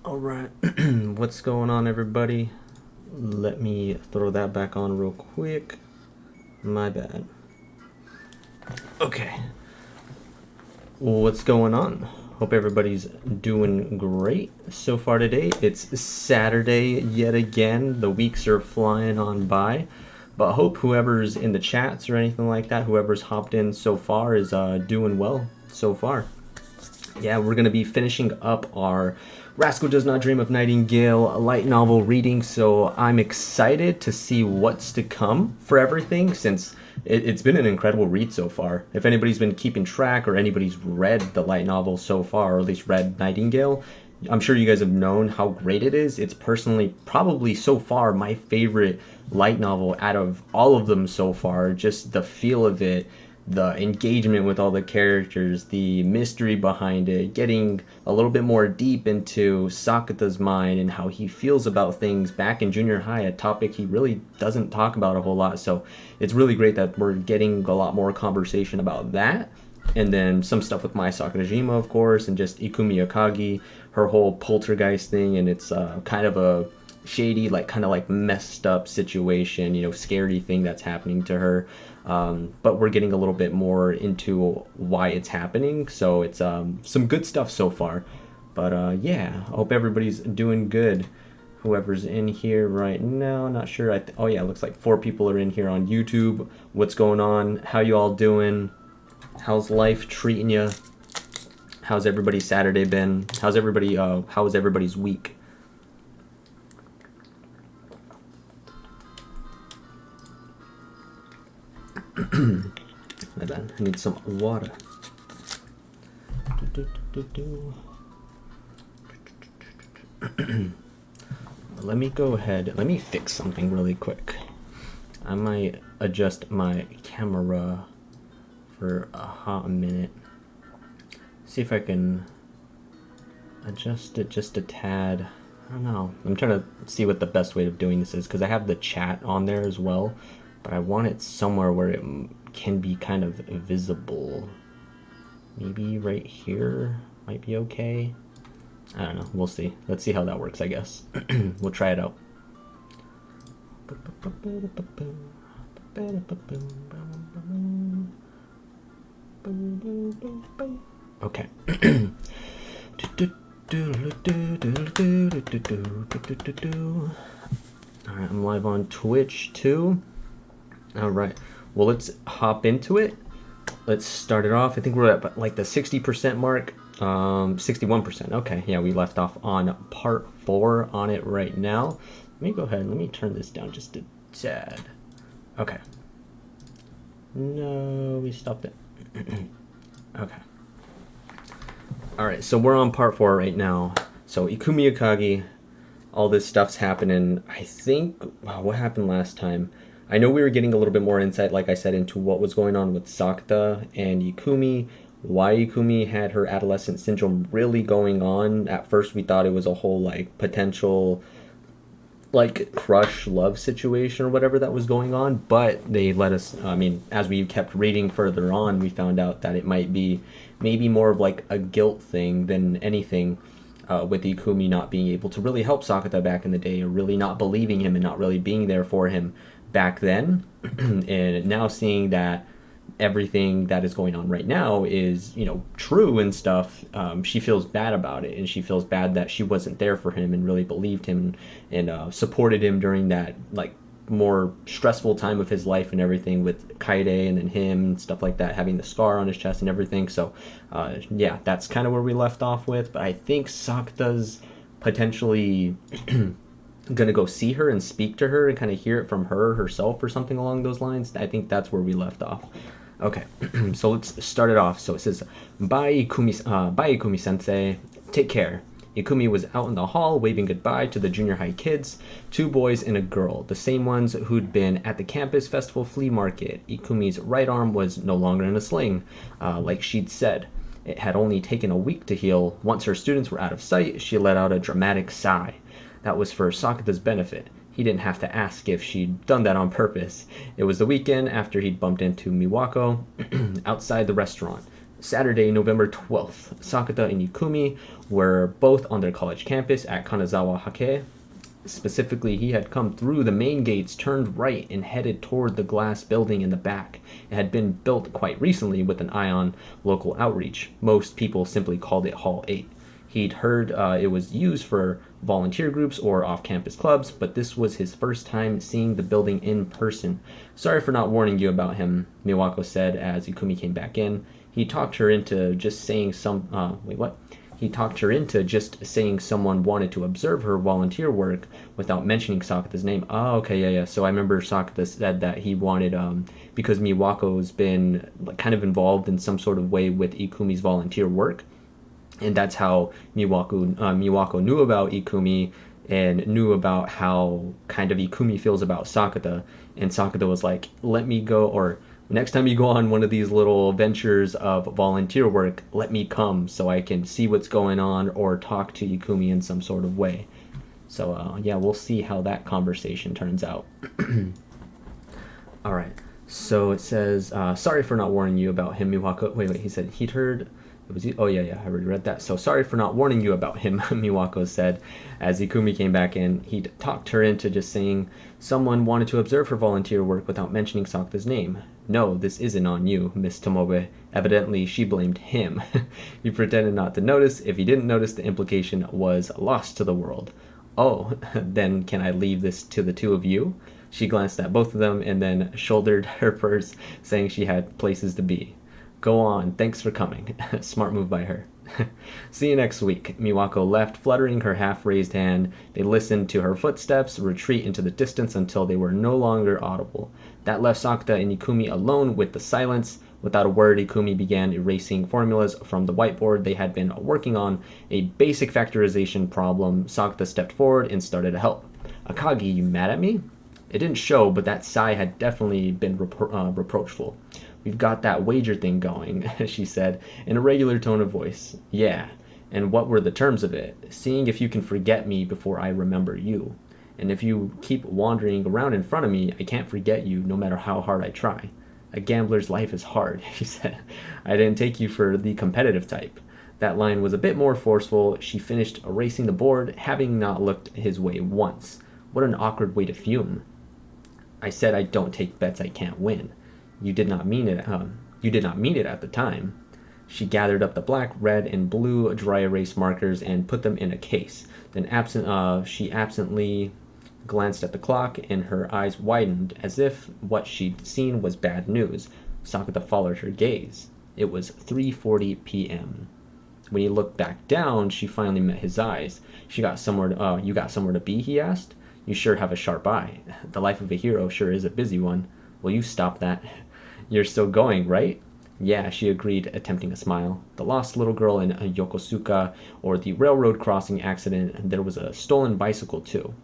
All right, what's going on, everybody? Let me throw that back on real quick. My bad. Okay. What's going on? Hope everybody's doing great so far today. It's Saturday yet again. The weeks are flying on by. But hope whoever's in the chats or anything like that, whoever's hopped in so far is doing well so far. Yeah, we're going to be finishing up our Rascal Does Not Dream of Nightingale light novel reading, so I'm excited to see what's to come for everything, since it's been an incredible read so far. If anybody's been keeping track or anybody's read the light novel so far, or at least read Nightingale, I'm sure you guys have known how great it is. It's personally probably so far my favorite light novel out of all of them so far. Just the feel of it, the engagement with all the characters, the mystery behind it, getting a little bit more deep into Sakata's mind and how he feels about things back in junior high, a topic he really doesn't talk about a whole lot. So it's really great that we're getting a lot more conversation about that. And then some stuff with Mai Sakurajima, of course, and just Ikumi Akagi, her whole poltergeist thing, and it's kind of a shady, like kind of like messed up situation, scary thing that's happening to her. But we're getting a little bit more into why it's happening, so it's some good stuff so far. But yeah, I hope everybody's doing good. Whoever's in here right now, not sure. Oh yeah, looks like 4 people are in here on YouTube. What's going on? How you all doing? How's life treating you? How's everybody's Saturday been? How's everybody's week? My bad. I need some water. Let me go ahead. Let me fix something really quick. I might adjust my camera for a hot minute. See if I can adjust it just a tad. I don't know. I'm trying to see what the best way of doing this is, because I have the chat on there as well, but I want it somewhere where it can be kind of visible. Maybe right here might be okay. I don't know. We'll see. Let's see how that works, I guess. We'll try it out. Okay. Alright, I'm live on Twitch too. Alright, well, let's hop into it. Let's start it off. I think we're at like the 60% mark. 61%. Okay, yeah, we left off on part 4 on it right now. Let me go ahead. Let me turn this down just a tad. Okay. No, we stopped it. Okay. Alright, so we're on part 4 right now. So Ikumi Akagi, all this stuff's happening. I think, wow, what happened last time? I know we were getting a little bit more insight, like I said, into what was going on with Sakata and Ikumi, why Ikumi had her adolescent syndrome really going on. At first we thought it was a whole like potential like crush love situation or whatever that was going on, but they let us, as we kept reading further on, we found out that it might be maybe more of like a guilt thing than anything, with Ikumi not being able to really help Sakata back in the day, or really not believing him and not really being there for him back then. And now seeing that everything that is going on right now is, true and stuff, she feels bad about it, and she feels bad that she wasn't there for him and really believed him and supported him during that like more stressful time of his life and everything, with Kaede and then him and stuff like that, having the scar on his chest and everything. So yeah, that's kind of where we left off with. But I think Sakata's potentially gonna go see her and speak to her and kind of hear it from her herself or something along those lines. I think that's where we left off. Okay, so let's start it off. So it says, bye Ikumi sensei, take care. Ikumi was out in the hall waving goodbye to the junior high kids, 2 boys and a girl, the same ones who'd been at the campus festival flea market. Ikumi's right arm was no longer in a sling, like she'd said. It had only taken a week to heal. Once her students were out of sight, she let out a dramatic sigh. That was for Sakata's benefit. He didn't have to ask if she'd done that on purpose. It was the weekend after he'd bumped into Miwako outside the restaurant. Saturday, November 12th, Sakata and Yukumi were both on their college campus at Kanazawa Hake. Specifically, he had come through the main gates, turned right, and headed toward the glass building in the back. It had been built quite recently with an eye on local outreach. Most people simply called it Hall 8. He'd heard it was used for volunteer groups or off-campus clubs, but this was his first time seeing the building in person. Sorry for not warning you about him, Miwako said as Yukumi came back in. He talked her into just saying He talked her into just saying someone wanted to observe her volunteer work without mentioning Sakata's name. Oh, okay, yeah. So I remember Sakata said that he wanted, because Miwako's been kind of involved in some sort of way with Ikumi's volunteer work, and that's how Miwako knew about Ikumi and knew about how kind of Ikumi feels about Sakata. And Sakata was like, let me go, or next time you go on one of these little ventures of volunteer work, let me come so I can see what's going on or talk to Yukumi in some sort of way. So, yeah, we'll see how that conversation turns out. All right. So it says, sorry for not warning you about him, Miwako. Wait, he said he'd heard... Oh, yeah, I already read that. So sorry for not warning you about him, Miwako said. As Ikumi came back in, he'd talked her into just saying someone wanted to observe her volunteer work without mentioning Sakata's name. No, this isn't on you, Miss Tomobe. Evidently, she blamed him. He pretended not to notice. If he didn't notice, the implication was lost to the world. Oh, then can I leave this to the two of you? She glanced at both of them and then shouldered her purse, saying she had places to be. Go on, thanks for coming. Smart move by her. See you next week. Miwako left, fluttering her half-raised hand. They listened to her footsteps retreat into the distance until they were no longer audible. That left Sakata and Ikumi alone with the silence. Without a word, Ikumi began erasing formulas from the whiteboard they had been working on, a basic factorization problem. Sakata stepped forward and started to help. Akagi, you mad at me? It didn't show, but that sigh had definitely been reproachful. We've got that wager thing going, she said, in a regular tone of voice. Yeah, and what were the terms of it? Seeing if you can forget me before I remember you. And if you keep wandering around in front of me, I can't forget you no matter how hard I try. A gambler's life is hard, he said. I didn't take you for the competitive type. That line was a bit more forceful. She finished erasing the board, having not looked his way once. What an awkward way to fume. I said I don't take bets I can't win. You did not mean it. You did not mean it at the time. She gathered up the black, red, and blue dry erase markers and put them in a case. Then she absently glanced at the clock, and her eyes widened as if what she'd seen was bad news. Sakata followed her gaze. It was 3:40 p.m. When he looked back down, she finally met his eyes. You got somewhere to be? He asked. You sure have a sharp eye. The life of a hero sure is a busy one. Will you stop that? You're still going, right? Yeah, she agreed, attempting a smile. The lost little girl in Yokosuka, or the railroad crossing accident, there was a stolen bicycle too.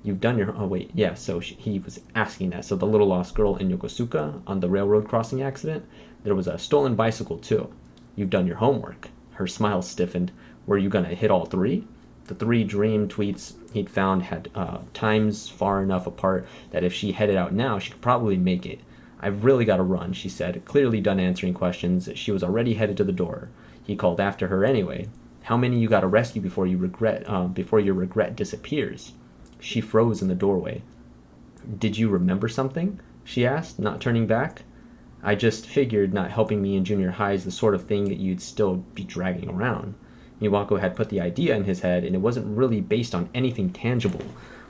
You've done your... Oh, wait, yeah, so he was asking that. So the little lost girl in Yokosuka, on the railroad crossing accident, there was a stolen bicycle too. You've done your homework. Her smile stiffened. Were you gonna hit all three? The 3 dream tweets he'd found had times far enough apart that if she headed out now, she could probably make it. I've really got to run, she said, clearly done answering questions. She was already headed to the door. He called after her anyway. How many you got to rescue before your regret disappears? She froze in the doorway. Did you remember something? She asked, not turning back. I just figured not helping me in junior high is the sort of thing that you'd still be dragging around. Miwako had put the idea in his head, and it wasn't really based on anything tangible,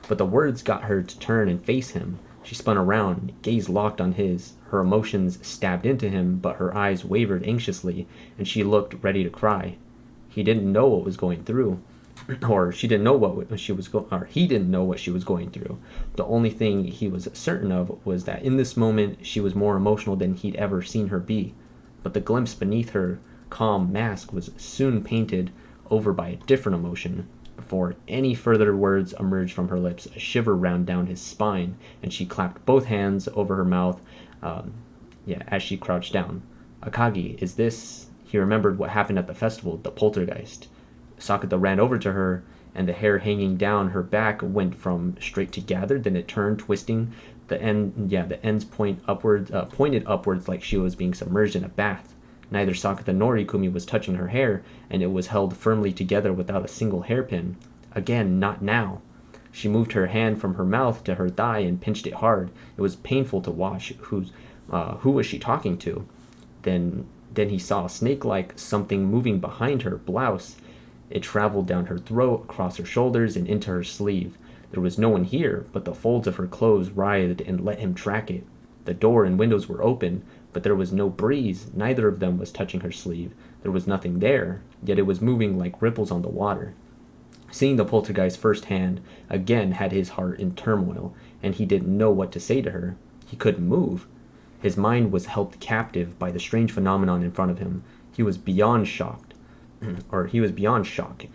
but the words got her to turn and face him. She spun around, gaze locked on his. Her emotions stabbed into him, but her eyes wavered anxiously, and she looked ready to cry. He didn't know what was going through, or he didn't know what she was going through. The only thing he was certain of was that in this moment she was more emotional than he'd ever seen her be. But the glimpse beneath her calm mask was soon painted over by a different emotion. Before any further words emerged from her lips, a shiver ran down his spine, and she clapped both hands over her mouth as she crouched down. Akagi, is this... He remembered what happened at the festival, the poltergeist. Sakata ran over to her, and the hair hanging down her back went from straight to gathered, then it turned, twisting. The ends pointed upwards like she was being submerged in a bath. Neither Sakata nor Ikumi was touching her hair, and it was held firmly together without a single hairpin. Again, not now. She moved her hand from her mouth to her thigh and pinched it hard. It was painful to watch. Who was she talking to? Then he saw a snake-like something moving behind her blouse. It traveled down her throat, across her shoulders, and into her sleeve. There was no one here, but the folds of her clothes writhed and let him track it. The door and windows were open, but there was no breeze. Neither of them was touching her sleeve. There was nothing there, yet it was moving like ripples on the water. Seeing the poltergeist firsthand again had his heart in turmoil, and he didn't know what to say to her. He couldn't move. His mind was held captive by the strange phenomenon in front of him. He was beyond shocked. He was beyond shock.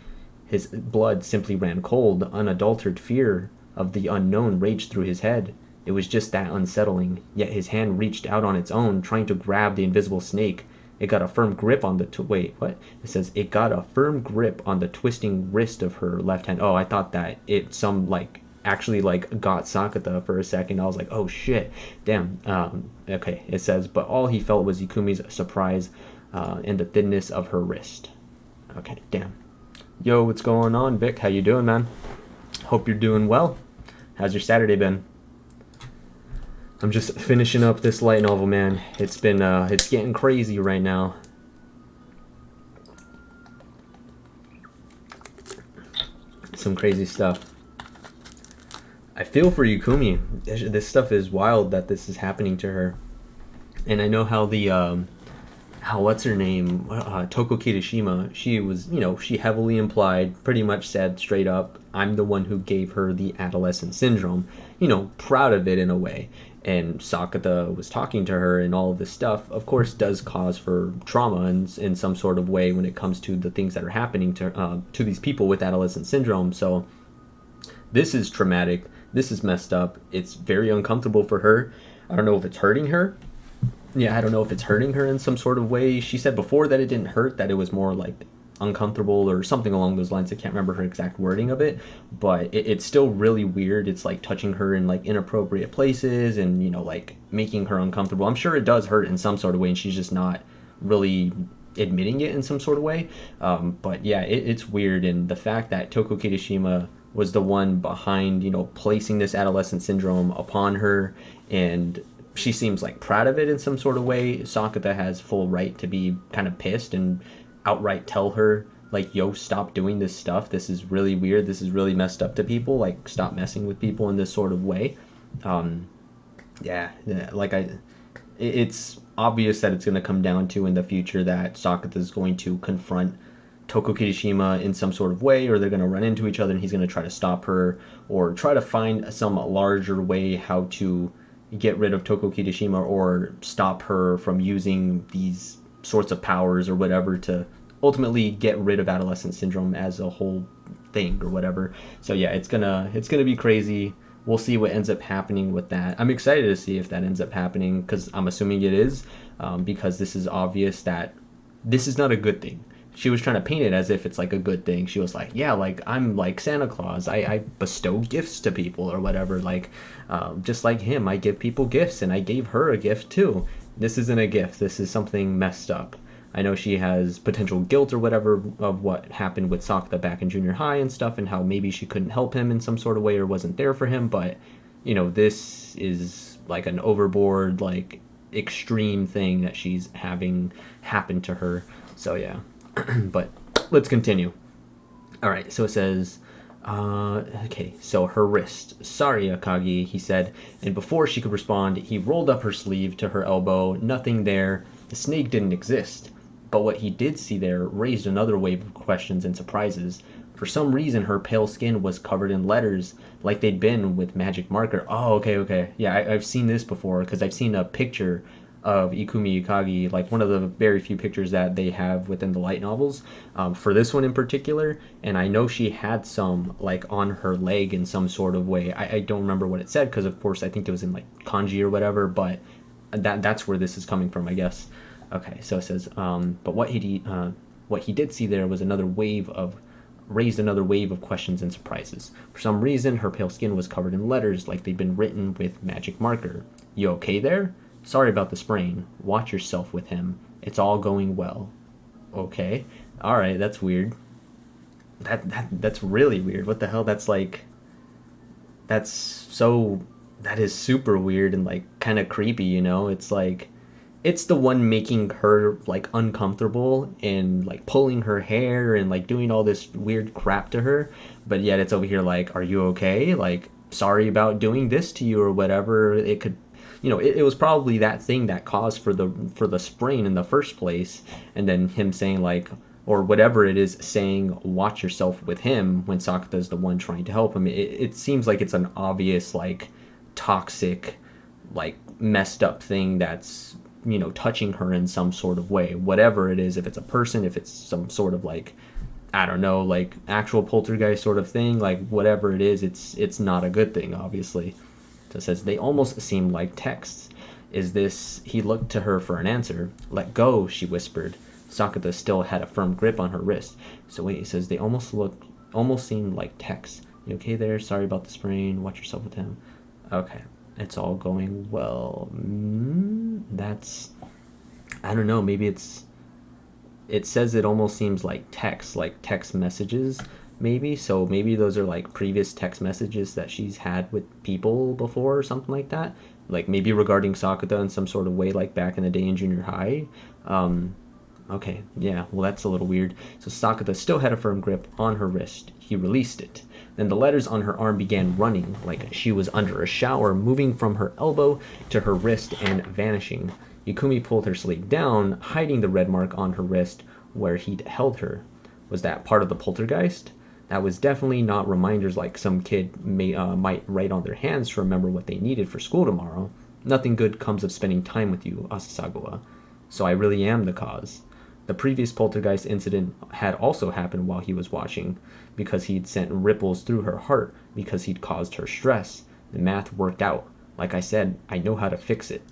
His blood simply ran cold. Unadulterated fear of the unknown raged through his head. It was just that unsettling. Yet his hand reached out on its own, trying to grab the invisible snake. It got a firm grip on the it got a firm grip on the twisting wrist of her left hand. Oh, I thought that it actually got Sakata for a second. I was like, oh shit, damn. Okay, it says, but all he felt was Ikumi's surprise and the thinness of her wrist. Okay, damn. Yo, what's going on, Vic? How you doing, man? Hope you're doing well. How's your Saturday been? I'm just finishing up this light novel, man. It's been, it's getting crazy right now. Some crazy stuff. I feel for Yukumi. This stuff is wild that this is happening to her. And I know how what's her name? Toko Kirishima, she was, she heavily implied, pretty much said straight up, I'm the one who gave her the adolescent syndrome. Proud of it in a way. And Sakata was talking to her, and all of this stuff, of course, does cause for trauma in some sort of way when it comes to the things that are happening to these people with adolescent syndrome. So this is traumatic. This is messed up. It's very uncomfortable for her. I don't know if it's hurting her. Yeah, I don't know if it's hurting her in some sort of way. She said before that it didn't hurt, that it was more like uncomfortable or something along those lines. I can't remember her exact wording of it, but it's still really weird. It's like touching her in like inappropriate places and, making her uncomfortable. I'm sure it does hurt in some sort of way, and she's just not really admitting it in some sort of way. But yeah, it's weird. And the fact that Toko Kirishima was the one behind, placing this adolescent syndrome upon her, and she seems like proud of it in some sort of way. Sakata has full right to be kind of pissed and outright tell her, like, yo, stop doing this stuff. This is really weird. This is really messed up to people. Like, stop messing with people in this sort of way. It's obvious that it's going to come down to in the future that Sakata is going to confront Toko Kirishima in some sort of way, or they're going to run into each other and he's going to try to stop her, or try to find some larger way how to get rid of Toko Kirishima or stop her from using these sorts of powers or whatever to ultimately get rid of adolescent syndrome as a whole thing or whatever. So yeah, it's gonna be crazy. We'll see what ends up happening with that. I'm excited to see if that ends up happening, because I'm assuming it is, because this is obvious that this is not a good thing. She was trying to paint it as if it's like a good thing. She was like, yeah, like I'm like Santa Claus. I bestow gifts to people or whatever. Like, just like him, I give people gifts, and I gave her a gift too. This isn't a gift. This is something messed up. I know she has potential guilt or whatever of what happened with Sakata back in junior high and stuff, and how maybe she couldn't help him in some sort of way or wasn't there for him. But, this is like an overboard, like extreme thing that she's having happen to her. So yeah. But let's continue. All right, so it says, okay, so her wrist. Sorry, Akagi, he said, and before she could respond, he rolled up her sleeve to her elbow. Nothing there. The snake didn't exist. But what he did see there raised another wave of questions and surprises. For some reason, her pale skin was covered in letters, like they'd been with magic marker. Oh, okay. Yeah, I've seen this before, because I've seen a picture of Ikumi Ikagi, like one of the very few pictures that they have within the light novels, for this one in particular, and I know she had some like on her leg in some sort of way. I don't remember what it said, because of course I think it was in like kanji or whatever, but that's where this is coming from, I guess. Okay, so it says, but what he did see there was raised another wave of questions and surprises. For some reason, her pale skin was covered in letters like they'd been written with magic marker. You okay there? Sorry about the sprain. Watch yourself with him. It's all going well. Okay. All right, that's weird. That's really weird. What the hell? That's so that is super weird and like kind of creepy, you know? It's like it's the one making her like uncomfortable and like pulling her hair and like doing all this weird crap to her, but yet it's over here like, are you okay? Like, sorry about doing this to you or whatever. It could, it was probably that thing that caused for the sprain in the first place, and then him saying like, or whatever it is, saying watch yourself with him when Sakata's the one trying to help him. It seems like it's an obvious like toxic, like messed up thing that's touching her in some sort of way, whatever it is. If it's a person, if it's some sort of like, I don't know, like actual poltergeist sort of thing, like whatever it is, it's not a good thing, obviously. So it says they almost seem like texts. Is this? He looked to her for an answer. Let go, she whispered. Sakata still had a firm grip on her wrist. So wait, it says they almost seemed like texts. You okay there? Sorry about the sprain. Watch yourself with him. Okay, it's all going well. That's, I don't know. Maybe it says it almost seems like text messages, maybe. So maybe those are like previous text messages that she's had with people before or something like that. Like maybe regarding Sakata in some sort of way, like back in the day in junior high. Okay, yeah, well that's a little weird. So Sakata still had a firm grip on her wrist. He released it. Then the letters on her arm began running, like she was under a shower, moving from her elbow to her wrist and vanishing. Yukumi pulled her sleeve down, hiding the red mark on her wrist where he'd held her. Was that part of the poltergeist? That was definitely not reminders like some kid might write on their hands to remember what they needed for school tomorrow. Nothing good comes of spending time with you, Asasagawa. So I really am the cause. The previous poltergeist incident had also happened while he was watching, because he'd sent ripples through her heart, because he'd caused her stress. The math worked out. Like I said, I know how to fix it.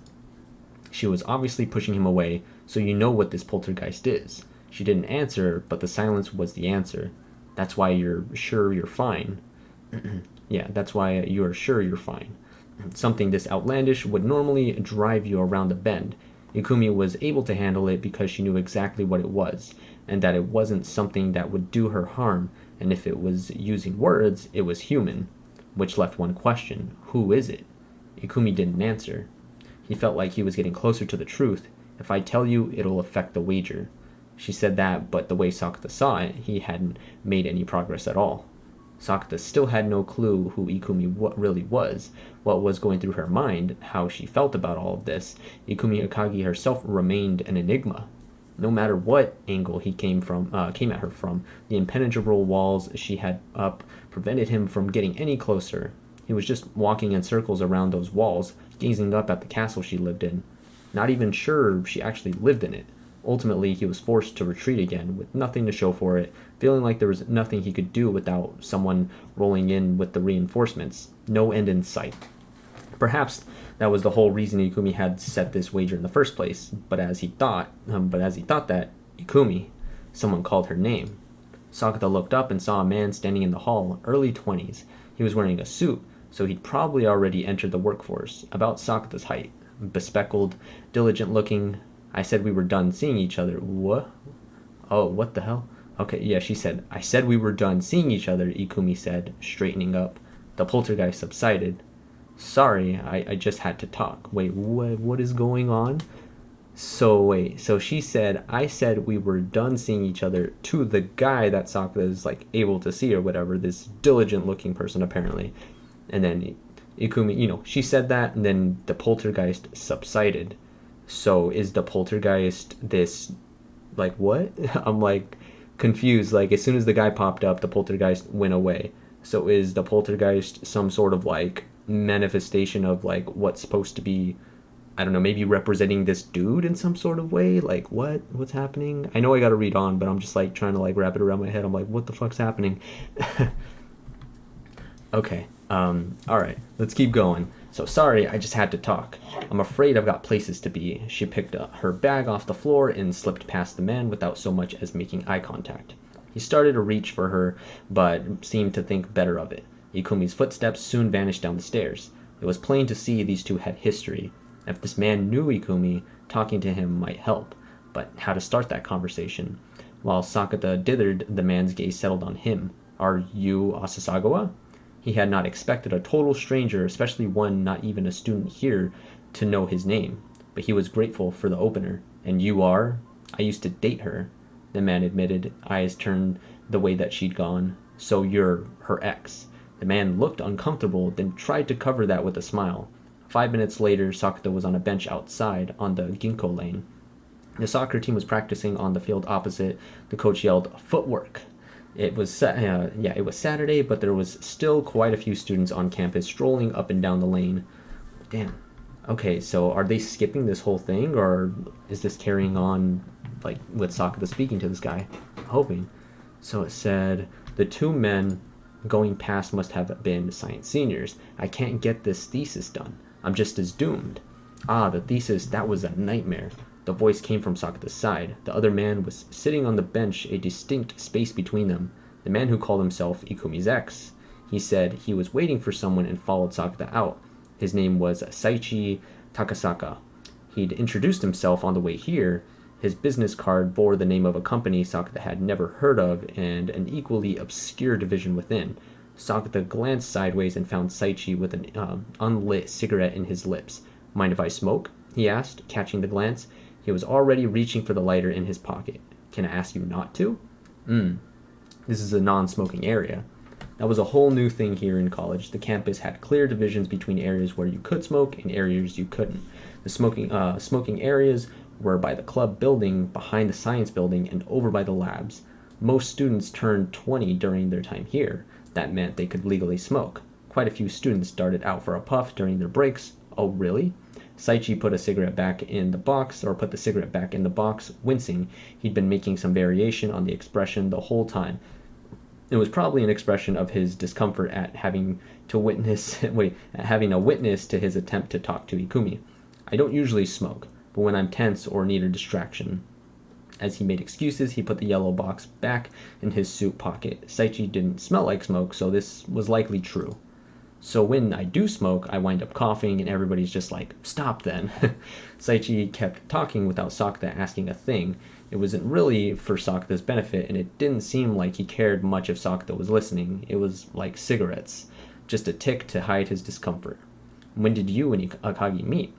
She was obviously pushing him away, so you know what this poltergeist is. She didn't answer, but the silence was the answer. That's why you're sure you're fine. Yeah, that's why you're sure you're fine. Something this outlandish would normally drive you around the bend. Yukumi was able to handle it because she knew exactly what it was, and that it wasn't something that would do her harm, and if it was using words, it was human. Which left one question: who is it? Yukumi didn't answer. He felt like he was getting closer to the truth. If I tell you, it'll affect the wager. She said that, but the way Sakata saw it, he hadn't made any progress at all. Sakata still had no clue who Ikumi really was, what was going through her mind, how she felt about all of this. Ikumi Akagi herself remained an enigma. No matter what angle he came at her from, the impenetrable walls she had up prevented him from getting any closer. He was just walking in circles around those walls, gazing up at the castle she lived in. Not even sure she actually lived in it. Ultimately, he was forced to retreat again, with nothing to show for it, feeling like there was nothing he could do without someone rolling in with the reinforcements. No end in sight. Perhaps that was the whole reason Ikumi had set this wager in the first place, but as he thought that, Ikumi, someone called her name. Sakata looked up and saw a man standing in the hall, early 20s. He was wearing a suit, so he'd probably already entered the workforce, about Sakata's height. Bespectacled, diligent-looking. I said we were done seeing each other. What? Oh, what the hell? Okay, yeah, she said, I said we were done seeing each other, Ikumi said, straightening up. The poltergeist subsided. Sorry, I just had to talk. Wait, what is going on? So she said, I said we were done seeing each other to the guy that Sakata is, like, able to see or whatever, this diligent-looking person, apparently. And then Ikumi, she said that, and then the poltergeist subsided. So is the poltergeist this, like, what? I'm, like, confused. Like, as soon as the guy popped up, the poltergeist went away. So is the poltergeist some sort of, like, manifestation of, like, what's supposed to be, I don't know, maybe representing this dude in some sort of way? Like, what's happening? I know I gotta read on, but I'm just, like, trying to, like, wrap it around my head. I'm like, what the fuck's happening? Okay, alright, let's keep going. So, sorry, I just had to talk. I'm afraid I've got places to be. She picked up her bag off the floor and slipped past the man without so much as making eye contact. He started to reach for her, but seemed to think better of it. Ikumi's footsteps soon vanished down the stairs. It was plain to see these two had history. If this man knew Ikumi, talking to him might help. but how to start that conversation. While Sakata dithered, the man's gaze settled on him. Are you Asasagawa? He had not expected a total stranger, especially one not even a student here, to know his name. But he was grateful for the opener. And you are? I used to date her, the man admitted, eyes turned the way that she'd gone. So you're her ex. The man looked uncomfortable, then tried to cover that with a smile. 5 minutes later, Sakata was on a bench outside on the Ginkgo lane. The soccer team was practicing on the field opposite. The coach yelled, "Footwork!" It was Saturday, but there was still quite a few students on campus strolling up and down the lane. Damn. Okay, so are they skipping this whole thing, or is this carrying on, like, with Sakata speaking to this guy? I'm hoping. So it said, the two men going past must have been science seniors. I can't get this thesis done. I'm just as doomed. Ah, the thesis, that was a nightmare. The voice came from Sakata's side. The other man was sitting on the bench, a distinct space between them. The man who called himself Ikumi's ex. He said he was waiting for someone and followed Sakata out. His name was Saichi Takasaka. He'd introduced himself on the way here. His business card bore the name of a company Sakata had never heard of and an equally obscure division within. Sakata glanced sideways and found Saichi with an unlit cigarette in his lips. Mind if I smoke? He asked, catching the glance. He was already reaching for the lighter in his pocket. Can I ask you not to? This is a non-smoking area. That was a whole new thing here in college. The campus had clear divisions between areas where you could smoke and areas you couldn't. The smoking areas were by the club building, behind the science building, and over by the labs. Most students turned 20 during their time here. That meant they could legally smoke. Quite a few students darted out for a puff during their breaks. Oh, really? Saichi put the cigarette back in the box, wincing. He'd been making some variation on the expression the whole time. It was probably an expression of his discomfort at having a witness to his attempt to talk to Ikumi. I don't usually smoke, but when I'm tense or need a distraction. As he made excuses, he put the yellow box back in his suit pocket. Saichi didn't smell like smoke, so this was likely true. So when I do smoke, I wind up coughing, and everybody's just like, stop then. Saichi kept talking without Sakata asking a thing. It wasn't really for Sakata's benefit, and it didn't seem like he cared much if Sakata was listening. It was like cigarettes, just a tick to hide his discomfort. When did you and Akagi meet?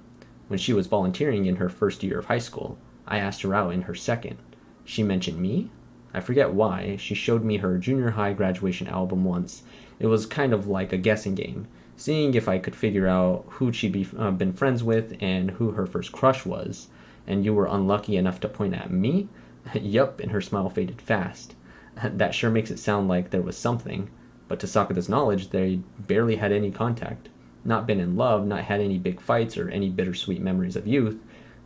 When she was volunteering in her first year of high school. I asked her out in her second. She mentioned me? I forget why. She showed me her junior high graduation album once. It was kind of like a guessing game, seeing if I could figure out who'd she been friends with and who her first crush was. And you were unlucky enough to point at me? Yup, and her smile faded fast. That sure makes it sound like there was something, but to Sakata's knowledge, they barely had any contact. Not been in love, not had any big fights or any bittersweet memories of youth.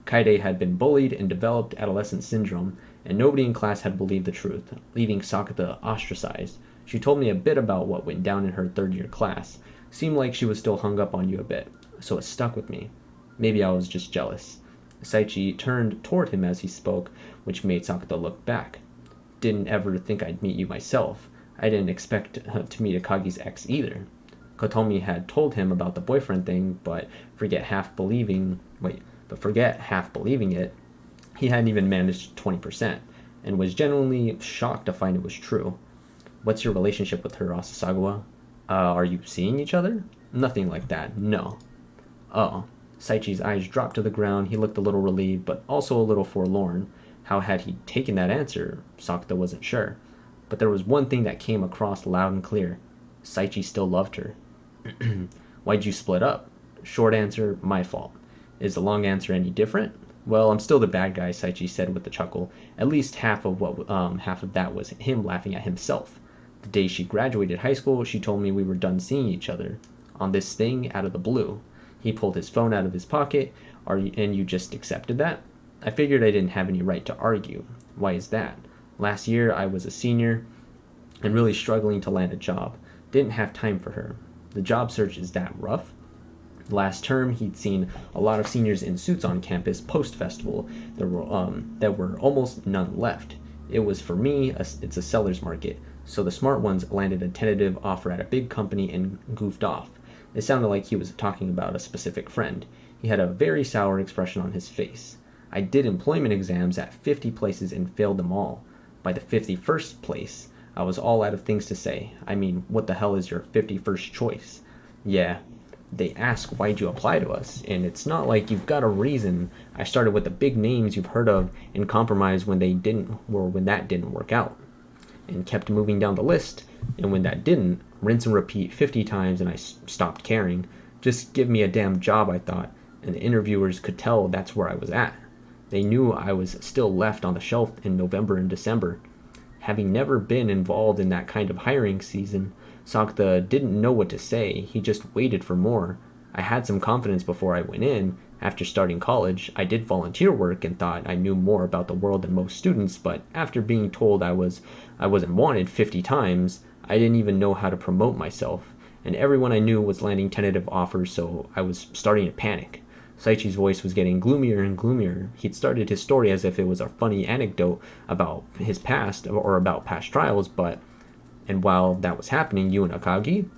Kaide had been bullied and developed adolescent syndrome, and nobody in class had believed the truth, leaving Sakata ostracized. She told me a bit about what went down in her third-year class. Seemed like she was still hung up on you a bit, so it stuck with me. Maybe I was just jealous. Saichi turned toward him as he spoke, which made Sakata look back. Didn't ever think I'd meet you myself. I didn't expect to meet Akagi's ex either. Kotomi had told him about the boyfriend thing, but forget half believing it, he hadn't even managed 20%, and was genuinely shocked to find it was true. What's your relationship with her, Asasagawa? Are you seeing each other? Nothing like that, no. Oh. Saichi's eyes dropped to the ground. He looked a little relieved, but also a little forlorn. How had he taken that answer? Sakata wasn't sure. But there was one thing that came across loud and clear. Saichi still loved her. Why'd you split up? Short answer, my fault. Is the long answer any different? Well, I'm still the bad guy, Saichi said with a chuckle. At least half of that was him laughing at himself. The day she graduated high school, she told me we were done seeing each other. On this thing, out of the blue. He pulled his phone out of his pocket. And you just accepted that? I figured I didn't have any right to argue. Why is that? Last year, I was a senior and really struggling to land a job. Didn't have time for her. The job search is that rough? Last term, he'd seen a lot of seniors in suits on campus post-festival. There were almost none left. It was, for me, it's a seller's market, so the smart ones landed a tentative offer at a big company and goofed off. It sounded like he was talking about a specific friend. He had a very sour expression on his face. I did employment exams at 50 places and failed them all. By the 51st place, I was all out of things to say. I mean, what the hell is your 51st choice? Yeah, they ask why'd you apply to us, and it's not like you've got a reason. I started with the big names you've heard of and compromised when that didn't work out, and kept moving down the list, and when that didn't, rinse and repeat 50 times, and I stopped caring. Just give me a damn job, I thought, and the interviewers could tell that's where I was at. They knew I was still left on the shelf in November and December. Having never been involved in that kind of hiring season, Sakta didn't know what to say. He just waited for more. I had some confidence before I went in. After starting college, I did volunteer work and thought I knew more about the world than most students, but after being told I wasn't wanted 50 times, I didn't even know how to promote myself, and everyone I knew was landing tentative offers, so I was starting to panic. Saichi's voice was getting gloomier and gloomier. He'd started his story as if it was a funny anecdote about his past or about past trials, and while that was happening, you and Akagi?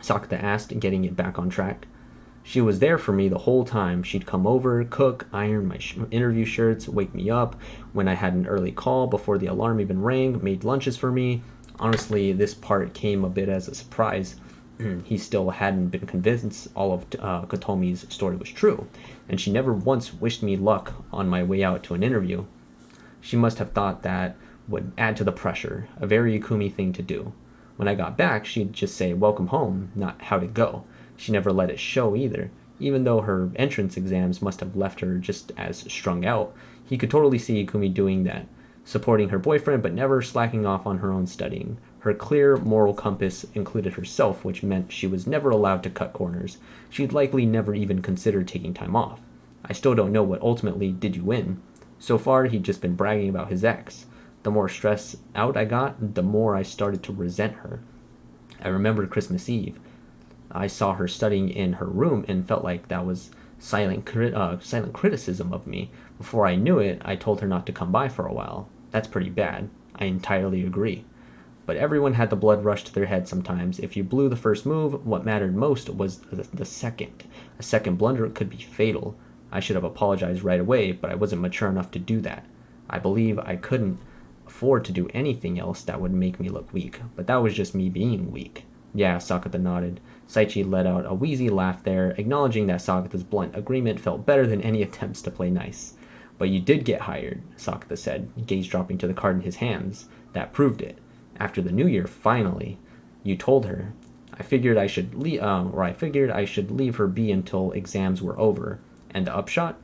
Sakata asked, getting it back on track. She was there for me the whole time. She'd come over, cook, iron my interview shirts, wake me up when I had an early call before the alarm even rang, made lunches for me. Honestly, this part came a bit as a surprise. He still hadn't been convinced all of Kotomi's story was true, and she never once wished me luck on my way out to an interview. She must have thought that would add to the pressure, a very Ikumi thing to do. When I got back, she'd just say, "Welcome home," not "How'd it go?" She never let it show either. Even though her entrance exams must have left her just as strung out, he could totally see Ikumi doing that, supporting her boyfriend but never slacking off on her own studying. Her clear moral compass included herself, which meant she was never allowed to cut corners. She'd likely never even considered taking time off. I still don't know what ultimately did you win. So far, he'd just been bragging about his ex. The more stressed out I got, the more I started to resent her. I remember Christmas Eve. I saw her studying in her room and felt like that was silent criticism of me. Before I knew it, I told her not to come by for a while. That's pretty bad. I entirely agree. But everyone had the blood rush to their head sometimes. If you blew the first move, what mattered most was the second. A second blunder could be fatal. I should have apologized right away, but I wasn't mature enough to do that. I believe I couldn't afford to do anything else that would make me look weak, but that was just me being weak. Yeah, Sakata nodded. Saichi let out a wheezy laugh there, acknowledging that Sakata's blunt agreement felt better than any attempts to play nice. But you did get hired, Sakata said, gaze dropping to the card in his hands. That proved it. After the new year, finally. You told her. I figured I should leave her be until exams were over. And the upshot?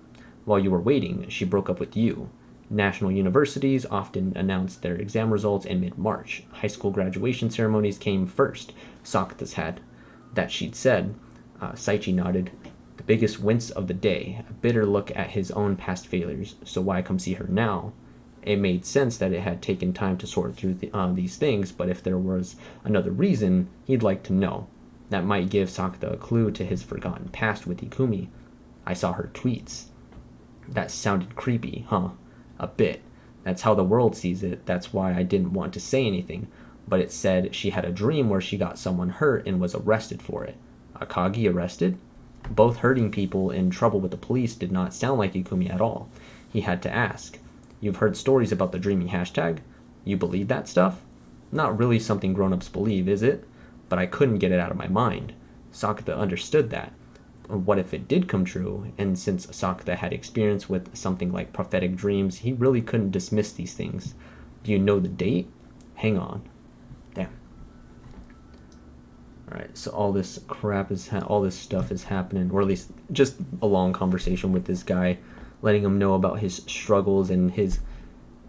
While you were waiting, she broke up with you. National universities often announced their exam results in mid-March. High school graduation ceremonies came first, Sakata's had. That she'd said. Saichi nodded. The biggest wince of the day, a bitter look at his own past failures. So why come see her now? It made sense that it had taken time to sort through these things, but if there was another reason, he'd like to know. That might give Sakata a clue to his forgotten past with Ikumi. I saw her tweets. That sounded creepy, huh? A bit. That's how the world sees it. That's why I didn't want to say anything. But it said she had a dream where she got someone hurt and was arrested for it. Akagi arrested? Both hurting people in trouble with the police did not sound like Ikumi at all. He had to ask. You've heard stories about the dreaming hashtag? You believe that stuff? Not really something grown-ups believe, is it? But I couldn't get it out of my mind. Sakata understood that. What if it did come true? And since Sakata had experience with something like prophetic dreams, he really couldn't dismiss these things. Do you know the date? Hang on. Damn. Alright, so all this stuff is happening, or at least just a long conversation with this guy, letting him know about his struggles and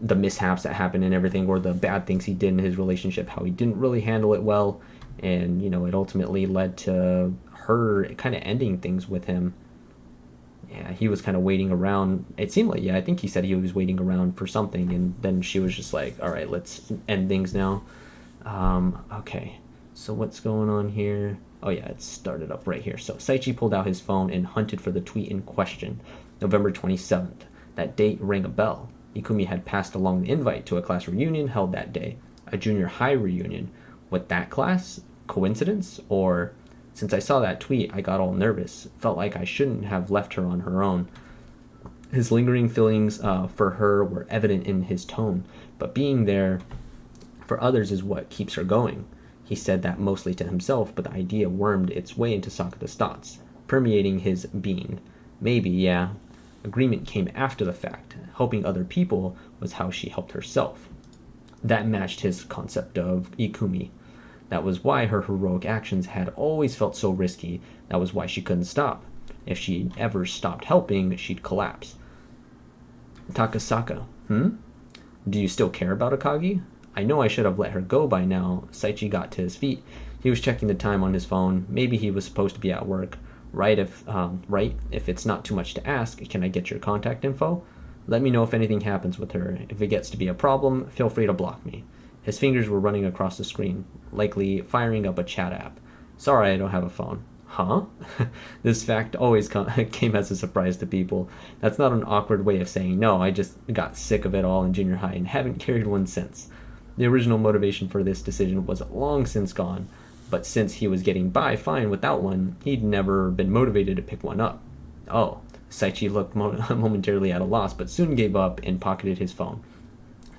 the mishaps that happened and everything, or the bad things he did in his relationship, how he didn't really handle it well, and it ultimately led to her kind of ending things with him. Yeah, he was kind of waiting around. It seemed like, I think he said he was waiting around for something, and then she was just like, all right, let's end things now. Okay, so what's going on here? Oh yeah, it started up right here. So Saichi pulled out his phone and hunted for the tweet in question. November 27th. That date rang a bell. Ikumi had passed along the invite to a class reunion held that day. A junior high reunion. With that class? Coincidence? Or... Since I saw that tweet, I got all nervous. Felt like I shouldn't have left her on her own. His lingering feelings for her were evident in his tone, but being there for others is what keeps her going. He said that mostly to himself, but the idea wormed its way into Sakata's thoughts, permeating his being. Maybe, yeah. Agreement came after the fact. Helping other people was how she helped herself. That matched his concept of Ikumi. That was why her heroic actions had always felt so risky. That was why she couldn't stop. If she ever stopped helping, she'd collapse. Takasaka, Do you still care about Akagi? I know I should have let her go by now. Saichi got to his feet. He was checking the time on his phone. Maybe he was supposed to be at work. Right, if it's not too much to ask, can I get your contact info? Let me know if anything happens with her. If it gets to be a problem, feel free to block me. His fingers were running across the screen, likely firing up a chat app. Sorry, I don't have a phone. Huh? This fact always came as a surprise to people. That's not an awkward way of saying no. I just got sick of it all in junior high and haven't carried one since. The original motivation for this decision was long since gone, but since he was getting by fine without one, he'd never been motivated to pick one up. Oh, Saichi looked momentarily at a loss, but soon gave up and pocketed his phone.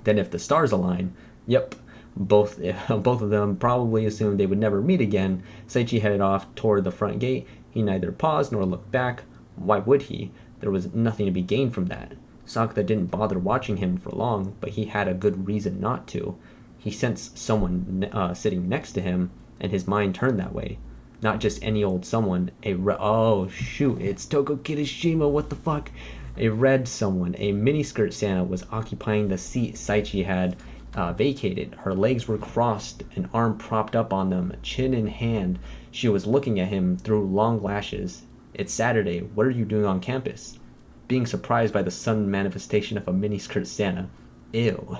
Then if the stars align, yep, both of them probably assumed they would never meet again. Saichi headed off toward the front gate. He neither paused nor looked back. Why would he? There was nothing to be gained from that. Sakata didn't bother watching him for long, but he had a good reason not to. He sensed someone sitting next to him, and his mind turned that way. Not just any old someone, oh shoot, it's Toko Kirishima, what the fuck? A red someone, a miniskirt Santa, was occupying the seat Saichi had vacated. Her legs were crossed, an arm propped up on them, chin in hand. She was looking at him through long lashes. It's Saturday, what are you doing on campus? Being surprised by the sudden manifestation of a miniskirt Santa. Ew.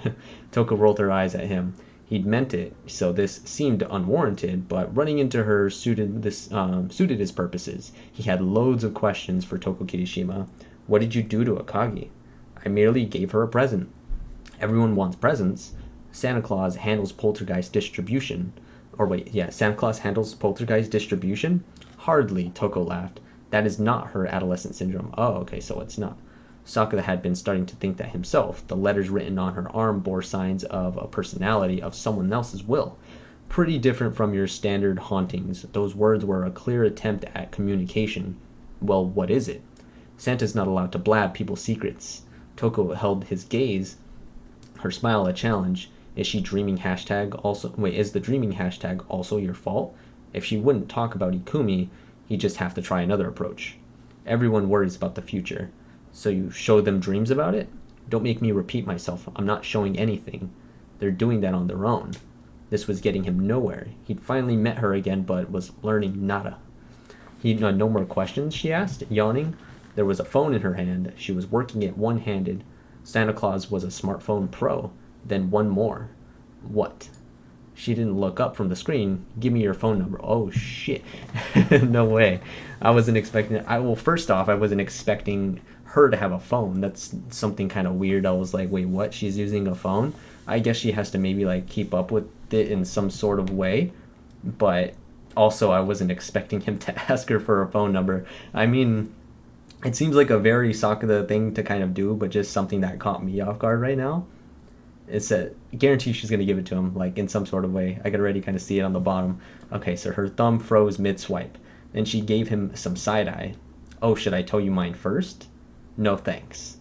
Toko rolled her eyes at him. He'd meant it, so this seemed unwarranted, but running into her suited his purposes. He had loads of questions for Toko Kirishima. What did you do to Akagi? I merely gave her a present. Everyone wants presents. Santa Claus handles poltergeist distribution. Santa Claus handles poltergeist distribution? Hardly, Toko laughed. That is not her adolescent syndrome. Oh, okay, so it's not. Sakata had been starting to think that himself. The letters written on her arm bore signs of a personality of someone else's will. Pretty different from your standard hauntings. Those words were a clear attempt at communication. Well, what is it? Santa's not allowed to blab people's secrets. Toko held his gaze, her smile a challenge. Is the dreaming hashtag also your fault? If she wouldn't talk about Ikumi, he'd just have to try another approach. Everyone worries about the future. So you show them dreams about it? Don't make me repeat myself. I'm not showing anything. They're doing that on their own. This was getting him nowhere. He'd finally met her again, but was learning nada. No more questions, she asked, yawning. There was a phone in her hand. She was working it one-handed. Santa Claus was a smartphone pro. Then one more. What? She didn't look up from the screen. Give me your phone number. Oh, shit. No way. I wasn't expecting it. First off, I wasn't expecting her to have a phone. That's something kind of weird. I was like, wait, what? She's using a phone? I guess she has to maybe like keep up with it in some sort of way. But also, I wasn't expecting him to ask her for a phone number. I mean, it seems like a very Sakata thing to kind of do, but just something that caught me off guard right now. It's a guarantee she's going to give it to him, like in some sort of way. I could already kind of see it on the bottom. Okay, so her thumb froze mid-swipe. Then she gave him some side-eye. Oh, should I tell you mine first? No thanks.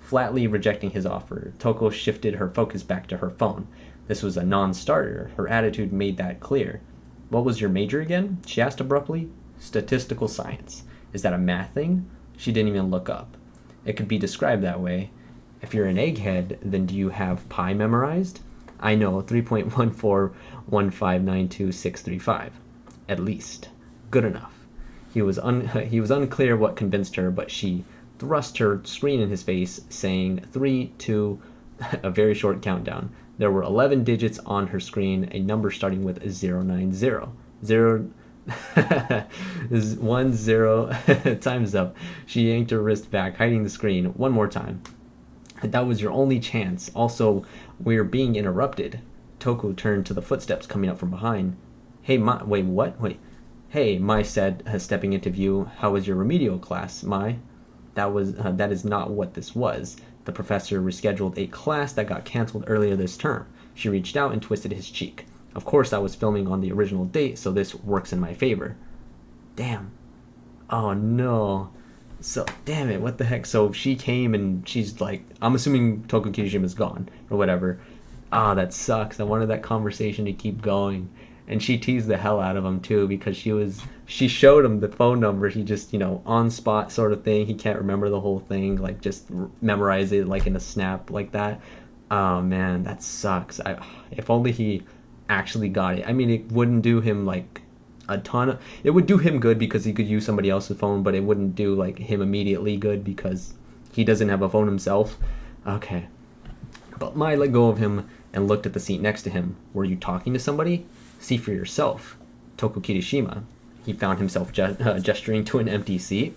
Flatly rejecting his offer, Toko shifted her focus back to her phone. This was a non-starter. Her attitude made that clear. What was your major again? She asked abruptly. Statistical science. Is that a math thing? She didn't even look up. It could be described that way. If you're an egghead, then do you have pi memorized? I know, 3.14159265. At least. Good enough. He was unclear what convinced her, but she thrust her screen in his face, saying 3, 2, a very short countdown. There were 11 digits on her screen, a number starting with 090. 0 is 10. Time's up. She yanked her wrist back, hiding the screen. One more time. That was your only chance. Also, we're being interrupted. Toko turned to the footsteps coming up from behind. Hey, wait, what? Wait. Hey, Mai said, stepping into view. How was your remedial class, Mai? That is not what this was. The professor rescheduled a class that got canceled earlier this term. She reached out and twisted his cheek. Of course, I was filming on the original date, so this works in my favor. Damn. Oh no. So, damn it, what the heck? So she came and she's like, I'm assuming Toko Kirishima's gone or whatever. Ah, that sucks. I wanted that conversation to keep going. And she teased the hell out of him too, because she showed him the phone number. He just, on spot sort of thing. He can't remember the whole thing, like just memorize it like in a snap like that. Oh man, that sucks. If only he actually got it. I mean, it wouldn't do him like it would do him good because he could use somebody else's phone, but it wouldn't do like him immediately good because he doesn't have a phone himself. Okay. But Mai let go of him and looked at the seat next to him. Were you talking to somebody? See for yourself. Toko Kirishima. He found himself gesturing to an empty seat.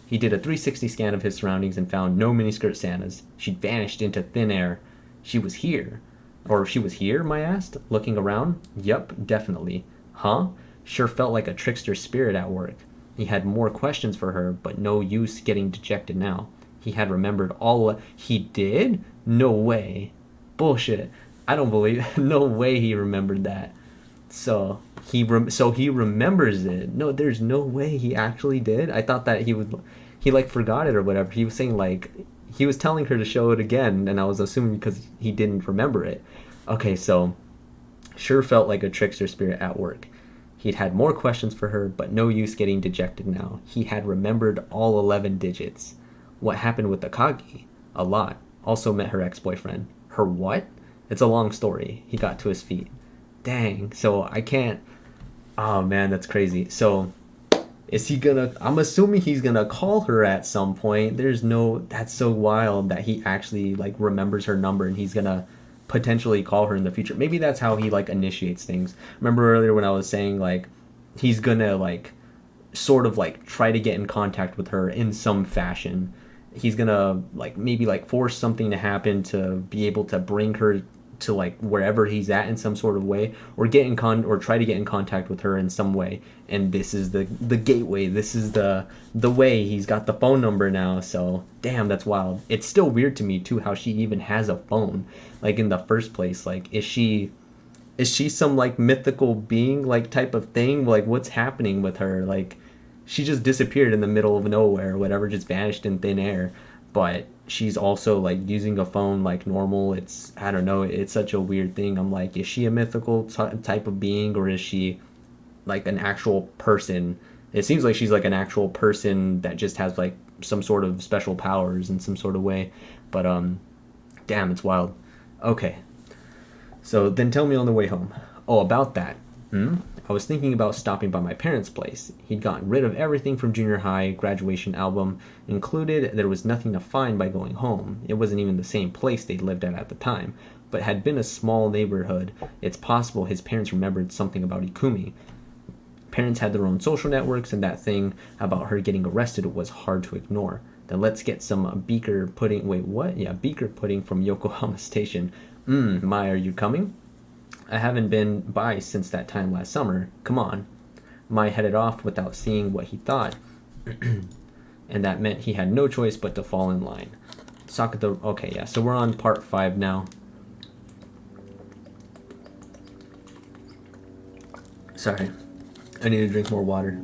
He did a 360 scan of his surroundings and found no miniskirt Santas. She'd vanished into thin air. She was here. Or she was here, Mai asked, looking around. Yup, definitely. Huh? Sure felt like a trickster spirit at work. He had more questions for her, but no use getting dejected now. He had remembered all. He did? No way. Bullshit. I don't believe. No way he remembered that. So he remembers it. No, there's no way he actually did. I thought that he like forgot it or whatever. He was saying like he was telling her to show it again, and I was assuming because he didn't remember it. Okay, so sure felt like a trickster spirit at work. He'd had more questions for her, but no use getting dejected now. He had remembered all 11 digits. What happened with Akagi? A lot. Also met her ex-boyfriend. Her what? It's a long story. He got to his feet. Dang, so I can't... Oh man, that's crazy. So, is he gonna... I'm assuming he's gonna call her at some point. That's so wild that he actually, like, remembers her number and he's gonna potentially call her in the future. Maybe that's how he, like, initiates things. Remember earlier when I was saying, like, he's gonna, like, sort of, like, try to get in contact with her in some fashion. He's gonna, like, maybe, like, force something to happen to be able to bring her to like wherever he's at in some sort of way, or try to get in contact with her in some way. And this is the gateway. This is the way. He's got the phone number now. So damn, that's wild. It's still weird to me too how she even has a phone, like in the first place. Like is she some like mythical being like type of thing? Like what's happening with her? Like she just disappeared in the middle of nowhere or whatever, just vanished in thin air. But she's also like using a phone like normal. I don't know, it's such a weird thing. I'm like, is she a mythical type of being, or is she like an actual person? It seems like she's like an actual person that just has like some sort of special powers in some sort of way. But damn, it's wild. Okay, so then tell me on the way home. Oh, about that. I was thinking about stopping by my parents' place. He'd gotten rid of everything from junior high, graduation album included. There was nothing to find by going home. It wasn't even the same place they'd lived at the time, but had been a small neighborhood. It's possible his parents remembered something about Ikumi. Parents had their own social networks, and that thing about her getting arrested was hard to ignore. Then let's get some beaker pudding. Wait, what? Yeah, beaker pudding from Yokohama Station. Mai, are you coming? I haven't been by since that time last summer. Come on. Mai headed off without seeing what he thought, and that meant he had no choice but to fall in line. Sakato. Okay, yeah, so we're on part 5 now. Sorry, I need to drink more water.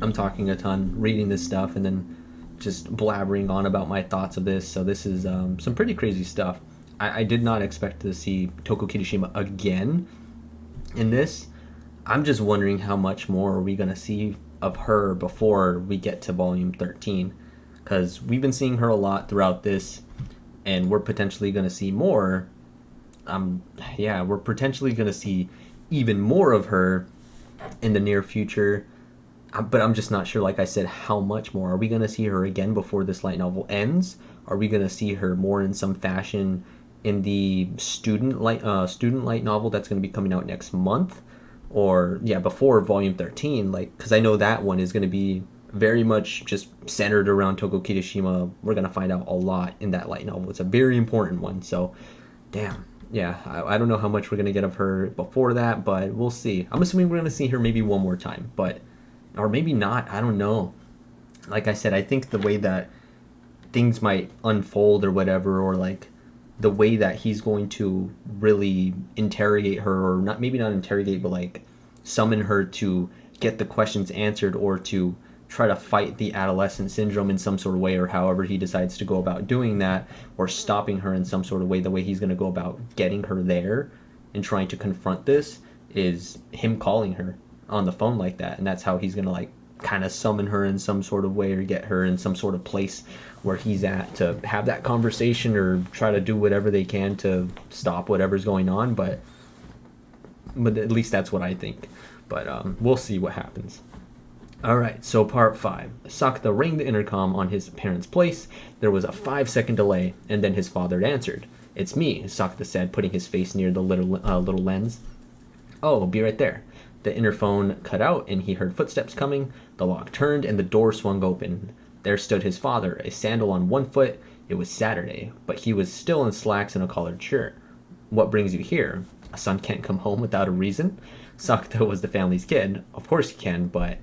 I'm talking a ton, reading this stuff, and then just blabbering on about my thoughts of this. So this is some pretty crazy stuff. I did not expect to see Toko Kirishima again in this. I'm just wondering how much more are we going to see of her before we get to volume 13. Because we've been seeing her a lot throughout this, and we're potentially going to see more. We're potentially going to see even more of her in the near future. But I'm just not sure, like I said, how much more. Are we going to see her again before this light novel ends? Are we going to see her more in some fashion in the student light novel that's going to be coming out next month, or before volume 13? Like, because I know that one is going to be very much just centered around Toko Kirishima. We're going to find out a lot in that light novel. It's a very important one. So damn, I don't know how much we're going to get of her before that, but we'll see. I'm assuming we're going to see her maybe one more time, or maybe not. I don't know. like I said, I think the way that things might unfold or whatever, or like the way that he's going to really interrogate her, or not, maybe not interrogate, but like summon her to get the questions answered, or to try to fight the adolescent syndrome in some sort of way, or however he decides to go about doing that, or stopping her in some sort of way, the way he's going to go about getting her there and trying to confront this is him calling her on the phone like that. And that's how he's going to like kind of summon her in some sort of way, or get her in some sort of place where he's at to have that conversation, or try to do whatever they can to stop whatever's going on. But at least that's what I think. But we'll see what happens. All right, so part 5. Sakata rang the intercom on his parents' place. There was a 5-second delay, and then his father answered. "It's me," Sakata said, putting his face near the little lens. "Oh, be right there." The interphone cut out, and he heard footsteps coming. The lock turned, and the door swung open. There stood his father, a sandal on one foot. It was Saturday, but he was still in slacks and a collared shirt. "What brings you here? A son can't come home without a reason?" Sakata was the family's kid. Of course he can, but...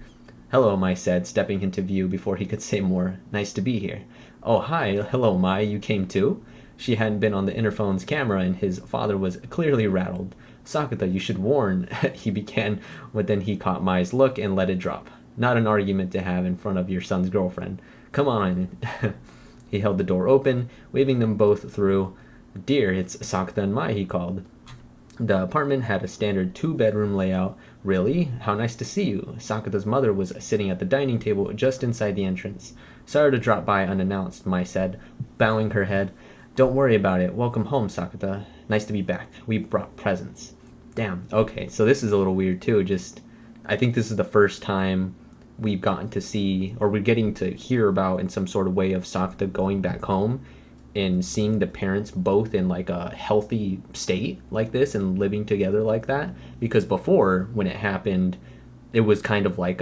"Hello," Mai said, stepping into view before he could say more. "Nice to be here." "Oh, hi. Hello, Mai. You came too?" She hadn't been on the interphone's camera, and his father was clearly rattled. "Sakata, you should warn," he began, but then he caught Mai's look and let it drop. "Not an argument to have in front of your son's girlfriend. Come on." He held the door open, waving them both through. "Dear, it's Sakata and Mai," he called. The apartment had a standard 2-bedroom layout. "Really? How nice to see you." Sakata's mother was sitting at the dining table just inside the entrance. "Sorry to drop by unannounced," Mai said, bowing her head. "Don't worry about it. Welcome home, Sakata. Nice to be back. We brought presents." Damn. Okay, so this is a little weird too. I think this is the first time we've gotten to see, or we're getting to hear about in some sort of way, of Sakata going back home and seeing the parents both in like a healthy state like this and living together like that. Because before, when it happened, it was kind of like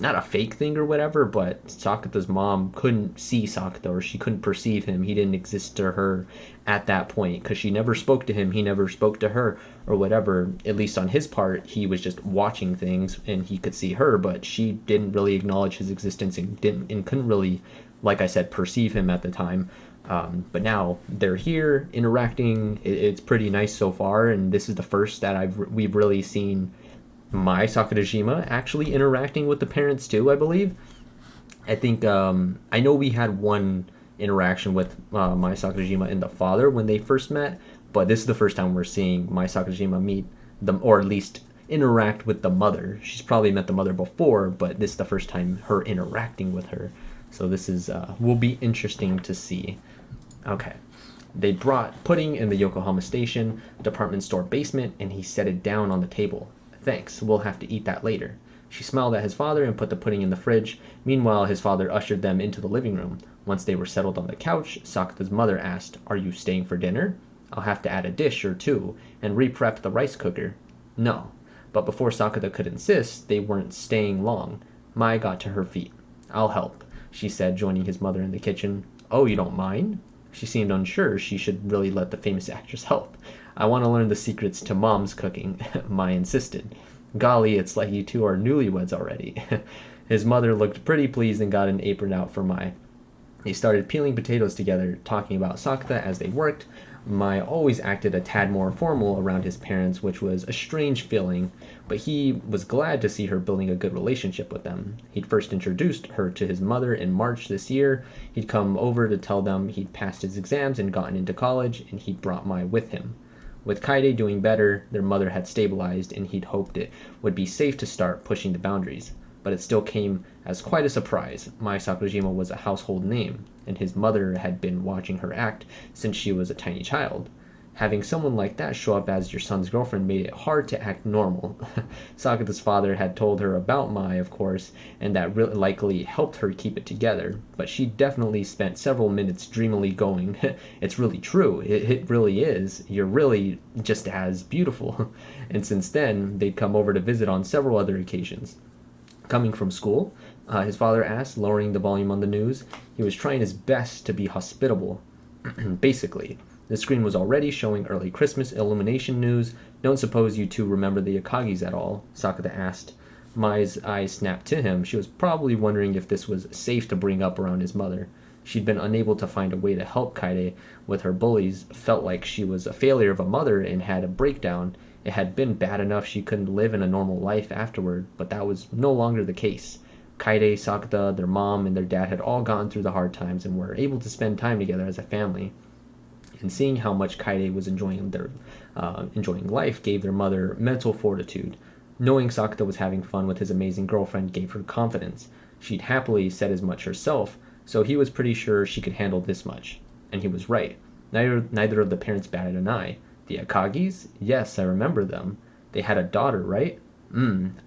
not a fake thing or whatever, but Sakata's mom couldn't see Sakata, or she couldn't perceive him. He didn't exist to her at that point, because she never spoke to him, he never spoke to her, or whatever. At least on his part, he was just watching things and he could see her, but she didn't really acknowledge his existence and couldn't really, like I said, perceive him at the time. But now they're here interacting. It's pretty nice so far, and this is the first that we've really seen Mai Sakurajima actually interacting with the parents too, I believe. I think I know we had one interaction with Mai Sakurajima and the father when they first met, but this is the first time we're seeing Mai Sakurajima meet them, or at least interact with the mother. She's probably met the mother before, but this is the first time her interacting with her. So this is will be interesting to see. Okay. They brought pudding in the Yokohama Station department store basement, and he set it down on the table. "Thanks, we'll have to eat that later." She smiled at his father and put the pudding in the fridge. Meanwhile, his father ushered them into the living room. Once they were settled on the couch, Sakata's mother asked, "Are you staying for dinner?" "I'll have to add a dish or two and re-prep the rice cooker." "No." But before Sakata could insist, they weren't staying long. Mai got to her feet. "I'll help," she said, joining his mother in the kitchen. "Oh, you don't mind?" She seemed unsure she should really let the famous actress help. "I want to learn the secrets to Mom's cooking," Mai insisted. "Golly, it's like you two are newlyweds already." His mother looked pretty pleased and got an apron out for Mai. They started peeling potatoes together, talking about Sakata as they worked. Mai always acted a tad more formal around his parents, which was a strange feeling, but he was glad to see her building a good relationship with them. He'd first introduced her to his mother in March this year. He'd come over to tell them he'd passed his exams and gotten into college, and he'd brought Mai with him. With Kaide doing better, their mother had stabilized, and he'd hoped it would be safe to start pushing the boundaries. But it still came as quite a surprise. Mai Sakurajima was a household name, and his mother had been watching her act since she was a tiny child. Having someone like that show up as your son's girlfriend made it hard to act normal. Sakata's father had told her about Mai, of course, and that really likely helped her keep it together, but she definitely spent several minutes dreamily going, "It's really true, it really is, you're really just as beautiful." And since then, they'd come over to visit on several other occasions. "Coming from school?" His father asked, lowering the volume on the news. He was trying his best to be hospitable. "Basically. The screen was already showing early Christmas illumination news. Don't suppose you two remember the Akagis at all?" Sakata asked. Mai's eyes snapped to him. She was probably wondering if this was safe to bring up around his mother. She'd been unable to find a way to help Kaede with her bullies, felt like she was a failure of a mother and had a breakdown. It had been bad enough she couldn't live in a normal life afterward, but that was no longer the case. Kaede, Sakata, their mom, and their dad had all gone through the hard times and were able to spend time together as a family. And seeing how much Kaede was enjoying life gave their mother mental fortitude. Knowing Sakata was having fun with his amazing girlfriend gave her confidence. She'd happily said as much herself, so he was pretty sure she could handle this much. And he was right. Neither of the parents batted an eye. The Akagis? Yes, I remember them. They had a daughter, right?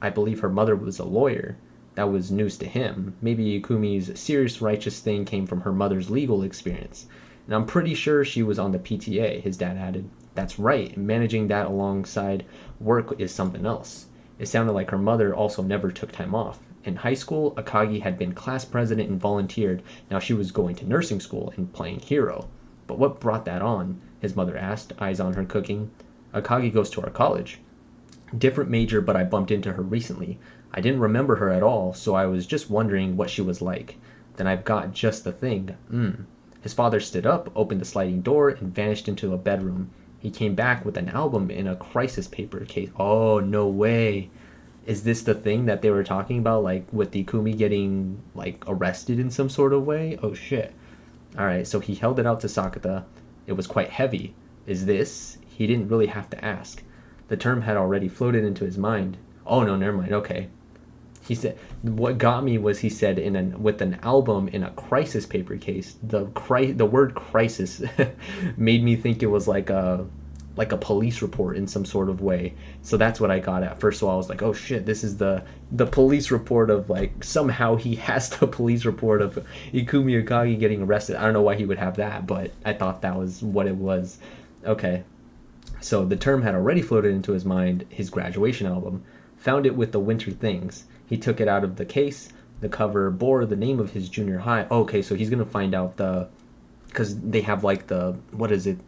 I believe her mother was a lawyer. That was news to him. Maybe Ikumi's serious righteous thing came from her mother's legal experience. And I'm pretty sure she was on the PTA, his dad added. That's right, managing that alongside work is something else. It sounded like her mother also never took time off. In high school, Akagi had been class president and volunteered. Now she was going to nursing school and playing hero. But what brought that on? His mother asked, eyes on her cooking. Akagi goes to our college. Different major, but I bumped into her recently. I didn't remember her at all, so I was just wondering what she was like. Then I've got just the thing. His father stood up, opened the sliding door, and vanished into a bedroom. He came back with an album in a crisis paper case. Oh, no way. Is this the thing that they were talking about, like, with Ikumi getting, like, arrested in some sort of way? Oh, shit. Alright, so he held it out to Sakata. It was quite heavy. Is this? He didn't really have to ask. The term had already floated into his mind. Oh, no, never mind. Okay. He said, what got me was he said with an album in a crisis paper case. The word crisis made me think it was like a police report in some sort of way. So that's what I got at first. So I was like, oh shit, this is the police report of, like, somehow he has the police report of Ikumi Akagi getting arrested. I don't know why he would have that, but I thought that was what it was. Okay. So the term had already floated into his mind, his graduation album. Found it with the winter things. He took it out of the case. The cover bore the name of his junior high. Okay, so he's going to find out because they have, like, what is it?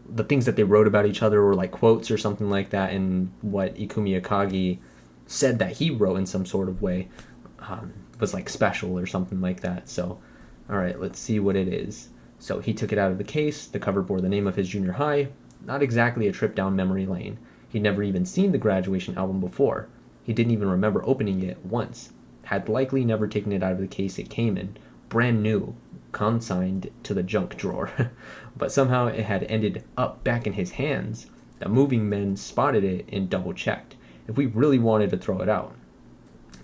The things that they wrote about each other were, like, quotes or something like that, and what Ikumi Akagi said that he wrote in some sort of way was, like, special or something like that. So, all right, let's see what it is. So he took it out of the case. The cover bore the name of his junior high. Not exactly a trip down memory lane. He'd never even seen the graduation album before. He didn't even remember opening it once. Had likely never taken it out of the case it came in. Brand new. Consigned to the junk drawer. But somehow it had ended up back in his hands. The moving men spotted it and double-checked. If we really wanted to throw it out.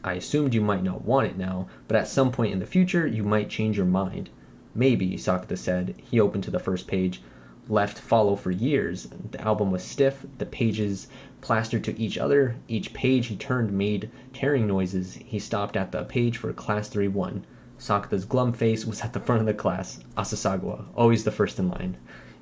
I assumed you might not want it now, but at some point in the future you might change your mind. Maybe, Sakata said. He opened to the first page. Left follow for years. The album was stiff, the pages plastered to each other. Each page he turned made tearing noises. He stopped at the page for Class 3-1. Sakata's glum face was at the front of the class. Asasagawa, always the first in line.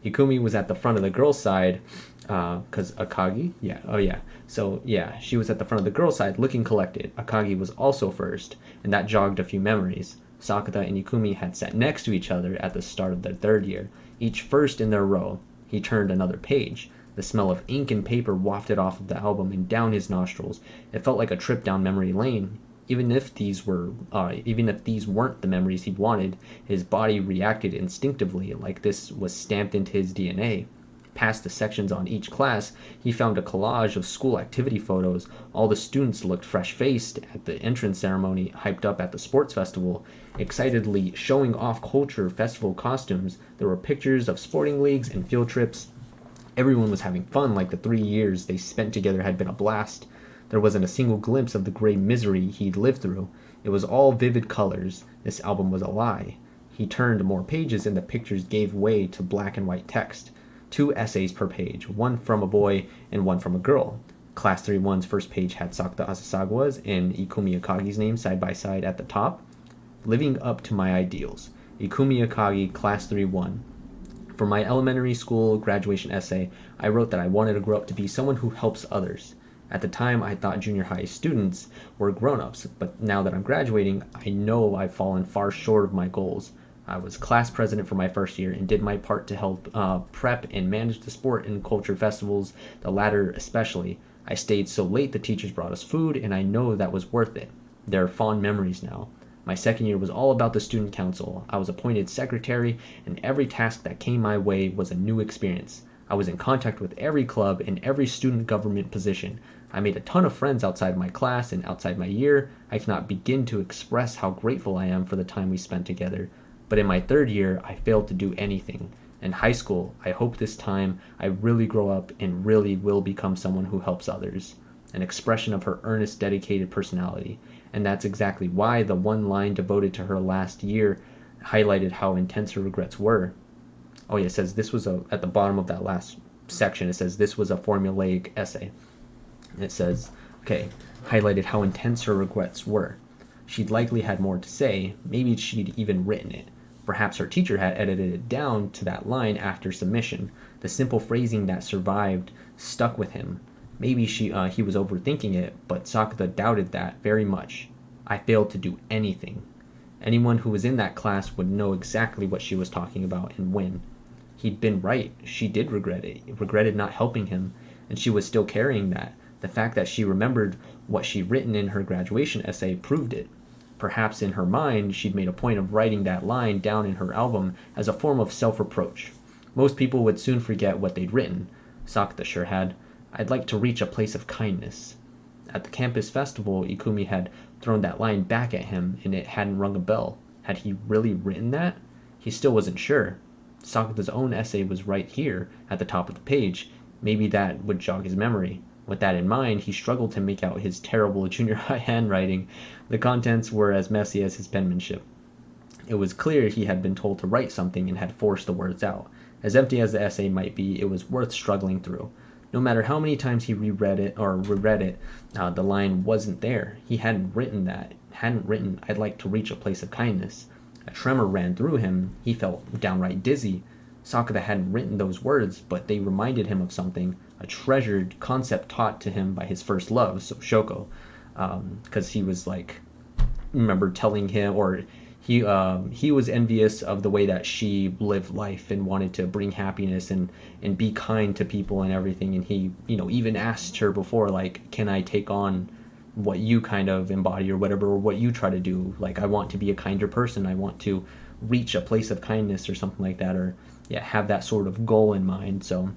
Ikumi was at the front of the girls' side, because Akagi? Yeah, oh yeah. So, yeah, she was at the front of the girls' side, looking collected. Akagi was also first, and that jogged a few memories. Sakata and Ikumi had sat next to each other at the start of their third year, each first in their row. He turned another page. The smell of ink and paper wafted off of the album and down his nostrils. It felt like a trip down memory lane. Even if these weren't the memories he wanted, his body reacted instinctively, like this was stamped into his DNA. Past the sections on each class, he found a collage of school activity photos. All the students looked fresh-faced at the entrance ceremony, hyped up at the sports festival, excitedly showing off culture festival costumes. There were pictures of sporting leagues and field trips. Everyone was having fun, like the 3 years they spent together had been a blast. There wasn't a single glimpse of the gray misery he'd lived through. It was all vivid colors. This album was a lie. He turned more pages and the pictures gave way to black and white text. 2 essays per page, one from a boy and one from a girl. Class 3-1's first page had Sakata Asasagawa's and Ikumi Akagi's name side by side at the top. Living up to my ideals. Ikumi Akagi, Class 3-1. For my elementary school graduation essay, I wrote that I wanted to grow up to be someone who helps others. At the time, I thought junior high students were grown-ups, but now that I'm graduating, I know I've fallen far short of my goals. I was class president for my first year and did my part to help prep and manage the sport and culture festivals, the latter especially. I stayed so late the teachers brought us food, and I know that was worth it. There are fond memories now. My second year was all about the student council. I was appointed secretary, and every task that came my way was a new experience. I was in contact with every club and every student government position. I made a ton of friends outside my class and outside my year. I cannot begin to express how grateful I am for the time we spent together. But in my third year, I failed to do anything. In high school, I hope this time I really grow up and really will become someone who helps others. An expression of her earnest, dedicated personality. And that's exactly why the one line devoted to her last year highlighted how intense her regrets were. Oh yeah, it says this was at the bottom of that last section, it says this was a formulaic essay. And it says, okay, highlighted how intense her regrets were. She'd likely had more to say, maybe she'd even written it. Perhaps her teacher had edited it down to that line after submission. The simple phrasing that survived stuck with him. Maybe he was overthinking it, but Sakata doubted that very much. I failed to do anything. Anyone who was in that class would know exactly what she was talking about and when. He'd been right. She did regret it, regretted not helping him, and she was still carrying that. The fact that she remembered what she'd written in her graduation essay proved it. Perhaps in her mind, she'd made a point of writing that line down in her album as a form of self-reproach. Most people would soon forget what they'd written. Sakata sure had. I'd like to reach a place of kindness. At the campus festival, Ikumi had thrown that line back at him, and it hadn't rung a bell. Had he really written that? He still wasn't sure. Sakata's own essay was right here, at the top of the page. Maybe that would jog his memory. With that in mind, he struggled to make out his terrible junior high handwriting. The contents were as messy as his penmanship. It was clear he had been told to write something and had forced the words out. As empty as the essay might be, it was worth struggling through. No matter how many times he reread it, the line wasn't there. He hadn't written that. Hadn't written, I'd like to reach a place of kindness. A tremor ran through him. He felt downright dizzy. Sakata hadn't written those words, but they reminded him of something, a treasured concept taught to him by his first love, so Shoko. Because he was remember telling him, or he was envious of the way that she lived life and wanted to bring happiness and be kind to people and everything. And he, even asked her before, can I take on what you kind of embody or whatever, or what you try to do? I want to be a kinder person. I want to reach a place of kindness or something like that, or have that sort of goal in mind. So,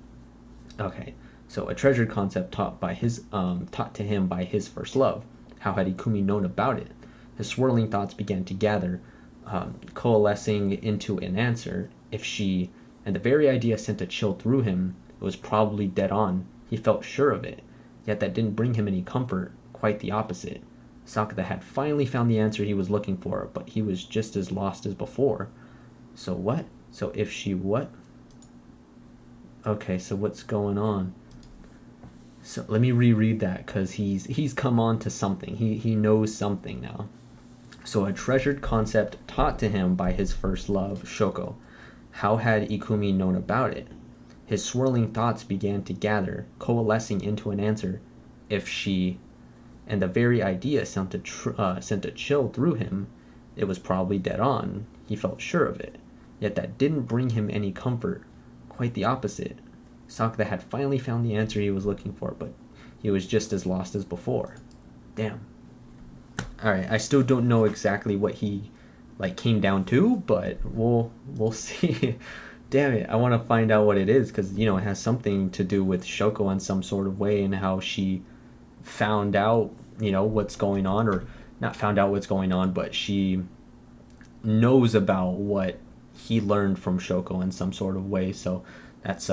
okay. So a treasured concept taught to him by his first love. How had Ikumi known about it? His swirling thoughts began to gather, coalescing into an answer. And the very idea sent a chill through him. It was probably dead on. He felt sure of it. Yet that didn't bring him any comfort. Quite the opposite. Sakata had finally found the answer he was looking for, but he was just as lost as before. So what? So if she what? Okay, so what's going on? So let me reread that, because he's come on to something. He knows something now. So a treasured concept taught to him by his first love, Shoko. How had Ikumi known about it? His swirling thoughts began to gather, coalescing into an answer. If she... And the very idea sent a chill through him. It was probably dead on. He felt sure of it. Yet that didn't bring him any comfort. Quite the opposite. Sakata had finally found the answer he was looking for, but he was just as lost as before. Damn. Alright, I still don't know exactly what he came down to, but we'll see. Damn it, I want to find out what it is, because it has something to do with Shoko in some sort of way, and how she found out what's going on, or not found out what's going on, but she knows about what he learned from Shoko in some sort of way. So that's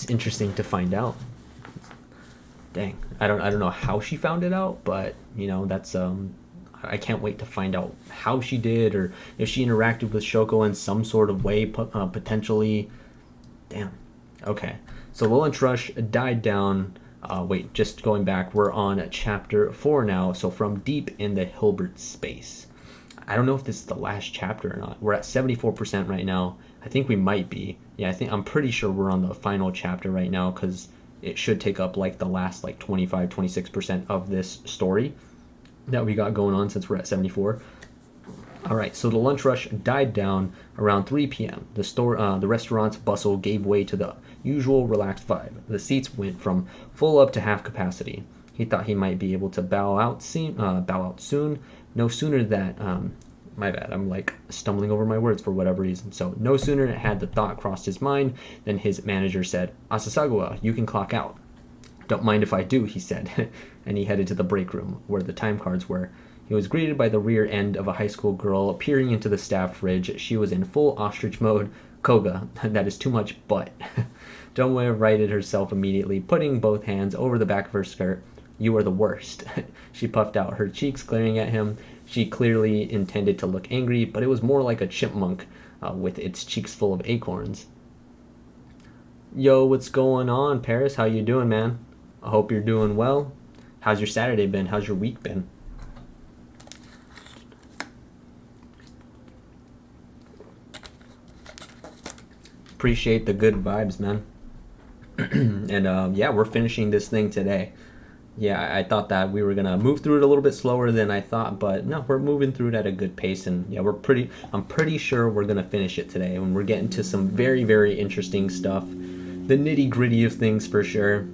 interesting to find out. Dang, I don't know how she found it out, but that's I can't wait to find out how she did, or if she interacted with Shoko in some sort of way, potentially. Damn. Okay, so Lowland Rush died down. Just going back, we're on chapter 4 now. So from deep in the Hilbert space. I don't know if this is the last chapter or not. We're at 74% right now. I think we might be. Yeah, I'm pretty sure we're on the final chapter right now, because it should take up the last 26% of this story that we got going on, since we're at 74. All right, so the lunch rush died down around 3 p.m. The restaurant's bustle gave way to the usual relaxed vibe. The seats went from full up to half capacity. He thought he might be able to bow out soon. No sooner that, my bad, I'm like stumbling over my words for whatever reason. So no sooner had the thought crossed his mind than his manager said, "Asasagawa, you can clock out." "Don't mind if I do," he said, and he headed to the break room where the time cards were. He was greeted by the rear end of a high school girl peering into the staff fridge. She was in full ostrich mode. "Koga, that is too much butt." Tomoe righted herself immediately, putting both hands over the back of her skirt. "You are the worst." She puffed out, her cheeks glaring at him. She clearly intended to look angry, but it was more like a chipmunk with its cheeks full of acorns. "Yo, what's going on, Paris? How you doing, man? I hope you're doing well. How's your Saturday been? How's your week been?" Appreciate the good vibes, man. And yeah, we're finishing this thing today. Yeah, I thought that we were gonna move through it a little bit slower than I thought, but no, we're moving through it at a good pace, and yeah, I'm pretty sure we're gonna finish it today, and we're getting to some very, very interesting stuff, the nitty gritty of things for sure.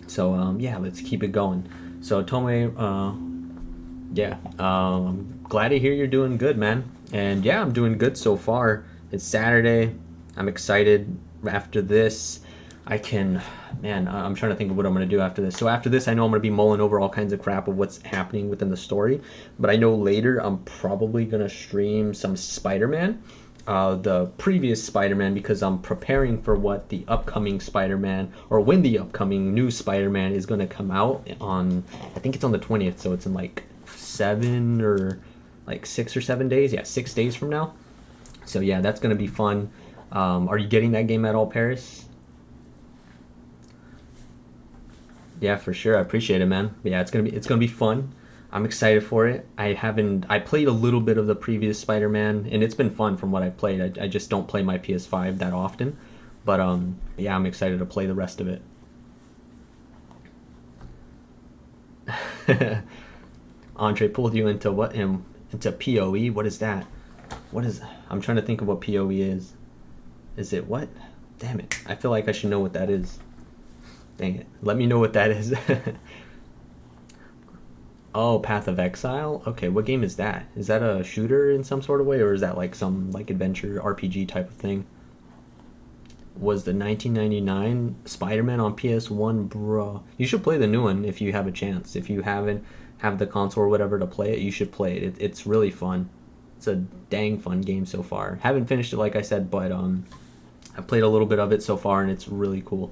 So yeah, let's keep it going. So Tomoe, yeah, I'm glad to hear you're doing good, man, and yeah, I'm doing good so far. It's Saturday. I'm excited. After this, I'm trying to think of what I'm going to do after this. So after this, I know I'm going to be mulling over all kinds of crap of what's happening within the story. But I know later I'm probably going to stream some Spider-Man, the previous Spider-Man, because I'm preparing for what the upcoming Spider-Man, or when the upcoming new Spider-Man is going to come out on, I think it's on the 20th, so it's in like 6 or 7 days. Yeah, 6 days from now. So yeah, that's going to be fun. Are you getting that game at all, Paris? Yeah, for sure. I appreciate it, man. Yeah, it's gonna be fun. I'm excited for it. I played a little bit of the previous Spider-Man, and it's been fun from what I played. I just don't play my PS5 that often, but yeah, I'm excited to play the rest of it. Andre pulled you into what? Into PoE? What is that? I'm trying to think of what PoE is. Is it what? Damn it. I feel like I should know what that is. Dang it. Let me know what that is. Oh, Path of Exile? Okay, what game is that? Is that a shooter in some sort of way, or is that like some like adventure RPG type of thing? Was the 1999 Spider-Man on PS1, bro? You should play the new one if you have a chance. If you haven't have the console or whatever to play it, you should play it. It's really fun. It's a dang fun game so far. Haven't finished it like I said, but I've played a little bit of it so far, and it's really cool.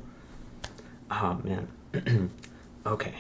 Oh man. Okay.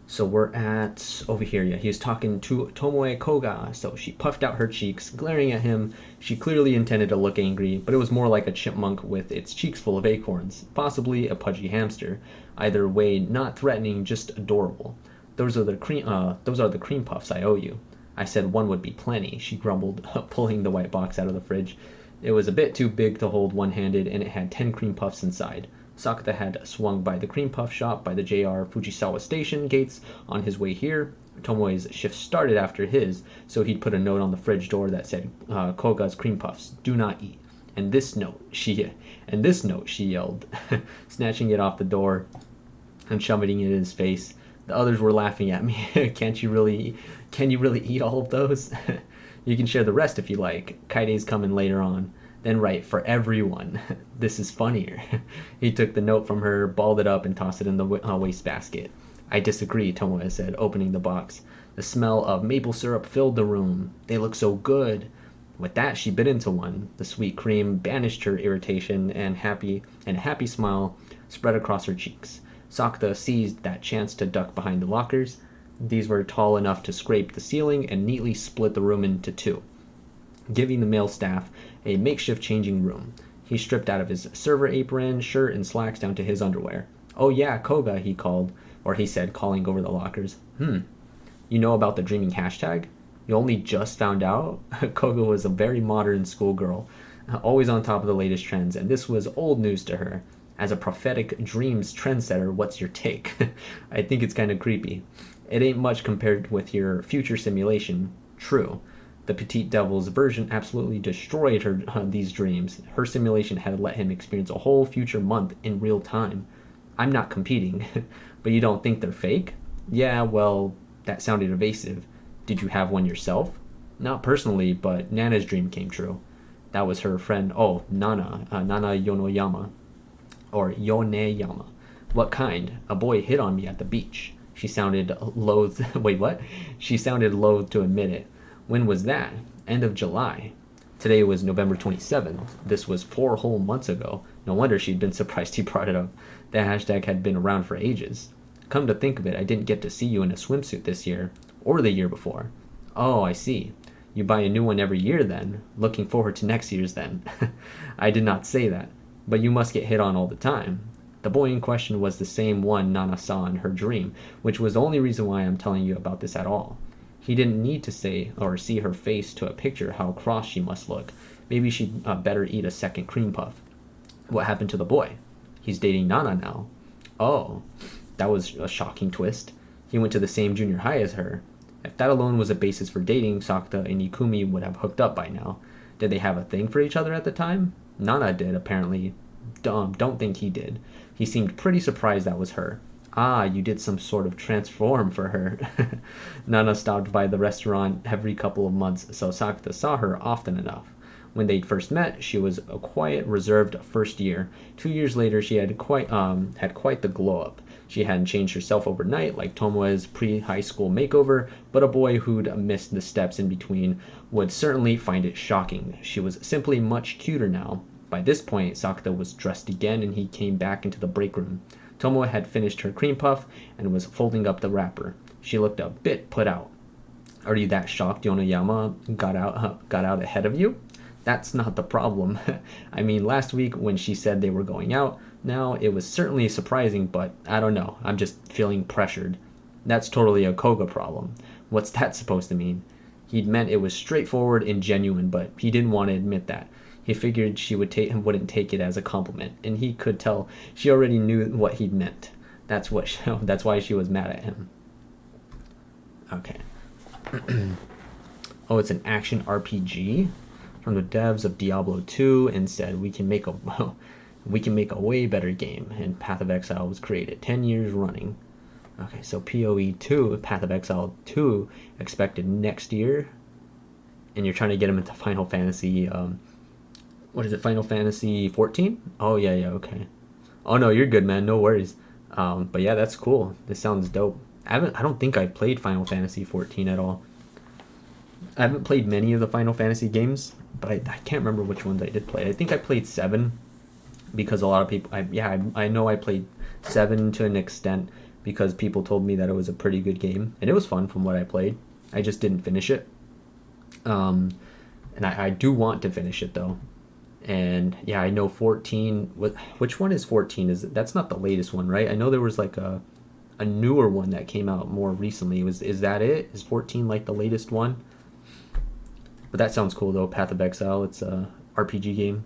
So we're at over here. Yeah, he's talking to Tomoe Koga. So she puffed out her cheeks, glaring at him. She clearly intended to look angry, but it was more like a chipmunk with its cheeks full of acorns, possibly a pudgy hamster. Either way, not threatening, just adorable. Those are the cream puffs I owe you. I said one would be plenty, she grumbled, pulling the white box out of the fridge. It was a bit too big to hold one-handed, and it had 10 cream puffs inside. Sakata had swung by the cream puff shop by the JR Fujisawa station gates on his way here. Tomoe's shift started after his, so he'd put a note on the fridge door that said, Koga's cream puffs, do not eat. And this note, she yelled, snatching it off the door and shoving it in his face. The others were laughing at me. Can you really eat all of those? You can share the rest if you like. Kaide's coming later on. Then write for everyone. This is funnier. He took the note from her, balled it up, and tossed it in the wastebasket. I disagree, Tomoe said, opening the box. The smell of maple syrup filled the room. They look so good. With that, she bit into one. The sweet cream banished her irritation, and a happy smile spread across her cheeks. Sakata seized that chance to duck behind the lockers. These were tall enough to scrape the ceiling and neatly split the room into two, giving the male staff a makeshift changing room. He stripped out of his server apron, shirt, and slacks down to his underwear. Oh yeah, Koga, he said, calling over the lockers. You know about the dreaming hashtag? You only just found out? Koga was a very modern schoolgirl, always on top of the latest trends, and this was old news to her. As a prophetic dreams trendsetter, what's your take? I think it's kind of creepy. It ain't much compared with your future simulation. True. The Petite Devil's version absolutely destroyed her these dreams. Her simulation had let him experience a whole future month in real time. I'm not competing, but you don't think they're fake? Yeah, well, that sounded evasive. Did you have one yourself? Not personally, but Nana's dream came true. That was her friend, Nana Yonoyama, or Yoneyama. What kind? A boy hit on me at the beach. She sounded loath. Wait, what? She sounded loath to admit it. When was that? End of July. Today was November 27th. This was 4 whole months ago. No wonder she'd been surprised he brought it up. The hashtag had been around for ages. Come to think of it, I didn't get to see you in a swimsuit this year, or the year before. Oh, I see. You buy a new one every year then. Looking forward to next year's then. I did not say that, but you must get hit on all the time. The boy in question was the same one Nana saw in her dream, which was the only reason why I'm telling you about this at all. He didn't need to say or see her face to picture how cross she must look. Maybe she'd better eat a second cream puff. What happened to the boy? He's dating Nana now. Oh, that was a shocking twist. He went to the same junior high as her. If that alone was a basis for dating, Sakta and Ikumi would have hooked up by now. Did they have a thing for each other at the time? Nana did, apparently. Don't think he did. He seemed pretty surprised that was her. Ah, you did some sort of transform for her. Nana stopped by the restaurant every couple of months, so Sakta saw her often enough. When they'd first met, she was a quiet, reserved first year. 2 years later, she had quite the glow up. She hadn't changed herself overnight like Tomoe's pre-high school makeover, but a boy who'd missed the steps in between would certainly find it shocking. She was simply much cuter now. By this point, Sakta was dressed again and he came back into the break room. Tomoe had finished her cream puff and was folding up the wrapper. She looked a bit put out. Are you that shocked Yonoyama got out ahead of you? That's not the problem. I mean, last week when she said they were going out, now it was certainly surprising, but I don't know. I'm just feeling pressured. That's totally a Koga problem. What's that supposed to mean? He'd meant it was straightforward and genuine, but he didn't want to admit that. He figured she wouldn't take it as a compliment, and he could tell she already knew what he'd meant. That's why she was mad at him. Okay. Oh, it's an action RPG from the devs of Diablo 2, and said we can make a way better game. And Path of Exile was created 10 years running. Okay, so PoE 2, Path of Exile 2, expected next year, and you're trying to get him into Final Fantasy. What is it? Final Fantasy 14? Oh yeah, okay. Oh no, you're good, man. No worries. But yeah, that's cool. This sounds dope. I don't think I've played Final Fantasy 14 at all. I haven't played many of the Final Fantasy games, but I can't remember which ones I did play. I think I played 7 because a lot of people. I know I played 7 to an extent because people told me that it was a pretty good game and it was fun from what I played. I just didn't finish it. And I do want to finish it though. And yeah, I know 14. Which one is 14? That's not the latest one, right? I know there was like a newer one that came out more recently. Is that it? Is 14 like the latest one? But that sounds cool though. Path of Exile. It's a RPG game.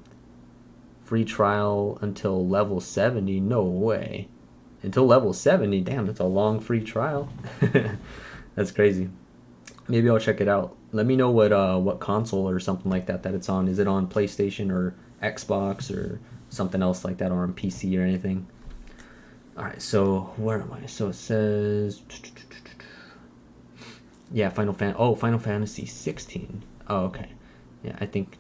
Free trial until level 70. No way. Until level 70. Damn, that's a long free trial. That's crazy. Maybe I'll check it out. Let me know what console or something like that it's on. Is it on PlayStation or Xbox or something else like that, or on PC or anything? All right, so where am I? So it says, yeah, Final Fantasy 16. Oh, okay. Yeah, I think.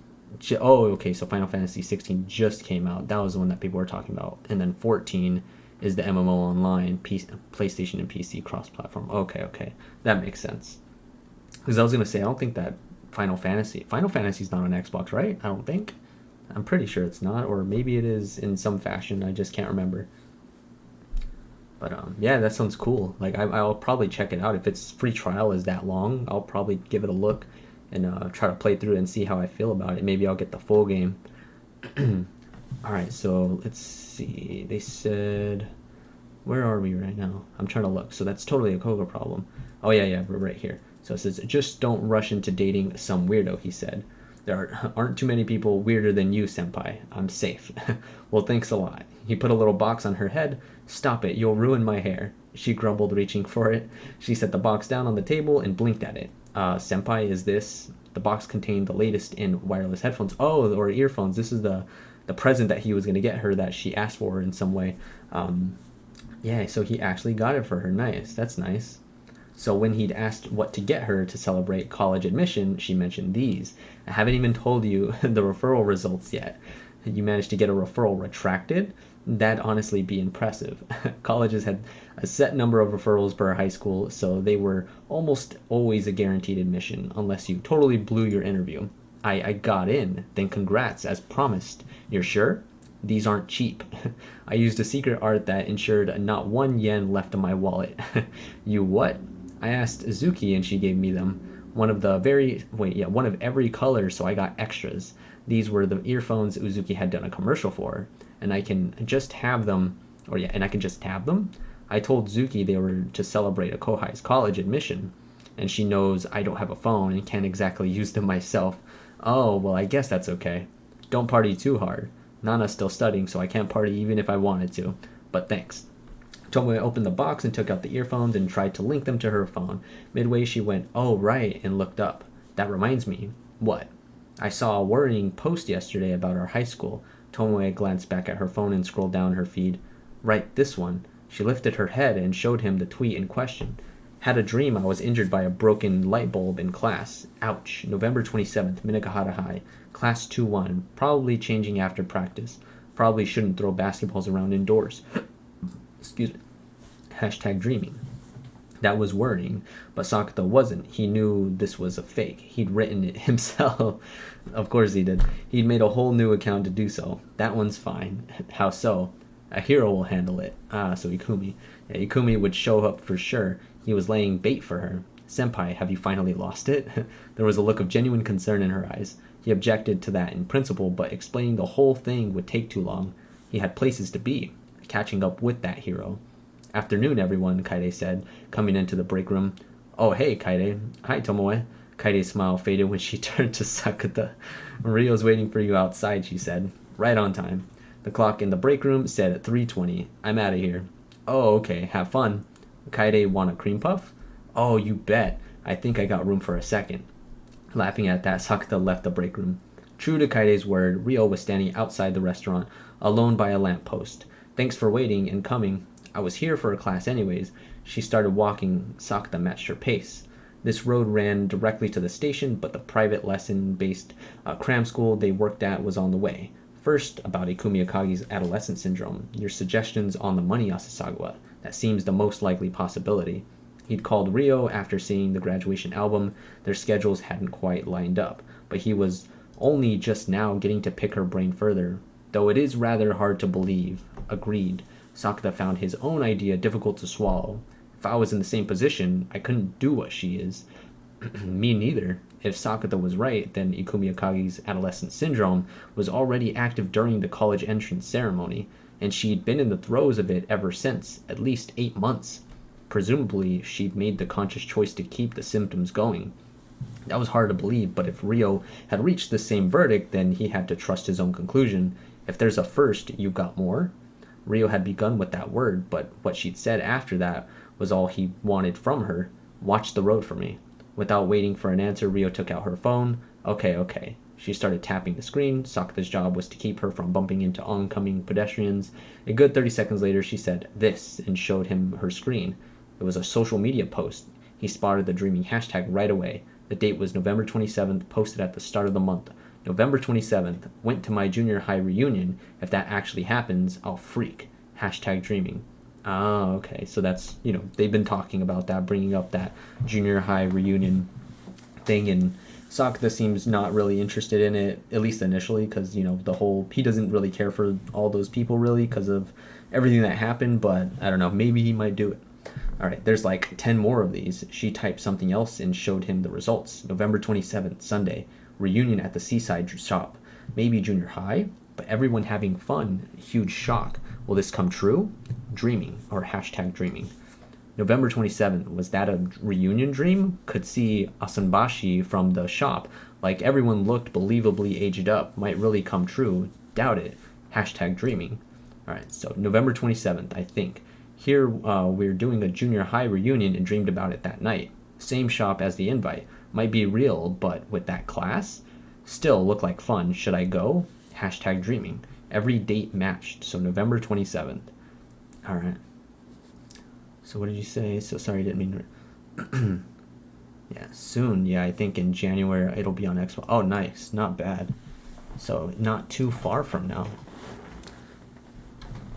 Oh, okay. So Final Fantasy 16 just came out. That was the one that people were talking about. And then 14 is the MMO online, PlayStation and PC cross-platform. Okay, that makes sense. Because I was gonna say, I don't think that Final Fantasy's not on Xbox, right? I don't think. I'm pretty sure it's not, or maybe it is in some fashion. I just can't remember. But yeah, that sounds cool. Like I'll probably check it out if its free trial is that long. I'll probably give it a look and try to play through it and see how I feel about it. Maybe I'll get the full game. All right, so let's see. They said, where are we right now? I'm trying to look. So that's totally a Koga problem. Oh yeah, we're right here. So it says, just don't rush into dating some weirdo, he said. There aren't too many people weirder than you, senpai. I'm safe. Well, thanks a lot. He put a little box on her head. Stop it, you'll ruin my hair. She grumbled, reaching for it. She set the box down on the table and blinked at it. Senpai, is this? The box contained the latest in wireless headphones. Oh, or earphones. This is the present that he was going to get her that she asked for in some way. Yeah, so he actually got it for her. Nice. That's nice. So when he'd asked what to get her to celebrate college admission, she mentioned these. I haven't even told you the referral results yet. You managed to get a referral retracted? That'd honestly be impressive. Colleges had a set number of referrals per high school, so they were almost always a guaranteed admission, unless you totally blew your interview. I got in, then congrats, as promised. You're sure? These aren't cheap. I used a secret art that ensured not 1 yen left in my wallet. You what? I asked Izuki and she gave me them. One of every color, so I got extras. These were the earphones Uzuki had done a commercial for, and I can just have them. I told Zuki they were to celebrate a Kohai's college admission, and she knows I don't have a phone and can't exactly use them myself. Oh, well, I guess that's okay. Don't party too hard. Nana's still studying, so I can't party even if I wanted to. But thanks. Tomoe opened the box and took out the earphones and tried to link them to her phone. Midway, she went, oh, right, and looked up. That reminds me. What? I saw a worrying post yesterday about our high school. Tomoe glanced back at her phone and scrolled down her feed. Right, this one. She lifted her head and showed him the tweet in question. Had a dream I was injured by a broken light bulb in class. Ouch. November 27th, Minagahara High. Class 2-1. Probably changing after practice. Probably shouldn't throw basketballs around indoors. Excuse me. Hashtag dreaming. That was worrying, but Sakata wasn't. He knew this was a fake. He'd written it himself. Of course he did. He'd made a whole new account to do so. That one's fine. How so? A hero will handle it. So Ikumi. Yeah, Ikumi would show up for sure. He was laying bait for her. Senpai, have you finally lost it? There was a look of genuine concern in her eyes. He objected to that in principle, but explaining the whole thing would take too long. He had places to be, catching up with that hero. Afternoon, everyone, Kaede said, coming into the break room. Oh, hey, Kaede. Hi, Tomoe. Kaide's smile faded when she turned to Sakata. Rio's waiting for you outside, she said. Right on time. The clock in the break room said 3:20. I'm out of here. Oh, okay. Have fun. Kaede, want a cream puff? Oh, you bet. I think I got room for a second. Laughing at that, Sakata left the break room. True to Kaide's word, Rio was standing outside the restaurant, alone by a lamppost. Thanks for waiting and coming. I was here for a class anyways. She started walking. Sakata matched her pace. This road ran directly to the station, but the private lesson-based cram school they worked at was on the way. First, about Ikumi Akagi's adolescent syndrome. Your suggestions on the money, Asasagawa. That seems the most likely possibility. He'd called Rio after seeing the graduation album. Their schedules hadn't quite lined up, but he was only just now getting to pick her brain further. Though it is rather hard to believe. Agreed. Sakata found his own idea difficult to swallow. If I was in the same position, I couldn't do what she is. Me neither. If Sakata was right, then Ikumi Akagi's adolescent syndrome was already active during the college entrance ceremony, and she'd been in the throes of it ever since, at least 8 months. Presumably, she'd made the conscious choice to keep the symptoms going. That was hard to believe, but if Rio had reached the same verdict, then he had to trust his own conclusion. If there's a first, you've got more? Rio had begun with that word, but what she'd said after that was all he wanted from her. Watch the road for me. Without waiting for an answer, Rio took out her phone. Okay. She started tapping the screen. Sakata's job was to keep her from bumping into oncoming pedestrians. A good 30 seconds later, she said, this, and showed him her screen. It was a social media post. He spotted the dreaming hashtag right away. The date was November 27th, posted at the start of the month. November 27th, went to my junior high reunion. If that actually happens, I'll freak. Hashtag dreaming. Ah, okay. So that's, they've been talking about that, bringing up that junior high reunion thing, and Sakata seems not really interested in it, at least initially, because, he doesn't really care for all those people, really, because of everything that happened, but I don't know, maybe he might do it. All right, there's like 10 more of these. She typed something else and showed him the results. November 27th, Sunday, reunion at the seaside shop. Maybe junior high, but everyone having fun. Huge shock. Will this come true? Dreaming, or hashtag dreaming. November 27th, was that a reunion dream? Could see Asanbashi from the shop. Like everyone looked believably aged up. Might really come true. Doubt it. Hashtag dreaming. Alright, so November 27th, I think. Here we're doing a junior high reunion and dreamed about it that night. Same shop as the invite. Might be real, but with that class? Still look like fun. Should I go? Hashtag dreaming. Every date matched, so November 27th. All right. So what did you say? So sorry, didn't mean to... Yeah, soon. Yeah, I think in January it'll be on Xbox. Oh, nice. Not bad. So not too far from now.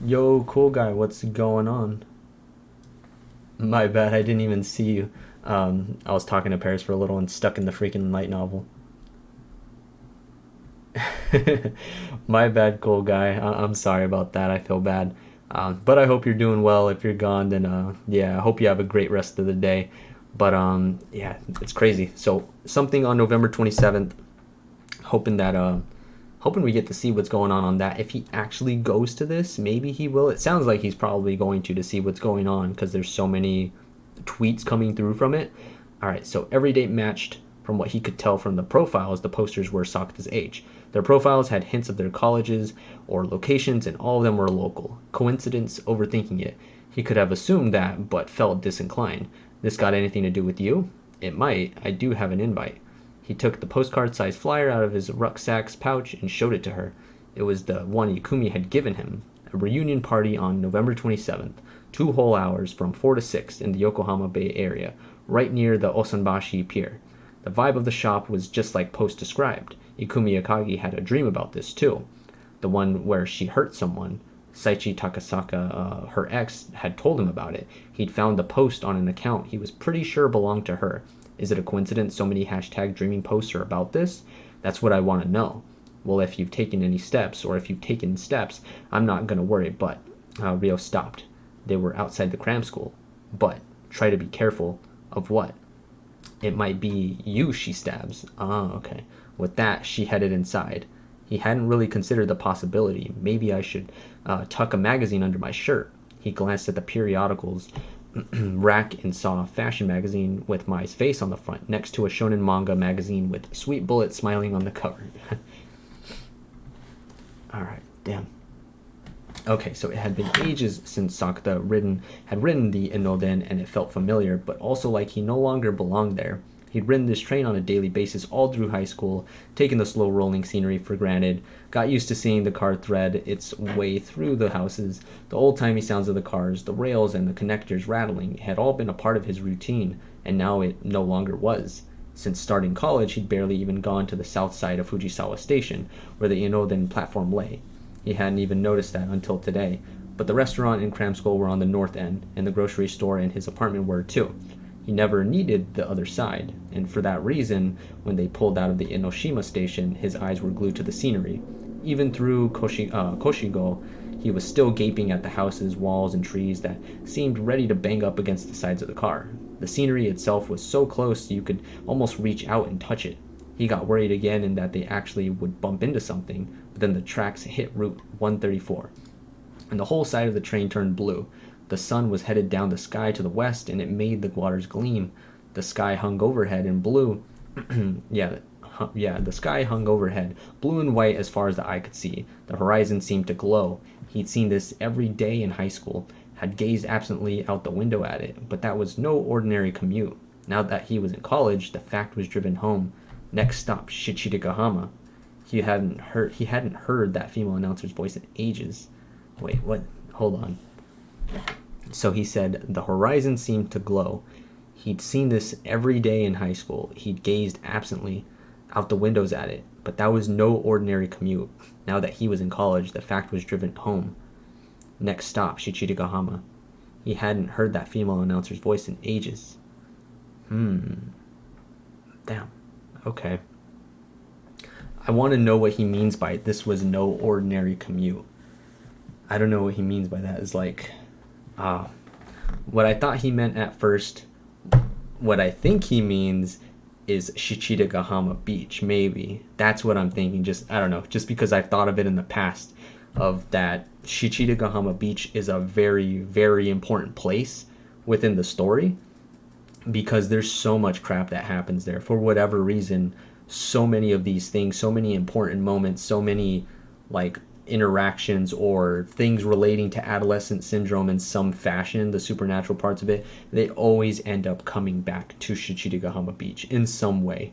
Yo, cool guy, what's going on? My bad, I didn't even see you. I was talking to Paris for a little and stuck in the freaking light novel. My bad, cool guy. I'm sorry about that. I feel bad. But I hope you're doing well. If you're gone, then yeah, I hope you have a great rest of the day. But yeah, it's crazy. So something on November 27th. Hoping we get to see what's going on that. If he actually goes to this, maybe he will. It sounds like he's probably going to see what's going on because there's so many tweets coming through from it. All right, so every date matched. From what he could tell from the profiles, the posters were Sakata's age. Their profiles had hints of their colleges or locations, and all of them were local. Coincidence? Overthinking it. He could have assumed that, but felt disinclined. This got anything to do with you? It might. I do have an invite. He took the postcard-sized flyer out of his rucksack's pouch and showed it to her. It was the one Yumi had given him. A reunion party on November 27th. 2 whole hours from 4 to 6 in the Yokohama Bay area, right near the Osanbashi Pier. The vibe of the shop was just like Post described. Ikumi Akagi had a dream about this too. The one where she hurt someone. Saichi Takasaka, her ex, had told him about it. He'd found the post on an account he was pretty sure belonged to her. Is it a coincidence so many hashtag dreaming posts are about this? That's what I want to know. Well, if you've taken any steps, or if you've taken steps, I'm not going to worry, but... Rio stopped. They were outside the cram school. But, try to be careful. Of what? It might be you she stabs. Ah, okay. With that, she headed inside. He hadn't really considered the possibility. Maybe I should tuck a magazine under my shirt. He glanced at the periodicals rack and saw a fashion magazine with my face on the front, next to a shonen manga magazine with Sweet Bullet smiling on the cover. Alright, damn. Okay, so it had been ages since Sakata had ridden the Inoden, and it felt familiar, but also like he no longer belonged there. He'd ridden this train on a daily basis all through high school, taken the slow rolling scenery for granted, got used to seeing the car thread its way through the houses, the old-timey sounds of the cars, the rails and the connectors rattling had all been a part of his routine, and now it no longer was. Since starting college, he'd barely even gone to the south side of Fujisawa Station, where the Inoden platform lay. He hadn't even noticed that until today, but the restaurant and cram school were on the north end, and the grocery store and his apartment were too. He never needed the other side, and for that reason, when they pulled out of the Enoshima station, his eyes were glued to the scenery. Even through Koshigo, he was still gaping at the houses, walls, and trees that seemed ready to bang up against the sides of the car. The scenery itself was so close you could almost reach out and touch it. He got worried again in that they actually would bump into something, but then the tracks hit Route 134, and the whole side of the train turned blue. The sun was headed down the sky to the west, and it made the waters gleam. The sky hung overhead in blue. The sky hung overhead, blue and white as far as the eye could see. The horizon seemed to glow. He'd seen this every day in high school, had gazed absently out the window at it, but that was no ordinary commute. Now that he was in college, the fact was driven home. Next stop, Shichigahama. He hadn't heard that female announcer's voice in ages. Wait, what? Hold on. So he said, the horizon seemed to glow. He'd seen this every day in high school. He'd gazed absently out the windows at it, but that was no ordinary commute. Now that he was in college, the fact was driven home. Next stop, Shichigahama. He hadn't heard that female announcer's voice in ages. Damn. Okay. I want to know what he means by this was no ordinary commute. I don't know what he means by that. It's like, what I thought he meant at first, what I think he means is Shichigahama Beach, maybe. That's what I'm thinking. I don't know, just because I've thought of it in the past, of that Shichigahama Beach is a very, very important place within the story, because there's so much crap that happens there. For whatever reason, so many of these things, so many important moments, so many, like, interactions or things relating to adolescent syndrome in some fashion, the supernatural parts of it, they always end up coming back to Shichirigahama Beach in some way.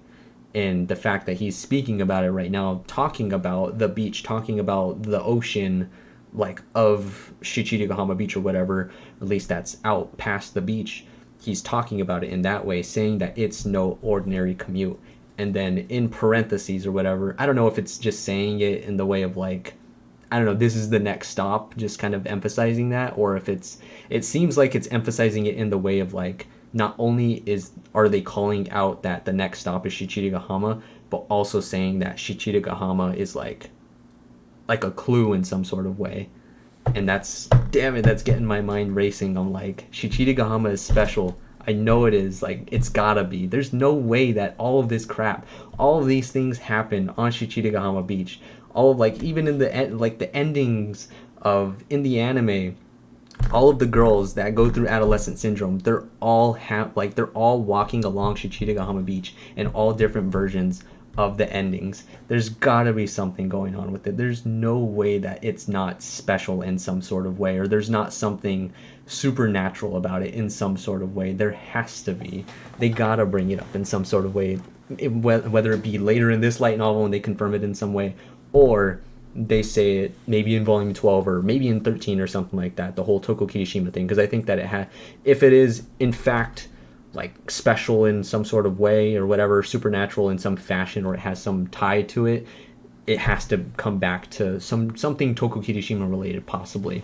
And the fact that he's speaking about it right now, talking about the beach, talking about the ocean, like of Shichirigahama Beach or whatever, at least that's out past the beach, he's talking about it in that way, saying that it's no ordinary commute. And then in parentheses or whatever, I don't know if it's just saying it in the way of like, I don't know, this is the next stop, just kind of emphasizing that, or if it seems like it's emphasizing it in the way of like, not only are they calling out that the next stop is Shichirigahama, but also saying that Shichirigahama is like a clue in some sort of way. And that's, damn it, that's getting my mind racing. I'm like, Shichirigahama is special. I know it is. Like, it's gotta be. There's no way that all of this crap, all of these things happen on Shichirigahama Beach. All of, like, even in the endings in the anime, all of the girls that go through adolescent syndrome, they're all walking along Shichirigahama Beach in all different versions of the endings. There's gotta be something going on with it. There's no way that it's not special in some sort of way, or there's not something supernatural about it in some sort of way. There has to be. They gotta bring it up in some sort of way, whether it be later in this light novel and they confirm it in some way, or they say it maybe in volume 12 or maybe in 13 or something like that, the whole Toko Kirishima thing, because I think that if it is in fact like special in some sort of way or whatever, supernatural in some fashion, or it has some tie to it, it has to come back to something Toko Kirishima related, possibly.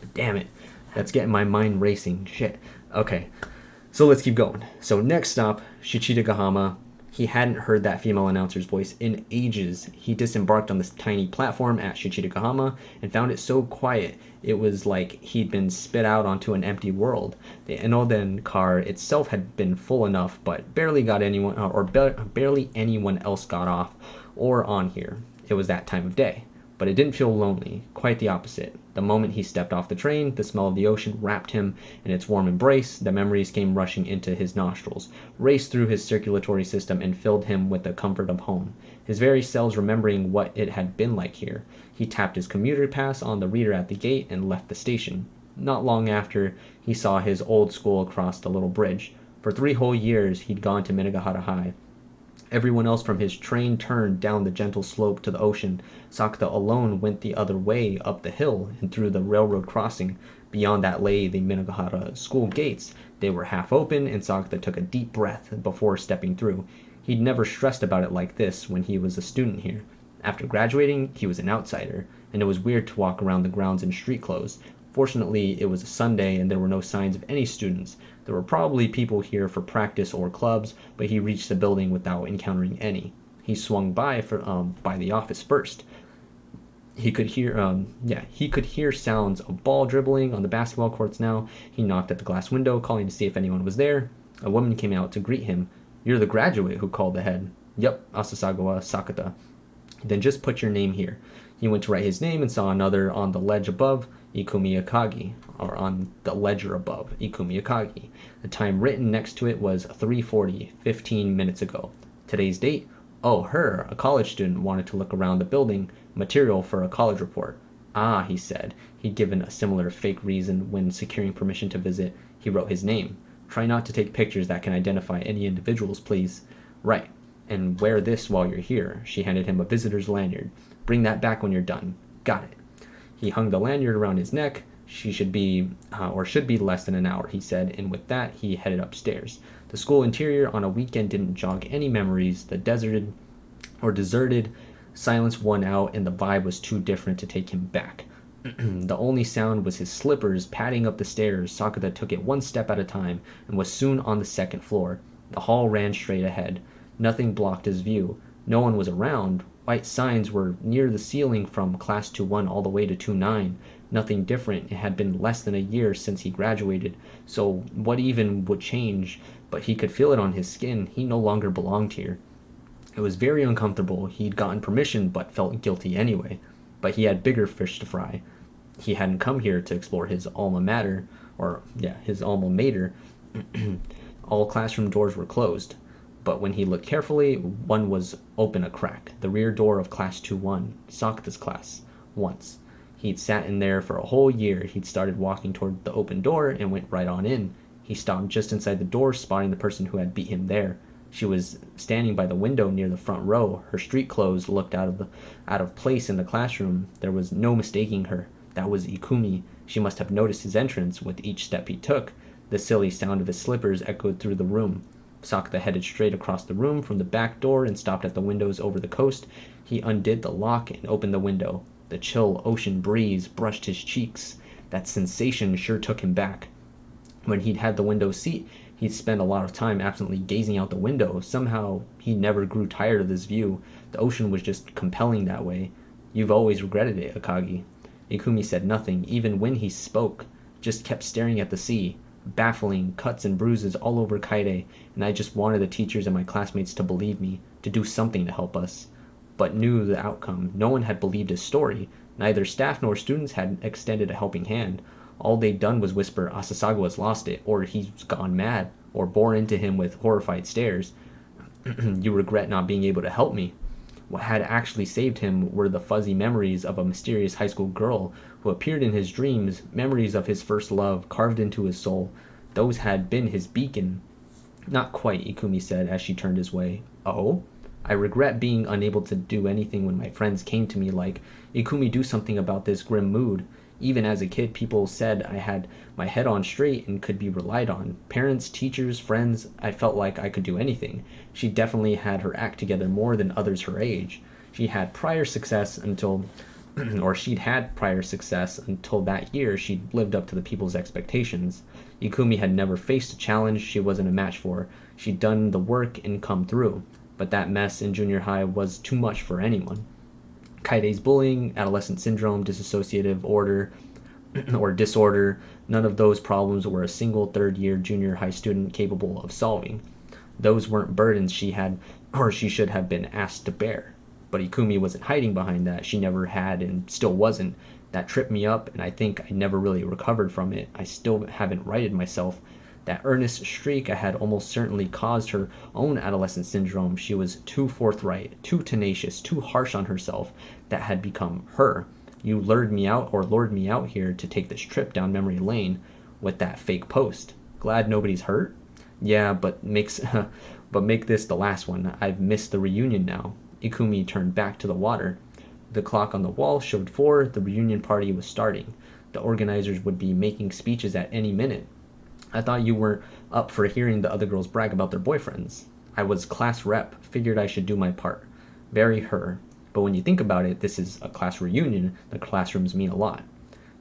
But damn it, that's getting my mind racing. Shit. Okay, so let's keep going. So next stop, Shichirigahama. He hadn't heard that female announcer's voice in ages. He disembarked on this tiny platform at Shichirigahama and found it so quiet it was like he'd been spit out onto an empty world. The Enoden car itself had been full enough, but barely anyone else got off or on here. It was that time of day. But it didn't feel lonely, quite the opposite. The moment he stepped off the train, the smell of the ocean wrapped him in its warm embrace. The memories came rushing into his nostrils, raced through his circulatory system, and filled him with the comfort of home. His very cells remembering what it had been like here. He tapped his commuter pass on the reader at the gate and left the station. Not long after, he saw his old school across the little bridge. For 3 whole years, he'd gone to Minagahara High. Everyone else from his train turned down the gentle slope to the ocean. Sakata alone went the other way, up the hill and through the railroad crossing. Beyond that lay the Minagahara school gates. They were half open, and Sakata took a deep breath before stepping through. He'd never stressed about it like this when he was a student here. After graduating, he was an outsider, and it was weird to walk around the grounds in street clothes. Fortunately, it was a Sunday and there were no signs of any students. There were probably people here for practice or clubs, but he reached the building without encountering any. He swung by the office first. He could hear sounds of ball dribbling on the basketball courts now. He knocked at the glass window, calling to see if anyone was there. A woman came out to greet him. "You're the graduate who called ahead." "Yep, Asasagawa Sakata." "Then just put your name here." He went to write his name and saw another on the ledge above, Ikumi Akagi, or on the ledger above, Ikumi Akagi. The time written next to it was 3:40, 15 minutes ago. Today's date? Oh, her, a college student, wanted to look around the building, material for a college report. Ah, he said. He'd given a similar fake reason when securing permission to visit. He wrote his name. "Try not to take pictures that can identify any individuals, please." "Right. And wear this while you're here." She handed him a visitor's lanyard. "Bring that back when you're done." "Got it." He hung the lanyard around his neck. Should be less than an hour, he said, and with that, he headed upstairs. The school interior on a weekend didn't jog any memories. The deserted silence won out, and the vibe was too different to take him back. The only sound was his slippers padding up the stairs. Sakata took it one step at a time and was soon on the second floor. The hall ran straight ahead. Nothing blocked his view. No one was around. White signs were near the ceiling from Class 2-1 all the way to 2-9. Nothing different. It had been less than a year since he graduated, so what even would change? But he could feel it on his skin. He no longer belonged here. It was very uncomfortable. He'd gotten permission, but felt guilty anyway. But he had bigger fish to fry. He hadn't come here to explore his alma mater. All classroom doors were closed. But when he looked carefully, one was open a crack. The rear door of Class 2-1, Sakata's class. once. He'd sat in there for a whole year. He'd started walking toward the open door and went right on in. He stopped just inside the door, spotting the person who had beat him there. She was standing by the window near the front row. Her street clothes looked out of place in the classroom. There was no mistaking her. That was Ikumi. She must have noticed his entrance with each step he took. The silly sound of his slippers echoed through the room. Sakata headed straight across the room from the back door and stopped at the windows over the coast. He undid the lock and opened the window. The chill ocean breeze brushed his cheeks. That sensation sure took him back. When he'd had the window seat, he'd spent a lot of time absently gazing out the window. Somehow, he never grew tired of this view. The ocean was just compelling that way. You've always regretted it, Akagi. Ikumi said nothing, even when he spoke, just kept staring at the sea. Baffling, cuts and bruises all over Kaide, and I just wanted the teachers and my classmates to believe me, to do something to help us. But knew the outcome. No one had believed his story. Neither staff nor students had extended a helping hand. All they'd done was whisper, Asasagawa's lost it, or he's gone mad, or bore into him with horrified stares. You regret not being able to help me. What had actually saved him were the fuzzy memories of a mysterious high school girl who appeared in his dreams, memories of his first love carved into his soul. Those had been his beacon. Not quite, Ikumi said as she turned his way. Oh? I regret being unable to do anything when my friends came to me like, Ikumi, do something about this grim mood. Even as a kid, people said I had my head on straight and could be relied on. Parents, teachers, friends, I felt like I could do anything. She definitely had her act together more than others her age. She'd had prior success until that year she'd lived up to the people's expectations. Ikumi had never faced a challenge she wasn't a match for. She'd done the work and come through. But that mess in junior high was too much for anyone. Kaide's bullying, adolescent syndrome, dissociative order, or disorder, none of those problems were a single third-year junior high student capable of solving. Those weren't burdens she had, or she should have been asked to bear. But Ikumi wasn't hiding behind that. She never had and still wasn't. That tripped me up, and I think I never really recovered from it. I still haven't righted myself. That earnest streak I had almost certainly caused her own adolescent syndrome. She was too forthright, too tenacious, too harsh on herself. That had become her. You lured me out here to take this trip down memory lane with that fake post. Glad nobody's hurt? Yeah, but make this the last one. I've missed the reunion now. Ikumi turned back to the water. The clock on the wall showed 4. The reunion party was starting. The organizers would be making speeches at any minute. I thought you weren't up for hearing the other girls brag about their boyfriends. I was class rep, figured I should do my part. Very her. But when you think about it, this is a class reunion. The classrooms mean a lot.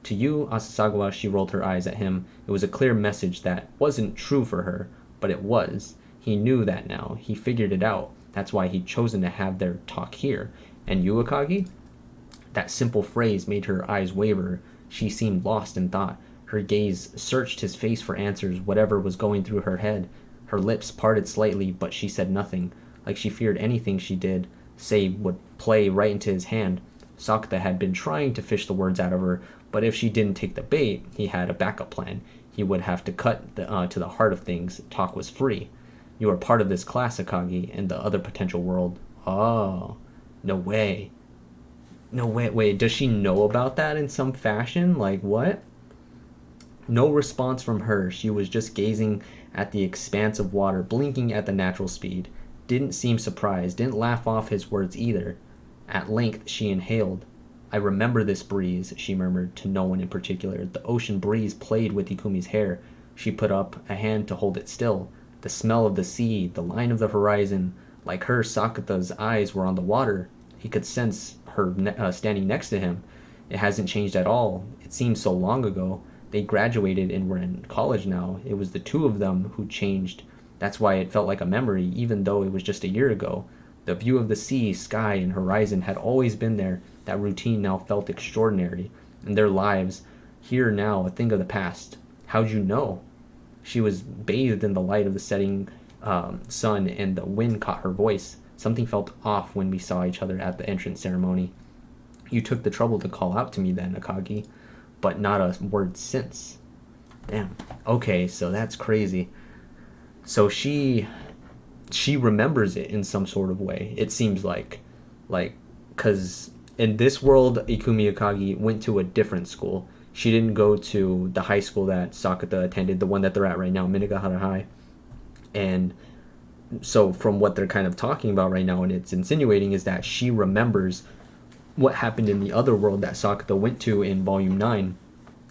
To you, Asasagawa, she rolled her eyes at him. It was a clear message that wasn't true for her, but it was. He knew that now. He figured it out. That's why he'd chosen to have their talk here. And you, Akagi? That simple phrase made her eyes waver. She seemed lost in thought. Her gaze searched his face for answers, whatever was going through her head. Her lips parted slightly, but she said nothing, like she feared anything she did say would play right into his hand. Sakata had been trying to fish the words out of her, but if she didn't take the bait, he had a backup plan. He would have to cut to the heart of things. Talk was free. You are part of this class, Akagi, and the other potential world. Oh, no way. No way. Wait, does she know about that in some fashion? Like, what? No response from her. She was just gazing at the expanse of water, blinking at the natural speed. Didn't seem surprised, didn't laugh off his words either. At length, she inhaled. I remember this breeze, she murmured, to no one in particular. The ocean breeze played with Ikumi's hair. She put up a hand to hold it still. The smell of the sea, the line of the horizon. Like her, Sakata's eyes were on the water. He could sense her standing next to him. It hasn't changed at all. It seems so long ago. They graduated and were in college now. It was the two of them who changed. That's why it felt like a memory, even though it was just a year ago. The view of the sea, sky, and horizon had always been there. That routine now felt extraordinary. And their lives, here now, a thing of the past. How'd you know? She was bathed in the light of the setting sun, and the wind caught her voice. Something felt off when we saw each other at the entrance ceremony. You took the trouble to call out to me then, Akagi. But not a word since. Damn. Okay, so that's crazy. So she remembers it in some sort of way. It seems like, because in this world, Ikumi Akagi went to a different school. She didn't go to the high school that Sakata attended, the one that they're at right now, Minagahara High. And so from what they're kind of talking about right now, and it's insinuating, is that she remembers what happened in the other world that Sakata went to in Volume 9.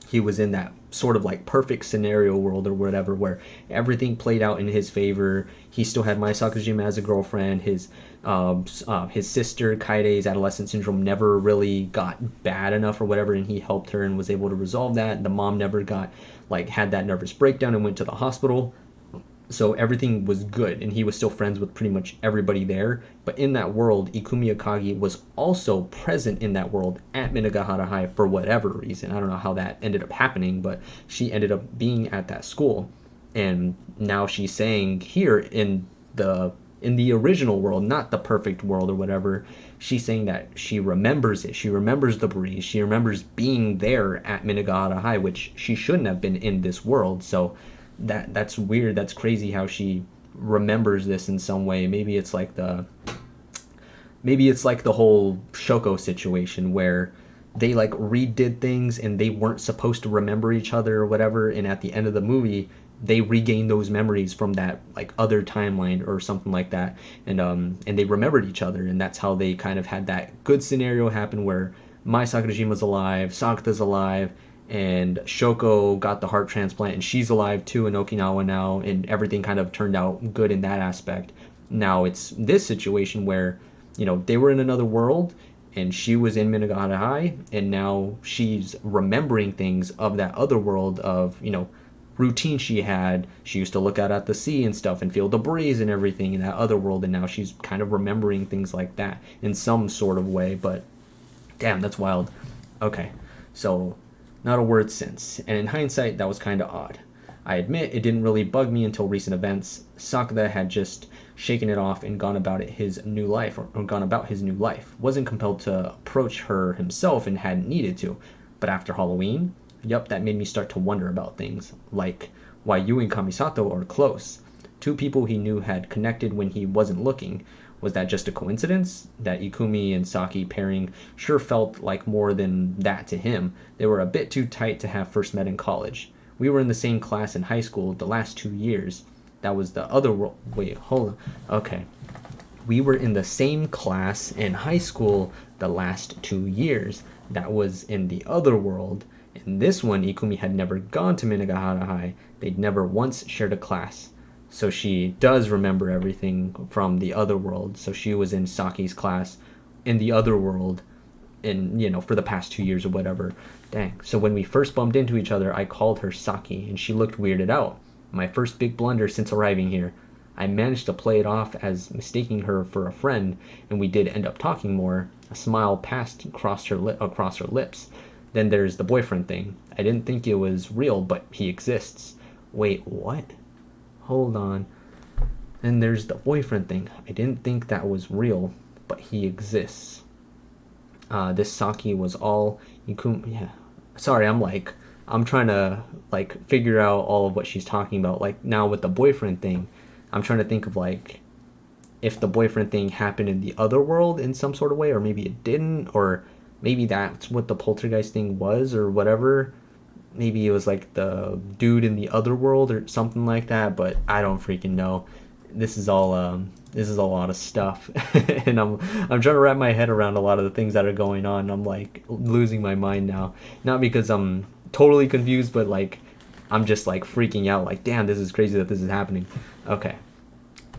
He was in that sort of like perfect scenario world or whatever, where everything played out in his favor. He still had Mai Sakajima as a girlfriend. His sister Kaide's adolescent syndrome never really got bad enough or whatever, and he helped her and was able to resolve that. The mom never got had that nervous breakdown and went to the hospital. So everything was good, and he was still friends with pretty much everybody there. But in that world, Ikumi Akagi was also present in that world at Minagahara High for whatever reason. I don't know how that ended up happening, but she ended up being at that school. And now she's saying here in the original world, not the perfect world or whatever, she's saying that she remembers it. She remembers the breeze. She remembers being there at Minagahara High, which she shouldn't have been in this world. So that's weird. That's crazy how she remembers this in some way. Maybe it's like the whole Shoko situation where they redid things and they weren't supposed to remember each other or whatever, and at the end of the movie they regained those memories from that other timeline or something like that, and they remembered each other, and that's how they kind of had that good scenario happen where Mai Sakurajima's alive, Sakata's alive, and Shoko got the heart transplant, and she's alive too in Okinawa now, and everything kind of turned out good in that aspect. Now it's this situation where, they were in another world, and she was in Minagahara High, and now she's remembering things of that other world of, routine she had. She used to look out at the sea and stuff and feel the breeze and everything in that other world, and now she's kind of remembering things like that in some sort of way, but damn, that's wild. Okay, so not a word since, and in hindsight, that was kind of odd. I admit it didn't really bug me until recent events. Sakata had just shaken it off and gone about his new life. Wasn't compelled to approach her himself and hadn't needed to. But after Halloween, that made me start to wonder about things, like why you and Kamisato are close. Two people he knew had connected when he wasn't looking. Was that just a coincidence? That Ikumi and Saki pairing sure felt like more than that to him. They were a bit too tight to have first met in college. We were in the same class in high school the last 2 years. That was the other world. Wait, hold on. Okay. We were in the same class in high school the last 2 years. That was in the other world. In this one, Ikumi had never gone to Minagahara High. They'd never once shared a class. So she does remember everything from the other world. So she was in Saki's class in the other world for the past 2 years or whatever. Dang. So when we first bumped into each other, I called her Saki, and she looked weirded out. My first big blunder since arriving here. I managed to play it off as mistaking her for a friend, and we did end up talking more. A smile passed across her lips. Then there's the boyfriend thing. I didn't think it was real, but he exists. Wait, what? Hold on. Then there's the boyfriend thing. I didn't think that was real, but he exists. This Saki was all Ikumi. Yeah. Sorry, I'm trying to figure out all of what she's talking about. Now with the boyfriend thing, I'm trying to think of if the boyfriend thing happened in the other world in some sort of way, or maybe it didn't, or maybe that's what the poltergeist thing was or whatever. Maybe it was the dude in the other world or something like that, but I don't freaking know. This is all this is a lot of stuff, and I'm trying to wrap my head around a lot of the things that are going on. I'm losing my mind now, not because I'm totally confused, but I'm just freaking out. Damn, this is crazy that this is happening. Okay,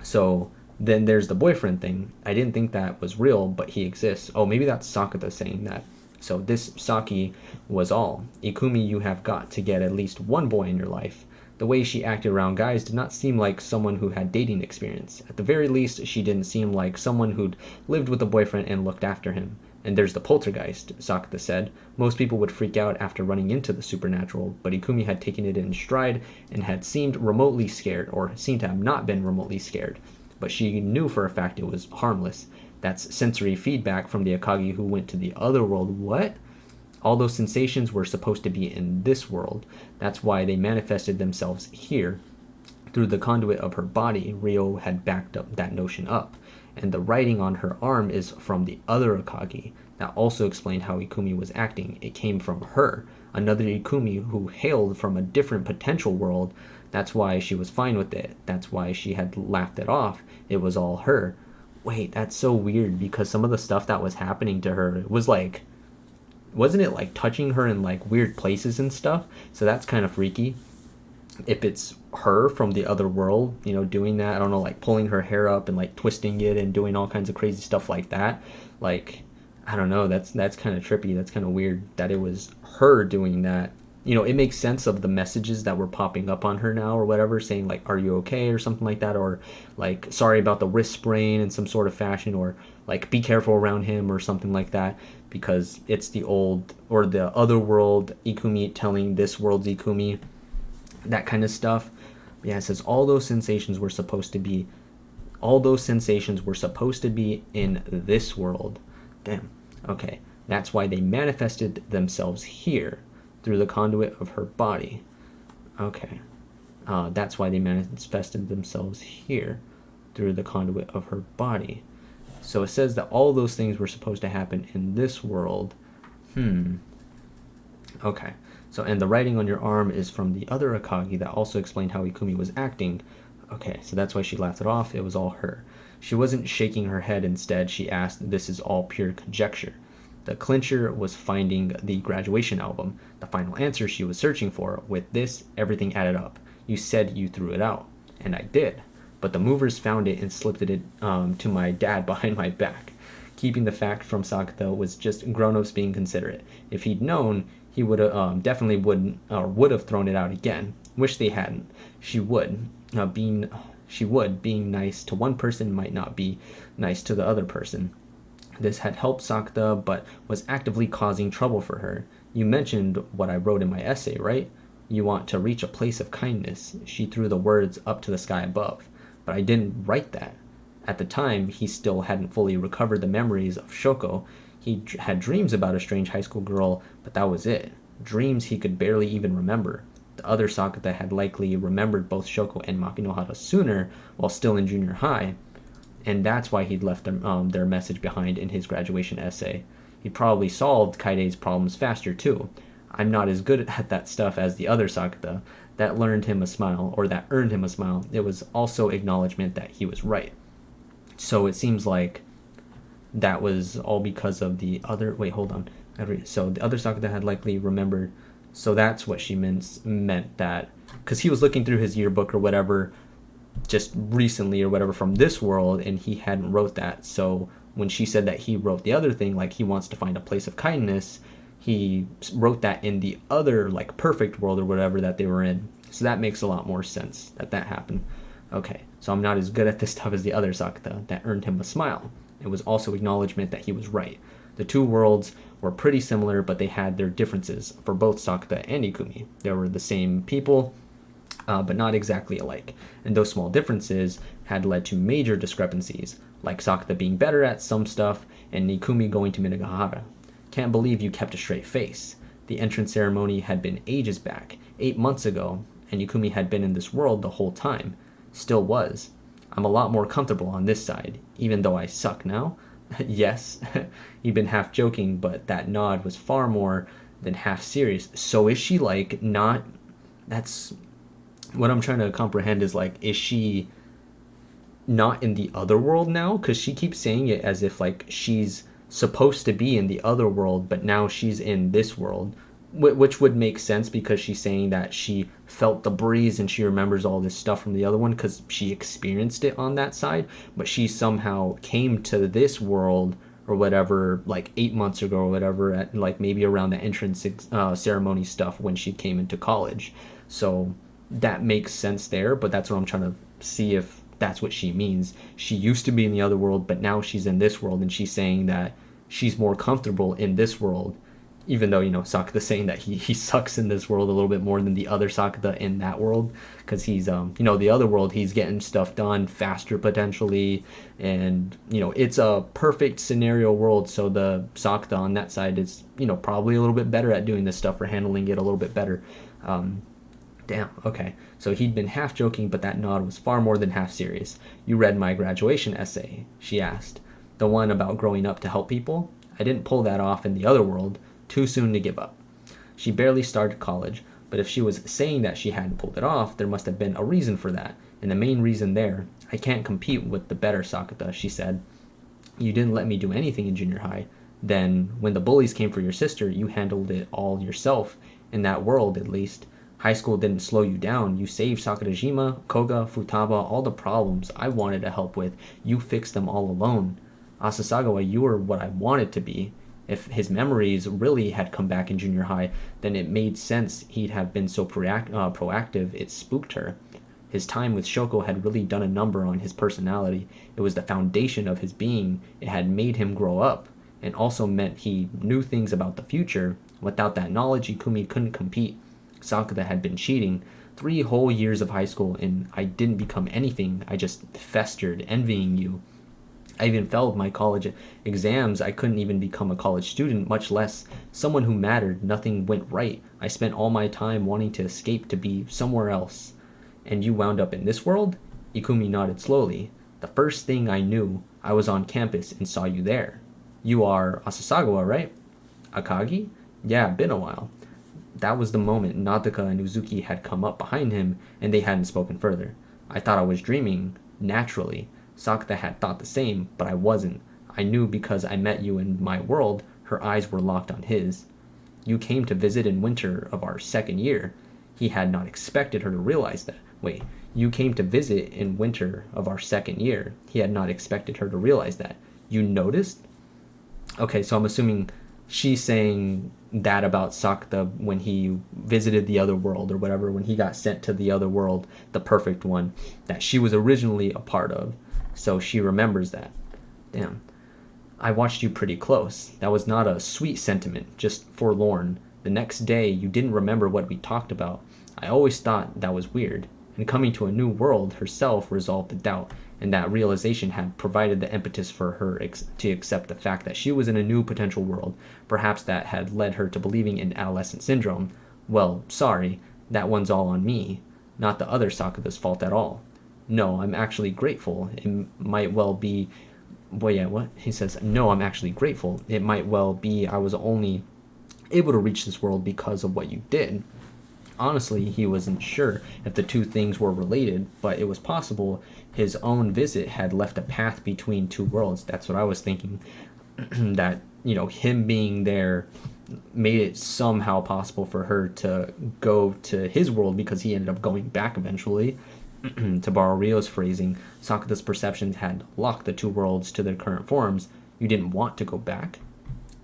so then there's the boyfriend thing. I didn't think that was real, but he exists. Oh, maybe that's Sakata saying that. So this Saki was all. Ikumi, you have got to get at least one boy in your life. The way she acted around guys did not seem like someone who had dating experience. At the very least, she didn't seem like someone who'd lived with a boyfriend and looked after him. And there's the poltergeist, Sakata said. Most people would freak out after running into the supernatural, but Ikumi had taken it in stride and had seemed remotely scared, or seemed to have not been remotely scared. But she knew for a fact it was harmless. That's sensory feedback from the Akagi who went to the other world. What? All those sensations were supposed to be in this world. That's why they manifested themselves here. Through the conduit of her body, Ryo had backed up that notion up. and the writing on her arm is from the other Akagi. That also explained how Ikumi was acting. It came from her, another Ikumi who hailed from a different potential world. That's why she was fine with it. That's why she had laughed it off. It was all her. Wait, that's so weird, because some of the stuff that was happening to her was like, wasn't it like touching her in like weird places and stuff? So that's kind of freaky. If it's her from the other world, doing that, I don't know, like pulling her hair up and like twisting it and doing all kinds of crazy stuff like that. Like, I don't know, that's kind of trippy. That's kind of weird that it was her doing that. It makes sense of the messages that were popping up on her now or whatever, saying like, are you okay, or something like that, or like, sorry about the wrist sprain in some sort of fashion, or like, be careful around him or something like that, because it's the old or the other world Ikumi telling this world's Ikumi, that kind of stuff. Yeah, it says all those sensations were supposed to be in this world. Damn. Okay, that's why they manifested themselves here through the conduit of her body. Okay, that's why they manifested themselves here through the conduit of her body. So it says that all those things were supposed to happen in this world. Okay, so, and the writing on your arm is from the other Akagi. That also explained how Ikumi was acting. Okay, so that's why she laughed it off. It was all her. She wasn't shaking her head. Instead, she asked, this is all pure conjecture. The clincher was finding the graduation album, the final answer she was searching for. With this, everything added up. You said you threw it out, and I did. But the movers found it and slipped it to my dad behind my back. Keeping the fact from Sakata was just grown-ups being considerate. If he'd known, he would have definitely would have thrown it out again. Wish they hadn't. She would. Being nice to one person might not be nice to the other person. This had helped Sakata, but was actively causing trouble for her. You mentioned what I wrote in my essay, right? You want to reach a place of kindness. She threw the words up to the sky above. But I didn't write that. At the time, he still hadn't fully recovered the memories of Shoko. He had dreams about a strange high school girl, but that was it. Dreams he could barely even remember. The other Sakata had likely remembered both Shoko and Makinohara sooner, while still in junior high, and that's why he'd left their message behind in his graduation essay. He probably solved Kaide's problems faster too. I'm not as good at that stuff as the other Sakata. That earned him a smile. It was also acknowledgement that he was right. So it seems like that was all because of the other... Wait, hold on. So the other Sakata had likely remembered. So that's what she meant that... Because he was looking through his yearbook or whatever just recently or whatever from this world, and he hadn't wrote that. So when she said that he wrote the other thing, like he wants to find a place of kindness, he wrote that in the other, like, perfect world or whatever that they were in. So that makes a lot more sense that happened. Okay, so I'm not as good at this stuff as the other Sakata. That earned him a smile. It was also acknowledgement that he was right. The two worlds were pretty similar, but they had their differences for both Sakata and Ikumi. They were the same people, but not exactly alike. And those small differences had led to major discrepancies, like Sakata being better at some stuff and Ikumi going to Minagahara. Can't believe you kept a straight face. The entrance ceremony had been ages back, 8 months ago, and Ikumi had been in this world the whole time. Still was. I'm a lot more comfortable on this side, even though I suck now. Yes, he'd been half joking, but that nod was far more than half serious. So is she, like, not... That's... What I'm trying to comprehend is, like, is she not in the other world now? Because she keeps saying it as if, like, she's supposed to be in the other world, but now she's in this world. Which would make sense, because she's saying that she felt the breeze and she remembers all this stuff from the other one because she experienced it on that side, but she somehow came to this world or whatever like 8 months ago or whatever, at like maybe around the entrance ceremony stuff when she came into college. So that makes sense there, but that's what I'm trying to see if that's what she means. She used to be in the other world, but now she's in this world, and she's saying that she's more comfortable in this world, even though, you know, Sakata's saying that he sucks in this world a little bit more than the other Sakata in that world, because he's, you know, the other world, he's getting stuff done faster potentially, and, you know, it's a perfect scenario world, so the Sakata on that side is, you know, probably a little bit better at doing this stuff or handling it a little bit better. Damn, okay. So he'd been half joking, but that nod was far more than half serious. You read my graduation essay, she asked. The one about growing up to help people? I didn't pull that off in the other world. Too soon to give up. She barely started college, but if she was saying that she hadn't pulled it off, there must have been a reason for that. And the main reason there, I can't compete with the better Sakata, she said. You didn't let me do anything in junior high. Then, when the bullies came for your sister, you handled it all yourself. In that world, at least. High school didn't slow you down. You saved Sakurajima, Koga, Futaba, all the problems I wanted to help with. You fixed them all alone. Asasagawa, you were what I wanted to be. If his memories really had come back in junior high, then it made sense he'd have been so proactive it spooked her. His time with Shoko had really done a number on his personality. It was the foundation of his being. It had made him grow up, and also meant he knew things about the future. Without that knowledge, Ikumi couldn't compete. Sakata had been cheating. 3 whole years of high school, and I didn't become anything. I just festered, envying you. I even failed my college exams. I couldn't even become a college student, much less someone who mattered. Nothing went right. I spent all my time wanting to escape to be somewhere else. And you wound up in this world? Ikumi nodded slowly. The first thing I knew, I was on campus and saw you there. You are Asasagawa, right? Akagi? Yeah, been a while. That was the moment Nadaka and Uzuki had come up behind him, and they hadn't spoken further. I thought I was dreaming. Naturally. Sakata had thought the same, but I wasn't. I knew because I met you in my world. Her eyes were locked on his. You came to visit in winter of our second year. He had not expected her to realize that. Wait, you came to visit in winter of our second year. He had not expected her to realize that. You noticed? Okay, so I'm assuming she's saying that about Sakata when he visited the other world or whatever, when he got sent to the other world, the perfect one, that she was originally a part of. So she remembers that. Damn. I watched you pretty close. That was not a sweet sentiment, just forlorn. The next day, you didn't remember what we talked about. I always thought that was weird. And coming to a new world herself resolved the doubt, and that realization had provided the impetus for her to accept the fact that she was in a new potential world. Perhaps that had led her to believing in adolescent syndrome. Well, sorry, that one's all on me. Not the other Sakata's fault at all. No, I'm actually grateful. It might well be... Well, yeah, what? He says, no, I'm actually grateful. It might well be I was only able to reach this world because of what you did. Honestly, he wasn't sure if the two things were related, but it was possible his own visit had left a path between two worlds. That's what I was thinking. That, him being there made it somehow possible for her to go to his world because he ended up going back eventually. To borrow Ryo's phrasing, Sakata's perceptions had locked the two worlds to their current forms. You didn't want to go back?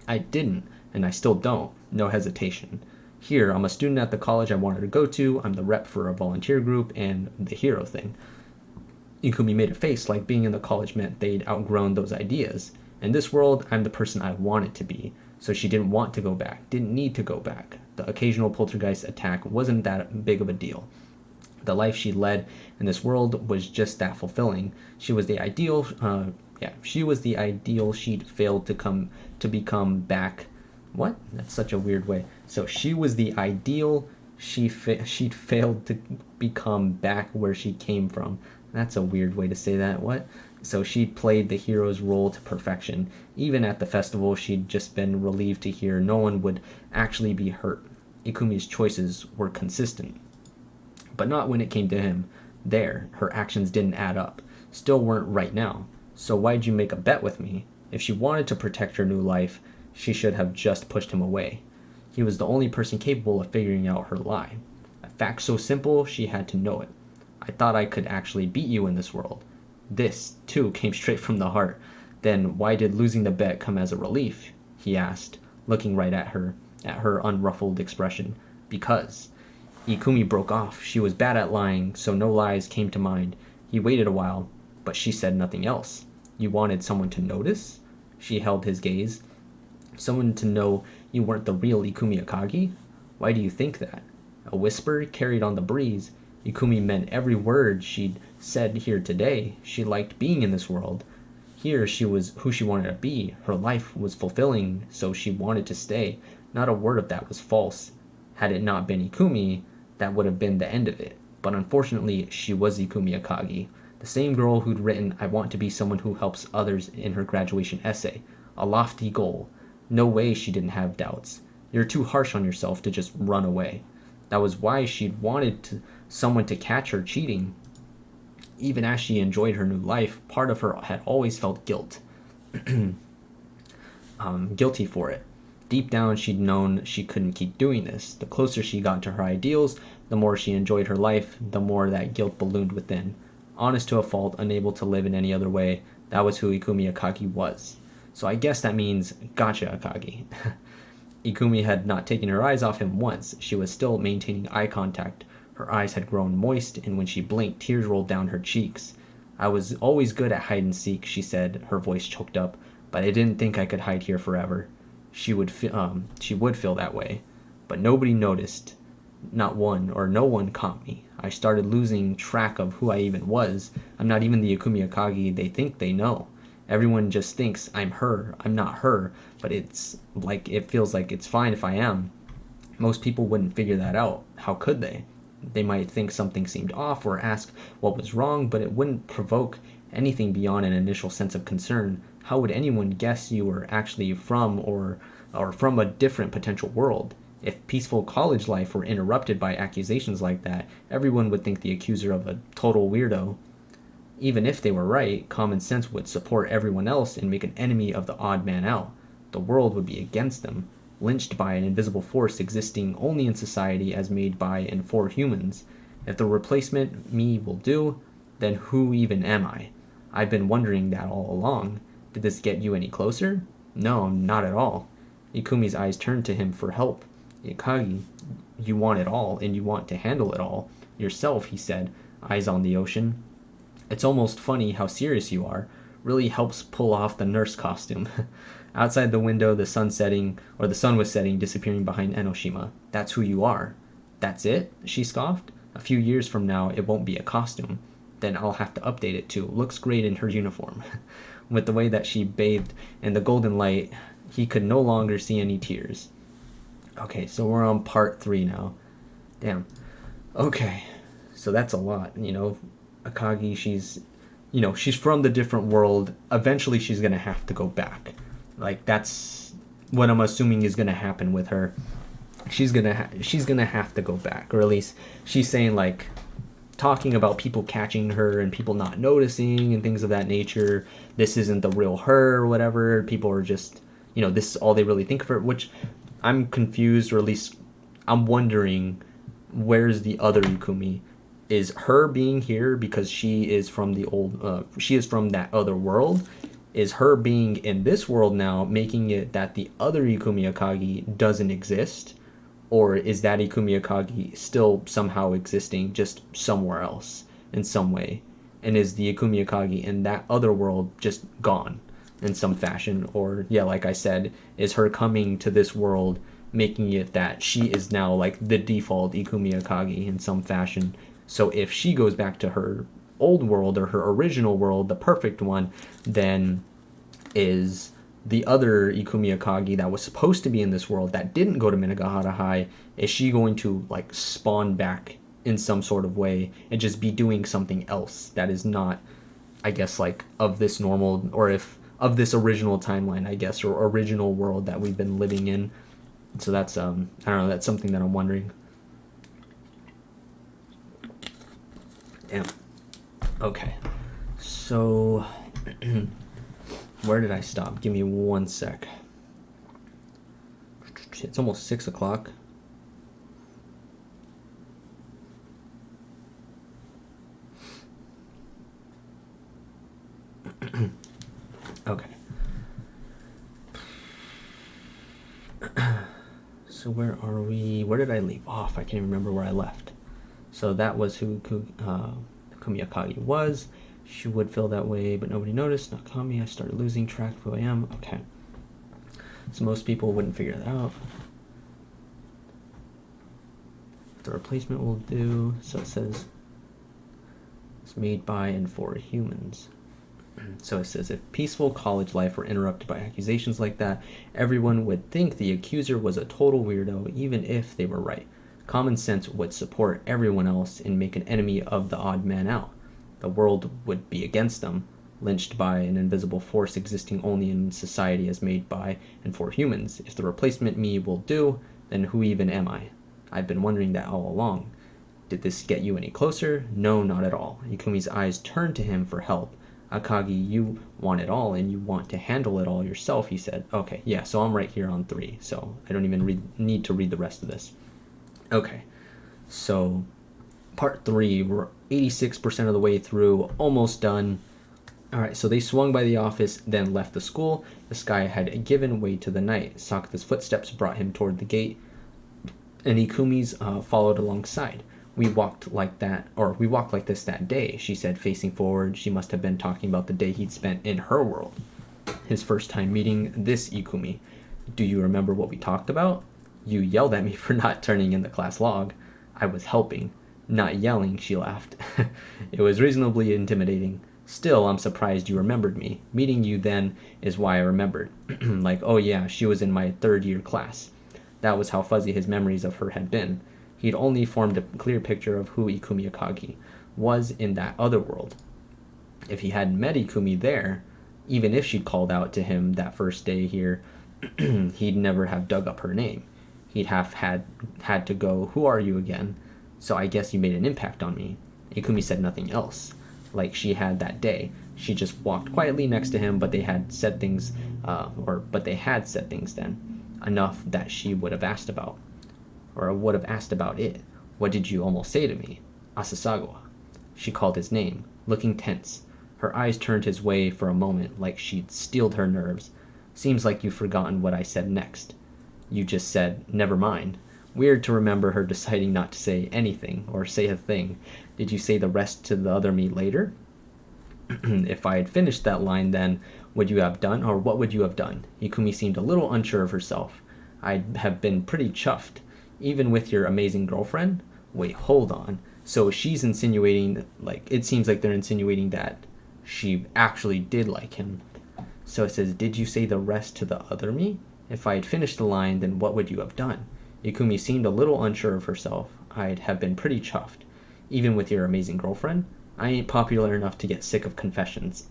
I didn't, and I still don't. No hesitation. Here, I'm a student at the college I wanted to go to. I'm the rep for a volunteer group and the hero thing. Ikumi made a face like being in the college meant they'd outgrown those ideas. In this world, I'm the person I wanted to be. So she didn't want to go back, didn't need to go back. The occasional poltergeist attack wasn't that big of a deal. The life she led in this world was just that fulfilling. She was the ideal. She was the ideal she'd failed to become back. What? That's such a weird way. So she was the ideal she'd failed to become back where she came from. That's a weird way to say that. What? So she'd played the hero's role to perfection. Even at the festival, she'd just been relieved to hear no one would actually be hurt. Ikumi's choices were consistent. But not when it came to him. There, her actions didn't add up. Still weren't right now. So why'd you make a bet with me? If she wanted to protect her new life, she should have just pushed him away. He was the only person capable of figuring out her lie. A fact so simple, she had to know it. I thought I could actually beat you in this world. This, too, came straight from the heart. Then why did losing the bet come as a relief? He asked, looking right at her unruffled expression. Because... Ikumi broke off. She was bad at lying, so no lies came to mind. He waited a while, but she said nothing else. You wanted someone to notice? She held his gaze. Someone to know you weren't the real Ikumi Akagi? Why do you think that? A whisper carried on the breeze. Ikumi meant every word she'd said here today. She liked being in this world. Here she was who she wanted to be. Her life was fulfilling, so she wanted to stay. Not a word of that was false. Had it not been Ikumi, that would have been the end of it. But unfortunately, she was Ikumi Akagi, the same girl who'd written "I want to be someone who helps others" in her graduation essay. A lofty goal. No way she didn't have doubts. You're too harsh on yourself to just run away. That was why she'd wanted someone to catch her cheating. Even as she enjoyed her new life, part of her had always felt guilty for it. Deep down, she'd known she couldn't keep doing this. The closer she got to her ideals, the more she enjoyed her life, the more that guilt ballooned within. Honest to a fault, unable to live in any other way, that was who Ikumi Akagi was. So I guess that means gotcha, Akagi. Ikumi had not taken her eyes off him once. She was still maintaining eye contact. Her eyes had grown moist, and when she blinked, tears rolled down her cheeks. I was always good at hide and seek, she said, her voice choked up, but I didn't think I could hide here forever. She would feel that way, but nobody noticed. Not one or no one caught me. I started losing track of who I even was. I'm not even the Ikumi Akagi they think they know. Everyone just thinks I'm her. I'm not her, but it feels like it's fine if I am. Most people wouldn't figure that out. How could they? They might think something seemed off or ask what was wrong, but it wouldn't provoke anything beyond an initial sense of concern. How would anyone guess you were actually from or from a different potential world? If peaceful college life were interrupted by accusations like that, everyone would think the accuser of a total weirdo. Even if they were right, common sense would support everyone else and make an enemy of the odd man out. The world would be against them, lynched by an invisible force existing only in society as made by and for humans. If the replacement me will do, then who even am I? I've been wondering that all along. Did this get you any closer? No, not at all. Ikumi's eyes turned to him for help. Akagi, you want it all, and you want to handle it all. Yourself, he said, eyes on the ocean. It's almost funny how serious you are. Really helps pull off the nurse costume. Outside the window, the sun was setting, disappearing behind Enoshima. That's who you are. That's it? She scoffed. A few years from now, it won't be a costume. Then I'll have to update it too. Looks great in her uniform. With the way that she bathed in the golden light, he could no longer see any tears. Okay, so we're on part 3 now. Damn. Okay, so that's a lot, Akagi, she's from the different world. Eventually she's going to have to go back. Like, that's what I'm assuming is going to happen with her. She's going to have to go back, or at least she's saying, like, talking about people catching her and people not noticing and things of that nature. This isn't the real her or whatever. People are just, this is all they really think of her, which I'm confused, or at least I'm wondering, where's the other Ikumi? Is her being here because she is from she is from that other world? Is her being in this world now making it that the other Ikumi Akagi doesn't exist? Or is that Ikumi Akagi still somehow existing just somewhere else in some way? And is the Ikumi Akagi in that other world just gone in some fashion? Or, yeah, like I said, is her coming to this world making it that she is now like the default Ikumi Akagi in some fashion? So if she goes back to her old world or her original world, the perfect one, then is the other Ikumi Akagi that was supposed to be in this world that didn't go to Minagahara High, is she going to like spawn back in some sort of way and just be doing something else that is not, I guess, like of this normal, or if of this original timeline, I guess, or original world that we've been living in? So that's I don't know, that's something that I'm wondering. Damn. Okay. So where did I stop? Give me 1 sec. It's almost 6 o'clock. Okay. So where are we? Where did I leave off? I can't even remember where I left. So that was who Ikumi Akagi was. She would feel that way, but nobody noticed. Nakami, I started losing track of who I am. Okay. So most people wouldn't figure that out. The replacement will do. So it says it's made by and for humans. So it says, if peaceful college life were interrupted by accusations like that, everyone would think the accuser was a total weirdo, even if they were right. Common sense would support everyone else and make an enemy of the odd man out. The world would be against them, lynched by an invisible force existing only in society as made by and for humans. If the replacement me will do, then who even am I? I've been wondering that all along. Did this get you any closer? No, not at all. Ikumi's eyes turned to him for help. Akagi, you want it all, and you want to handle it all yourself, he said. Okay, yeah, so I'm right here on 3, so I don't even need to read the rest of this. Okay, so part 3, we're 86% of the way through, almost done. Alright, so they swung by the office, then left the school. The sky had given way to the night. Sakata's footsteps brought him toward the gate, and Ikumi's followed alongside. We walked like this that day, she said, facing forward. She must have been talking about the day he'd spent in her world. His first time meeting this Ikumi. Do you remember what we talked about? You yelled at me for not turning in the class log. I was helping. Not yelling, she laughed. It was reasonably intimidating. Still, I'm surprised you remembered me. Meeting you then is why I remembered. Like, oh yeah, she was in my 3rd year class. That was how fuzzy his memories of her had been. He'd only formed a clear picture of who Ikumi Akagi was in that other world. If he hadn't met Ikumi there, even if she'd called out to him that first day here, he'd never have dug up her name. He'd have had to go, who are you again? So I guess you made an impact on me. Ikumi said nothing else, like she had that day. She just walked quietly next to him, but they had said things then, enough that she would have asked about. Or would have asked about it. What did you almost say to me? Asasagawa. She called his name, looking tense. Her eyes turned his way for a moment, like she'd steeled her nerves. Seems like you've forgotten what I said next. You just said, never mind. Weird to remember her deciding not to say anything, or say a thing. Did you say the rest to the other me later? If I had finished that line then, would you have done, or what would you have done? Ikumi seemed a little unsure of herself. I'd have been pretty chuffed. Even with your amazing girlfriend? Wait, hold on. So she's insinuating, it seems like they're insinuating that she actually did like him. So it says, did you say the rest to the other me? If I had finished the line, then what would you have done? Ikumi seemed a little unsure of herself. I'd have been pretty chuffed. Even with your amazing girlfriend? I ain't popular enough to get sick of confessions.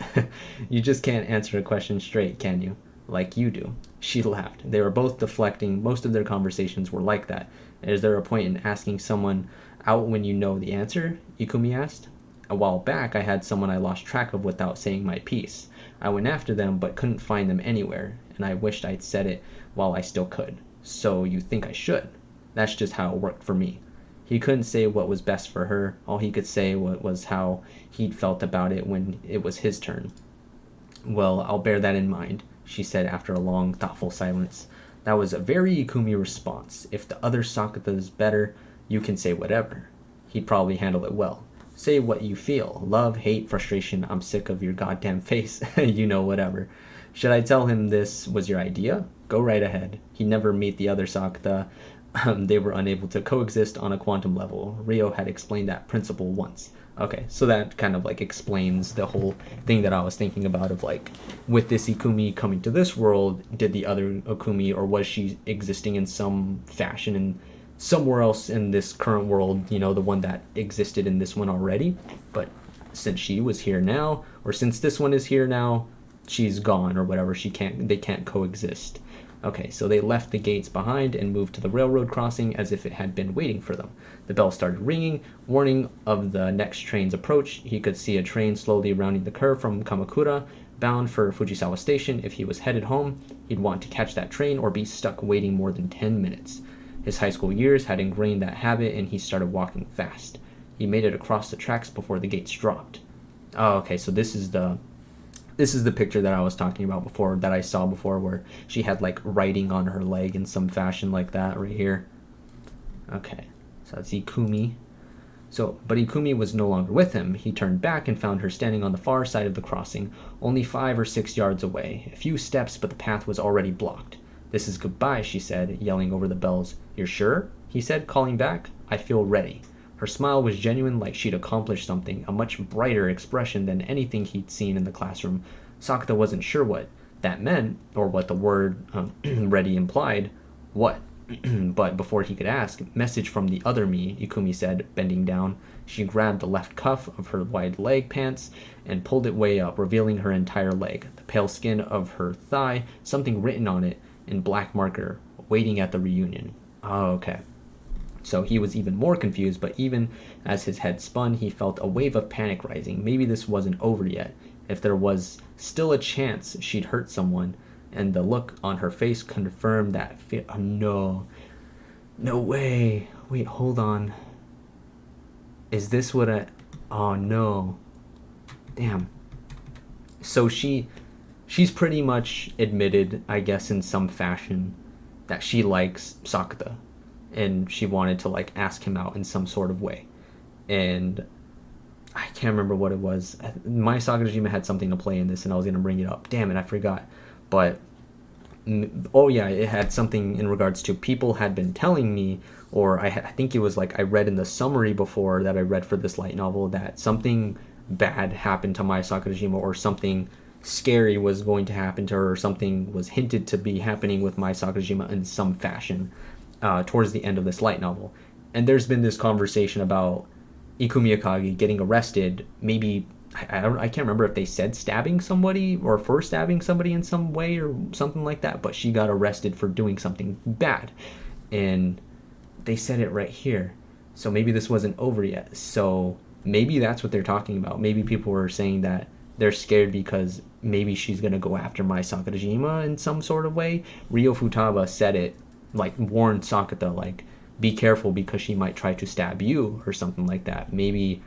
You just can't answer a question straight, can you? Like you do. She laughed. They were both deflecting. Most of their conversations were like that. Is there a point in asking someone out when you know the answer? Ikumi asked. A while back, I had someone I lost track of without saying my piece. I went after them but couldn't find them anywhere, and I wished I'd said it while I still could. So you think I should? That's just how it worked for me. He couldn't say what was best for her. All he could say was how he'd felt about it when it was his turn. Well, I'll bear that in mind, she said after a long, thoughtful silence. That was a very Ikumi response. If the other Sakata's better, you can say whatever. He'd probably handle it well. Say what you feel. Love, hate, frustration, I'm sick of your goddamn face. You know, whatever. Should I tell him this was your idea? Go right ahead. He'd never meet the other Sakata. They were unable to coexist on a quantum level. Ryo had explained that principle once. Okay, so that kind of explains the whole thing that I was thinking about of with this Ikumi coming to this world, did the other Ikumi, or was she existing in some fashion in somewhere else in this current world, the one that existed in this one already? But since she was here now, or since this one is here now, she's gone or whatever. They can't coexist. Okay, so they left the gates behind and moved to the railroad crossing as if it had been waiting for them. The bell started ringing, warning of the next train's approach. He could see a train slowly rounding the curve from Kamakura, bound for Fujisawa Station. If he was headed home, he'd want to catch that train or be stuck waiting more than 10 minutes. His high school years had ingrained that habit, and he started walking fast. He made it across the tracks before the gates dropped. Oh, okay, so this is the picture that I was talking about before, that I saw before, where she had writing on her leg in some fashion like that right here. Okay, so that's Ikumi. But Ikumi was no longer with him. He turned back and found her standing on the far side of the crossing, only 5 or 6 yards away. A few steps, but the path was already blocked. This is goodbye, she said, yelling over the bells. You're sure? He said, calling back. I feel ready. Her smile was genuine, like she'd accomplished something, a much brighter expression than anything he'd seen in the classroom. Sakata wasn't sure what that meant, or what the word ready implied. What? But before he could ask, message from the other me, Ikumi said, bending down. She grabbed the left cuff of her wide leg pants and pulled it way up, revealing her entire leg, the pale skin of her thigh, something written on it in black marker, waiting at the reunion. Oh, okay. So he was even more confused, but even as his head spun, he felt a wave of panic rising. Maybe this wasn't over yet. If there was still a chance she'd hurt someone, and the look on her face confirmed that fear. Oh, no. No way. Wait, hold on. Is this what I... Oh, no. Damn. So she's pretty much admitted, I guess in some fashion, that she likes Sakata. And she wanted to, like, ask him out in some sort of way. And I can't remember what it was. My Sakajima had something to play in this, and I was going to bring it up. Damn it, I forgot. But, oh yeah, it had something in regards to people had been telling me, or I think it was like I read in the summary before that I read for this light novel, that something bad happened to Mai Sakurajima, or something scary was going to happen to her, or something was hinted to be happening with Mai Sakurajima in some fashion towards the end of this light novel. And there's been this conversation about Ikumi Akagi getting arrested, maybe I can't remember if they said stabbing somebody or for stabbing somebody in some way or something like that, but she got arrested for doing something bad. And they said it right here. So maybe this wasn't over yet. So maybe that's what they're talking about. Maybe people were saying that they're scared because maybe she's going to go after Mai Sakurajima in some sort of way. Ryo Futaba said it, like warned Sakata, like, be careful because she might try to stab you or something like that. Maybe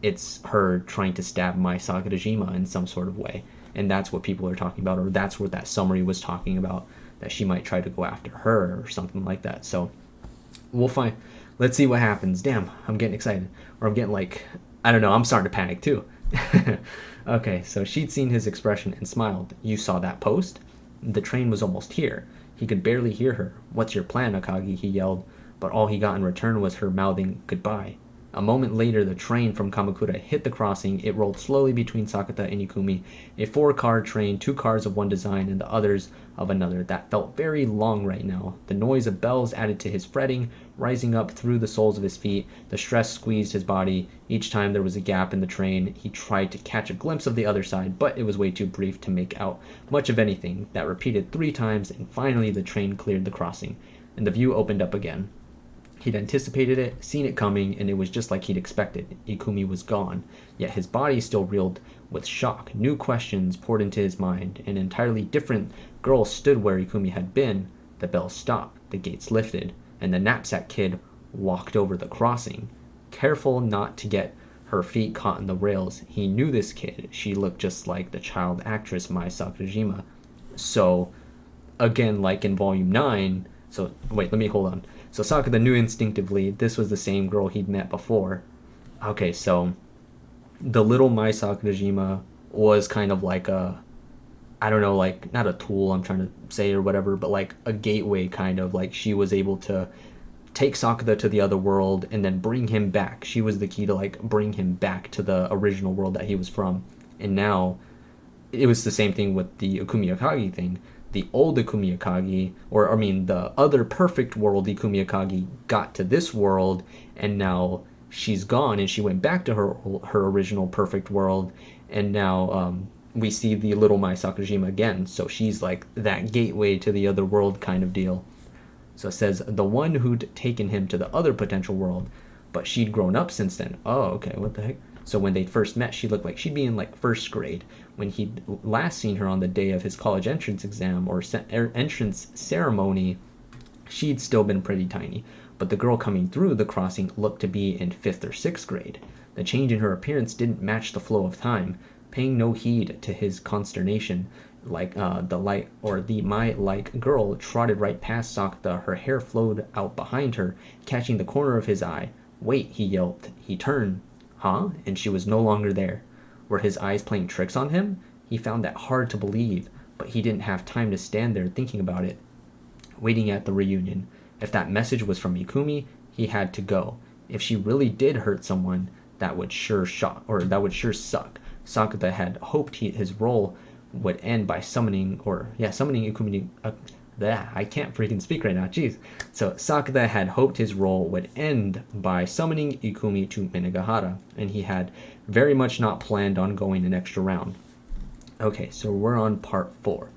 it's her trying to stab Mai Sakurajima in some sort of way. And that's what people are talking about, or that's what that summary was talking about, that she might try to go after her or something like that. So we'll find. Let's see what happens. Damn, I'm getting excited. Or I'm getting like, I don't know, I'm starting to panic too. Okay, so she'd seen his expression and smiled. You saw that post? The train was almost here. He could barely hear her. What's your plan, Akagi? He yelled, but all he got in return was her mouthing goodbye. A moment later, the train from Kamakura hit the crossing. It rolled slowly between Sakata and Ikumi, a 4-car train, 2 cars of one design and the others of another. That felt very long right now. The noise of bells added to his fretting, rising up through the soles of his feet. The stress squeezed his body. Each time there was a gap in the train, he tried to catch a glimpse of the other side, but it was way too brief to make out much of anything. That repeated 3 times, and finally the train cleared the crossing, and the view opened up again. He'd anticipated it, seen it coming, and it was just like he'd expected. Ikumi was gone, yet his body still reeled with shock. New questions poured into his mind. An entirely different girl stood where Ikumi had been. The bell stopped, the gates lifted, and the knapsack kid walked over the crossing. Careful not to get her feet caught in the rails, he knew this kid. She looked just like the child actress Mai Sakurajima. So, again, like in Volume 9... So, wait, let me hold on. So Sakata knew instinctively this was the same girl he'd met before. Okay, so the little Mai Sakurajima was kind of like a, I don't know, like, not a tool I'm trying to say or whatever, but like a gateway kind of, like she was able to take Sakata to the other world and then bring him back. She was the key to like bring him back to the original world that he was from. And now it was the same thing with the Ikumi Akagi thing. The old Ikumi Akagi, the other perfect world Ikumi Akagi got to this world, and now she's gone, and she went back to her original perfect world, and now we see the little Mai Sakurajima again, so she's like that gateway to the other world kind of deal. So it says, the one who'd taken him to the other potential world, but she'd grown up since then. Oh, okay, what the heck? So when they first met, she looked like she'd be in like first grade. When he'd last seen her on the day of his college entrance exam or entrance ceremony, she'd still been pretty tiny. But the girl coming through the crossing looked to be in 5th or 6th grade. The change in her appearance didn't match the flow of time. Paying no heed to his consternation, like the Mai-like girl trotted right past Sakata. Her hair flowed out behind her, catching the corner of his eye. Wait, he yelped. He turned. Huh? And she was no longer there. Were his eyes playing tricks on him? He found that hard to believe, but he didn't have time to stand there thinking about it, waiting at the reunion. If that message was from Ikumi, he had to go. If she really did hurt someone, that would sure suck. Sakata had hoped his role would end by summoning Ikumi I can't freaking speak right now, jeez. So Sakata had hoped his role would end by summoning Ikumi to Minagahara, and he had very much not planned on going an extra round. Okay, so we're on part 4.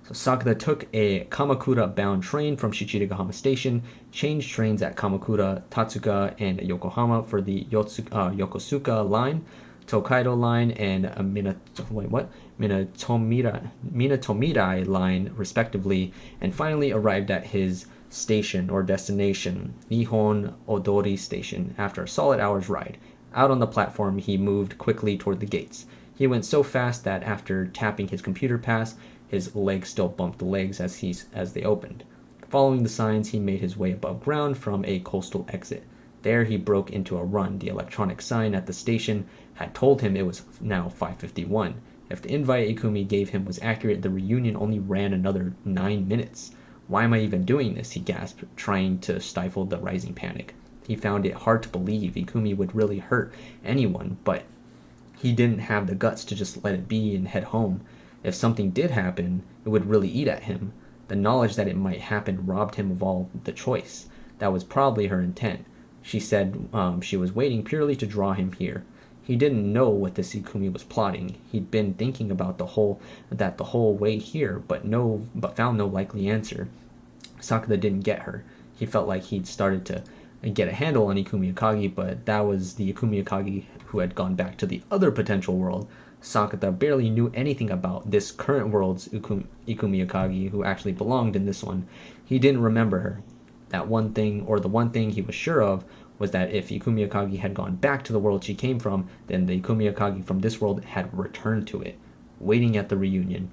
So Sakata took a Kamakura-bound train from Shichirigahama Station, changed trains at Kamakura, Tatsuka, and Yokohama for the Yokosuka line, Tokaido line, and Minatomirai line, respectively, and finally arrived at his station or destination, Nihon Odori Station, after a solid hour's ride. Out on the platform, he moved quickly toward the gates. He went so fast that after tapping his computer pass, his legs still bumped the legs as they opened. Following the signs, he made his way above ground from a coastal exit. There he broke into a run. The electronic sign at the station had told him it was now 5:51. If the invite Ikumi gave him was accurate, the reunion only ran another 9 minutes. Why am I even doing this? He gasped, trying to stifle the rising panic. He found it hard to believe Ikumi would really hurt anyone, but he didn't have the guts to just let it be and head home. If something did happen, it would really eat at him. The knowledge that it might happen robbed him of all the choice. That was probably her intent. She said she was waiting purely to draw him here. He didn't know what this Ikumi was plotting. He'd been thinking about the whole way here, but found no likely answer. Sakata didn't get her. He felt like he'd started to get a handle on Ikumi Akagi, but that was the Ikumi Akagi who had gone back to the other potential world. Sakata barely knew anything about this current world's Ikumi Akagi, who actually belonged in this one. He didn't remember her. The one thing he was sure of was that if Ikumi Akagi had gone back to the world she came from, then the Ikumi Akagi from this world had returned to it, waiting at the reunion.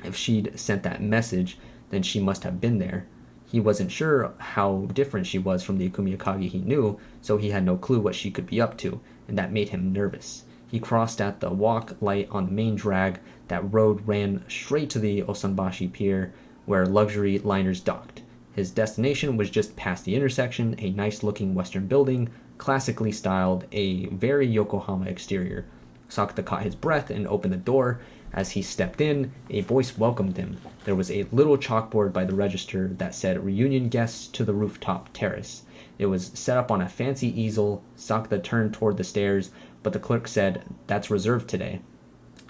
If she'd sent that message, then she must have been there. He wasn't sure how different she was from the Ikumi Akagi he knew, so he had no clue what she could be up to, and that made him nervous. He crossed at the walk light on the main drag. That road ran straight to the Osanbashi Pier, where luxury liners docked. His destination was just past the intersection, a nice-looking Western building, classically styled, a very Yokohama exterior. Sakata caught his breath and opened the door. As he stepped in, a voice welcomed him. There was a little chalkboard by the register that said "Reunion Guests to the Rooftop Terrace." It was set up on a fancy easel. Sakata turned toward the stairs, but the clerk said, "That's reserved today."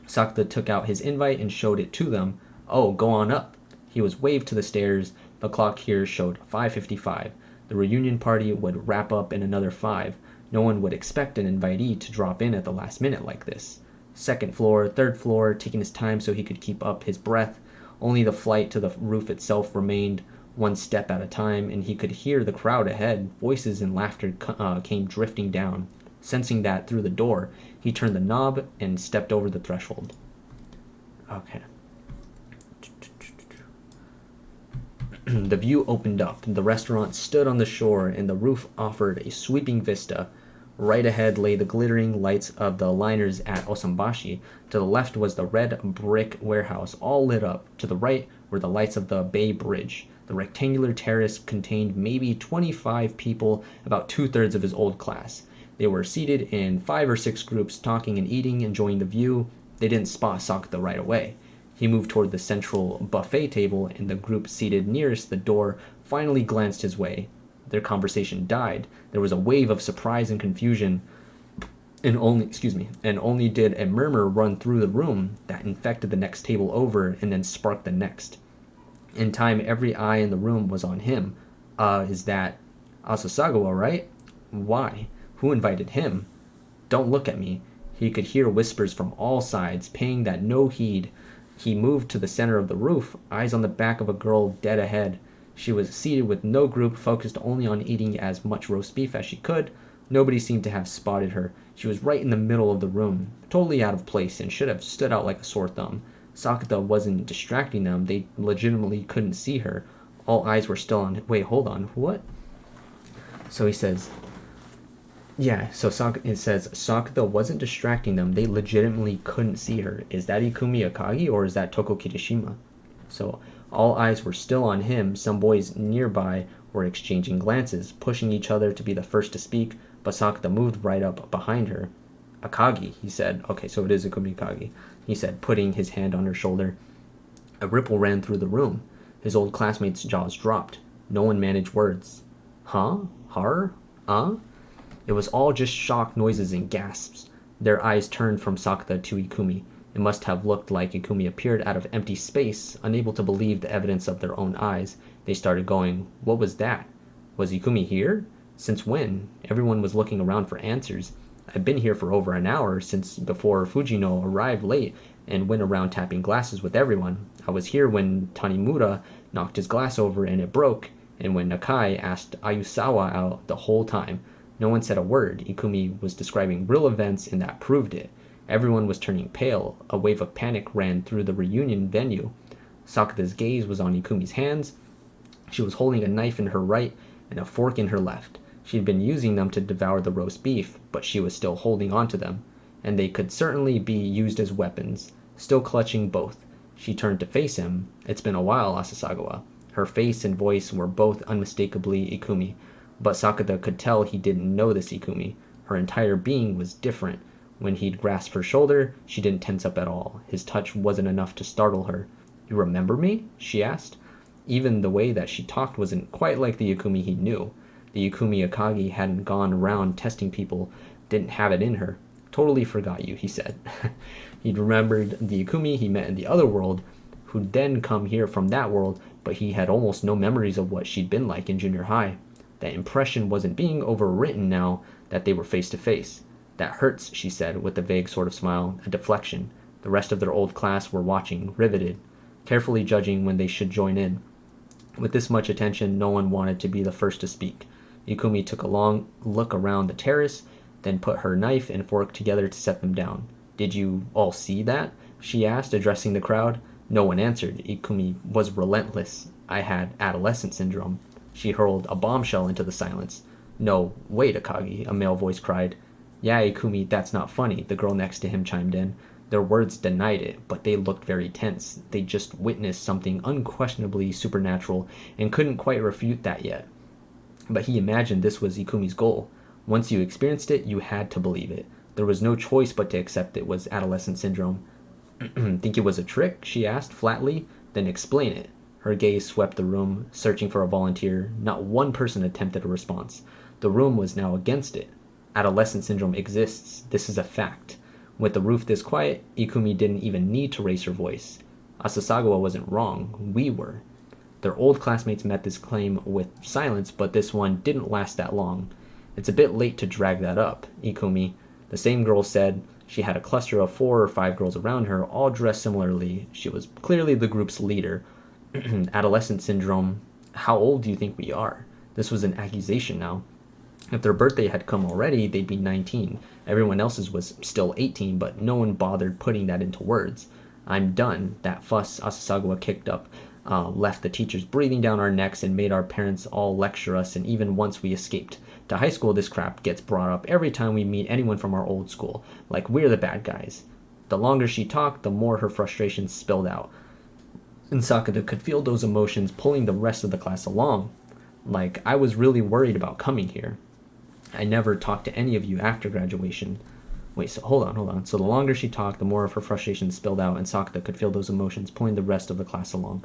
Sakata took out his invite and showed it to them. "Oh, go on up." He was waved to the stairs. The clock here showed 5:55. The reunion party would wrap up in another 5. No one would expect an invitee to drop in at the last minute like this. Second floor, third floor, taking his time so he could keep up his breath. Only the flight to the roof itself remained, one step at a time, and he could hear the crowd ahead. Voices and laughter came drifting down. Sensing that through the door, he turned the knob and stepped over the threshold. Okay. The view opened up. The restaurant stood on the shore, and the roof offered a sweeping vista. Right ahead lay the glittering lights of the liners at Osanbashi. To the left was the red brick warehouse, all lit up. To the right were the lights of the Bay Bridge. The rectangular terrace contained maybe 25 people, about 2/3 of his old class. They were seated in 5 or 6 groups, talking and eating, enjoying the view. They didn't spot Sakata right away. He moved toward the central buffet table, and the group seated nearest the door finally glanced his way. Their conversation died. There was a wave of surprise and confusion, and only did a murmur run through the room that infected the next table over and then sparked the next. In time, every eye in the room was on him. Is that Asasagawa, right? Why? Who invited him? Don't look at me. He could hear whispers from all sides, paying that no heed. He moved to the center of the roof, eyes on the back of a girl dead ahead. She was seated with no group, focused only on eating as much roast beef as she could. Nobody seemed to have spotted her. She was right in the middle of the room, totally out of place, and should have stood out like a sore thumb. Sakata wasn't distracting them. They legitimately couldn't see her. All eyes were still on... Wait, hold on. What? So he says... Yeah, so it says Sakata wasn't distracting them. They legitimately couldn't see her. Is that Ikumi Akagi or is that Toko Kirishima? So all eyes were still on him. Some boys nearby were exchanging glances, pushing each other to be the first to speak, but Sakata moved right up behind her. Akagi, he said. Okay, so it is Ikumi Akagi, he said, putting his hand on her shoulder. A ripple ran through the room. His old classmates' jaws dropped. No one managed words. Huh? Har? It was all just shock noises and gasps. Their eyes turned from Sakata to Ikumi. It must have looked like Ikumi appeared out of empty space, unable to believe the evidence of their own eyes. They started going, "What was that? Was Ikumi here? Since when?" Everyone was looking around for answers. "I've been here for over an hour, since before Fujino arrived late and went around tapping glasses with everyone. I was here when Tanimura knocked his glass over and it broke, and when Nakai asked Ayusawa out the whole time. No one said a word. Ikumi was describing real events, and that proved it. Everyone was turning pale. A wave of panic ran through the reunion venue. Sakata's gaze was on Ikumi's hands. She was holding a knife in her right and a fork in her left. She had been using them to devour the roast beef, but she was still holding on to them, and they could certainly be used as weapons. Still clutching both, she turned to face him. "It's been a while, Asasagawa." Her face and voice were both unmistakably Ikumi, but Sakata could tell he didn't know this Ikumi. Her entire being was different. When he'd grasped her shoulder, she didn't tense up at all. His touch wasn't enough to startle her. "You remember me?" she asked. Even the way that she talked wasn't quite like the Ikumi he knew. The Ikumi Akagi hadn't gone around testing people, didn't have it in her. "Totally forgot you," he said. He'd remembered the Ikumi he met in the other world, who'd then come here from that world, but he had almost no memories of what she'd been like in junior high. That impression wasn't being overwritten now that they were face to face. "That hurts," she said, with a vague sort of smile, a deflection. The rest of their old class were watching, riveted, carefully judging when they should join in. With this much attention, no one wanted to be the first to speak. Ikumi took a long look around the terrace, then put her knife and fork together to set them down. "Did you all see that?" she asked, addressing the crowd. No one answered. Ikumi was relentless. "I had adolescent syndrome." She hurled a bombshell into the silence. "No, wait, Akagi," a male voice cried. "Yeah, Ikumi, that's not funny," the girl next to him chimed in. Their words denied it, but they looked very tense. They just witnessed something unquestionably supernatural and couldn't quite refute that yet. But he imagined this was Ikumi's goal. Once you experienced it, you had to believe it. There was no choice but to accept it was adolescent syndrome. "Think it was a trick?" she asked flatly. "Then explain it." Her gaze swept the room, searching for a volunteer. Not one person attempted a response. The room was now against it. Adolescent syndrome exists. This is a fact. With the roof this quiet, Ikumi didn't even need to raise her voice. Asasagawa wasn't wrong. We were. Their old classmates met this claim with silence, but this one didn't last that long. "It's a bit late to drag that up, Ikumi," the same girl said. She had a cluster of 4 or 5 girls around her, all dressed similarly. She was clearly the group's leader. "Adolescent syndrome. How old do you think we are?" This was an accusation now. If their birthday had come already, they'd be 19. Everyone else's was still 18, but no one bothered putting that into words. "I'm done." That fuss Asasagawa kicked up left the teachers breathing down our necks and made our parents all lecture us, and even once we escaped to high school, this crap gets brought up every time we meet anyone from our old school, like we're the bad guys. The longer she talked, the more her frustration spilled out. And Sakata could feel those emotions pulling the rest of the class along. "Like, I was really worried about coming here. I never talked to any of you after graduation." Wait, so hold on. So the longer she talked, the more of her frustration spilled out, and Sakata could feel those emotions pulling the rest of the class along.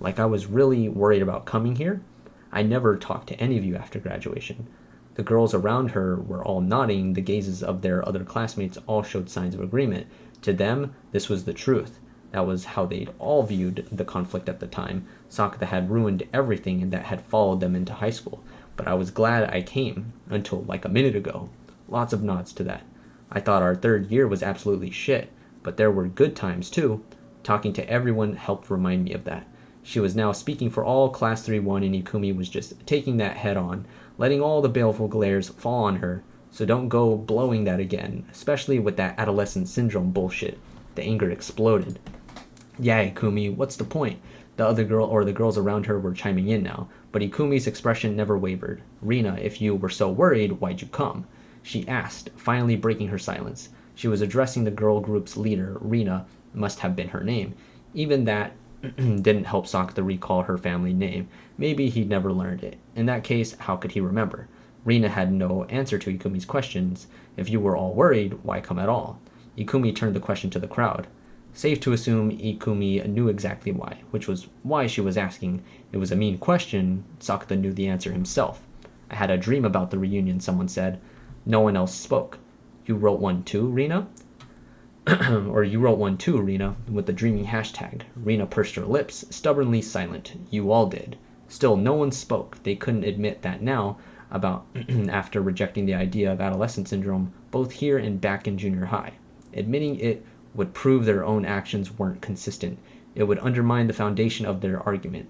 "Like, I was really worried about coming here. I never talked to any of you after graduation." The girls around her were all nodding. The gazes of their other classmates all showed signs of agreement. To them, this was the truth. That was how they'd all viewed the conflict at the time. Sakata had ruined everything that had followed them into high school. "But I was glad I came, until like a minute ago." Lots of nods to that. "I thought our 3rd year was absolutely shit, but there were good times too." Talking to everyone helped remind me of that. She was now speaking for all Class 3-1, and Ikumi was just taking that head on, letting all the baleful glares fall on her. "So don't go blowing that again, especially with that adolescent syndrome bullshit." The anger exploded. "Yeah, Ikumi, what's the point?" The other girl or the girls around her were chiming in now, but Ikumi's expression never wavered. "Rina, if you were so worried, why'd you come?" she asked, finally breaking her silence. She was addressing the girl group's leader. Rina must have been her name. Even that didn't help Sakata recall her family name. Maybe he'd never learned it. In that case, how could he remember? Rina had no answer to Ikumi's questions. If you were all worried, why come at all? Ikumi turned the question to the crowd. Safe to assume Ikumi knew exactly why, which was why she was asking. It was a mean question. Sakata knew the answer himself. I had a dream about the reunion, someone said. No one else spoke. You wrote one too, Rina? Or you wrote one too, Rina, with the dreaming hashtag. Rina pursed her lips, stubbornly silent. You all did. Still, no one spoke. They couldn't admit that now, about after rejecting the idea of adolescent syndrome, both here and back in junior high. Admitting it would prove their own actions weren't consistent. It would undermine the foundation of their argument.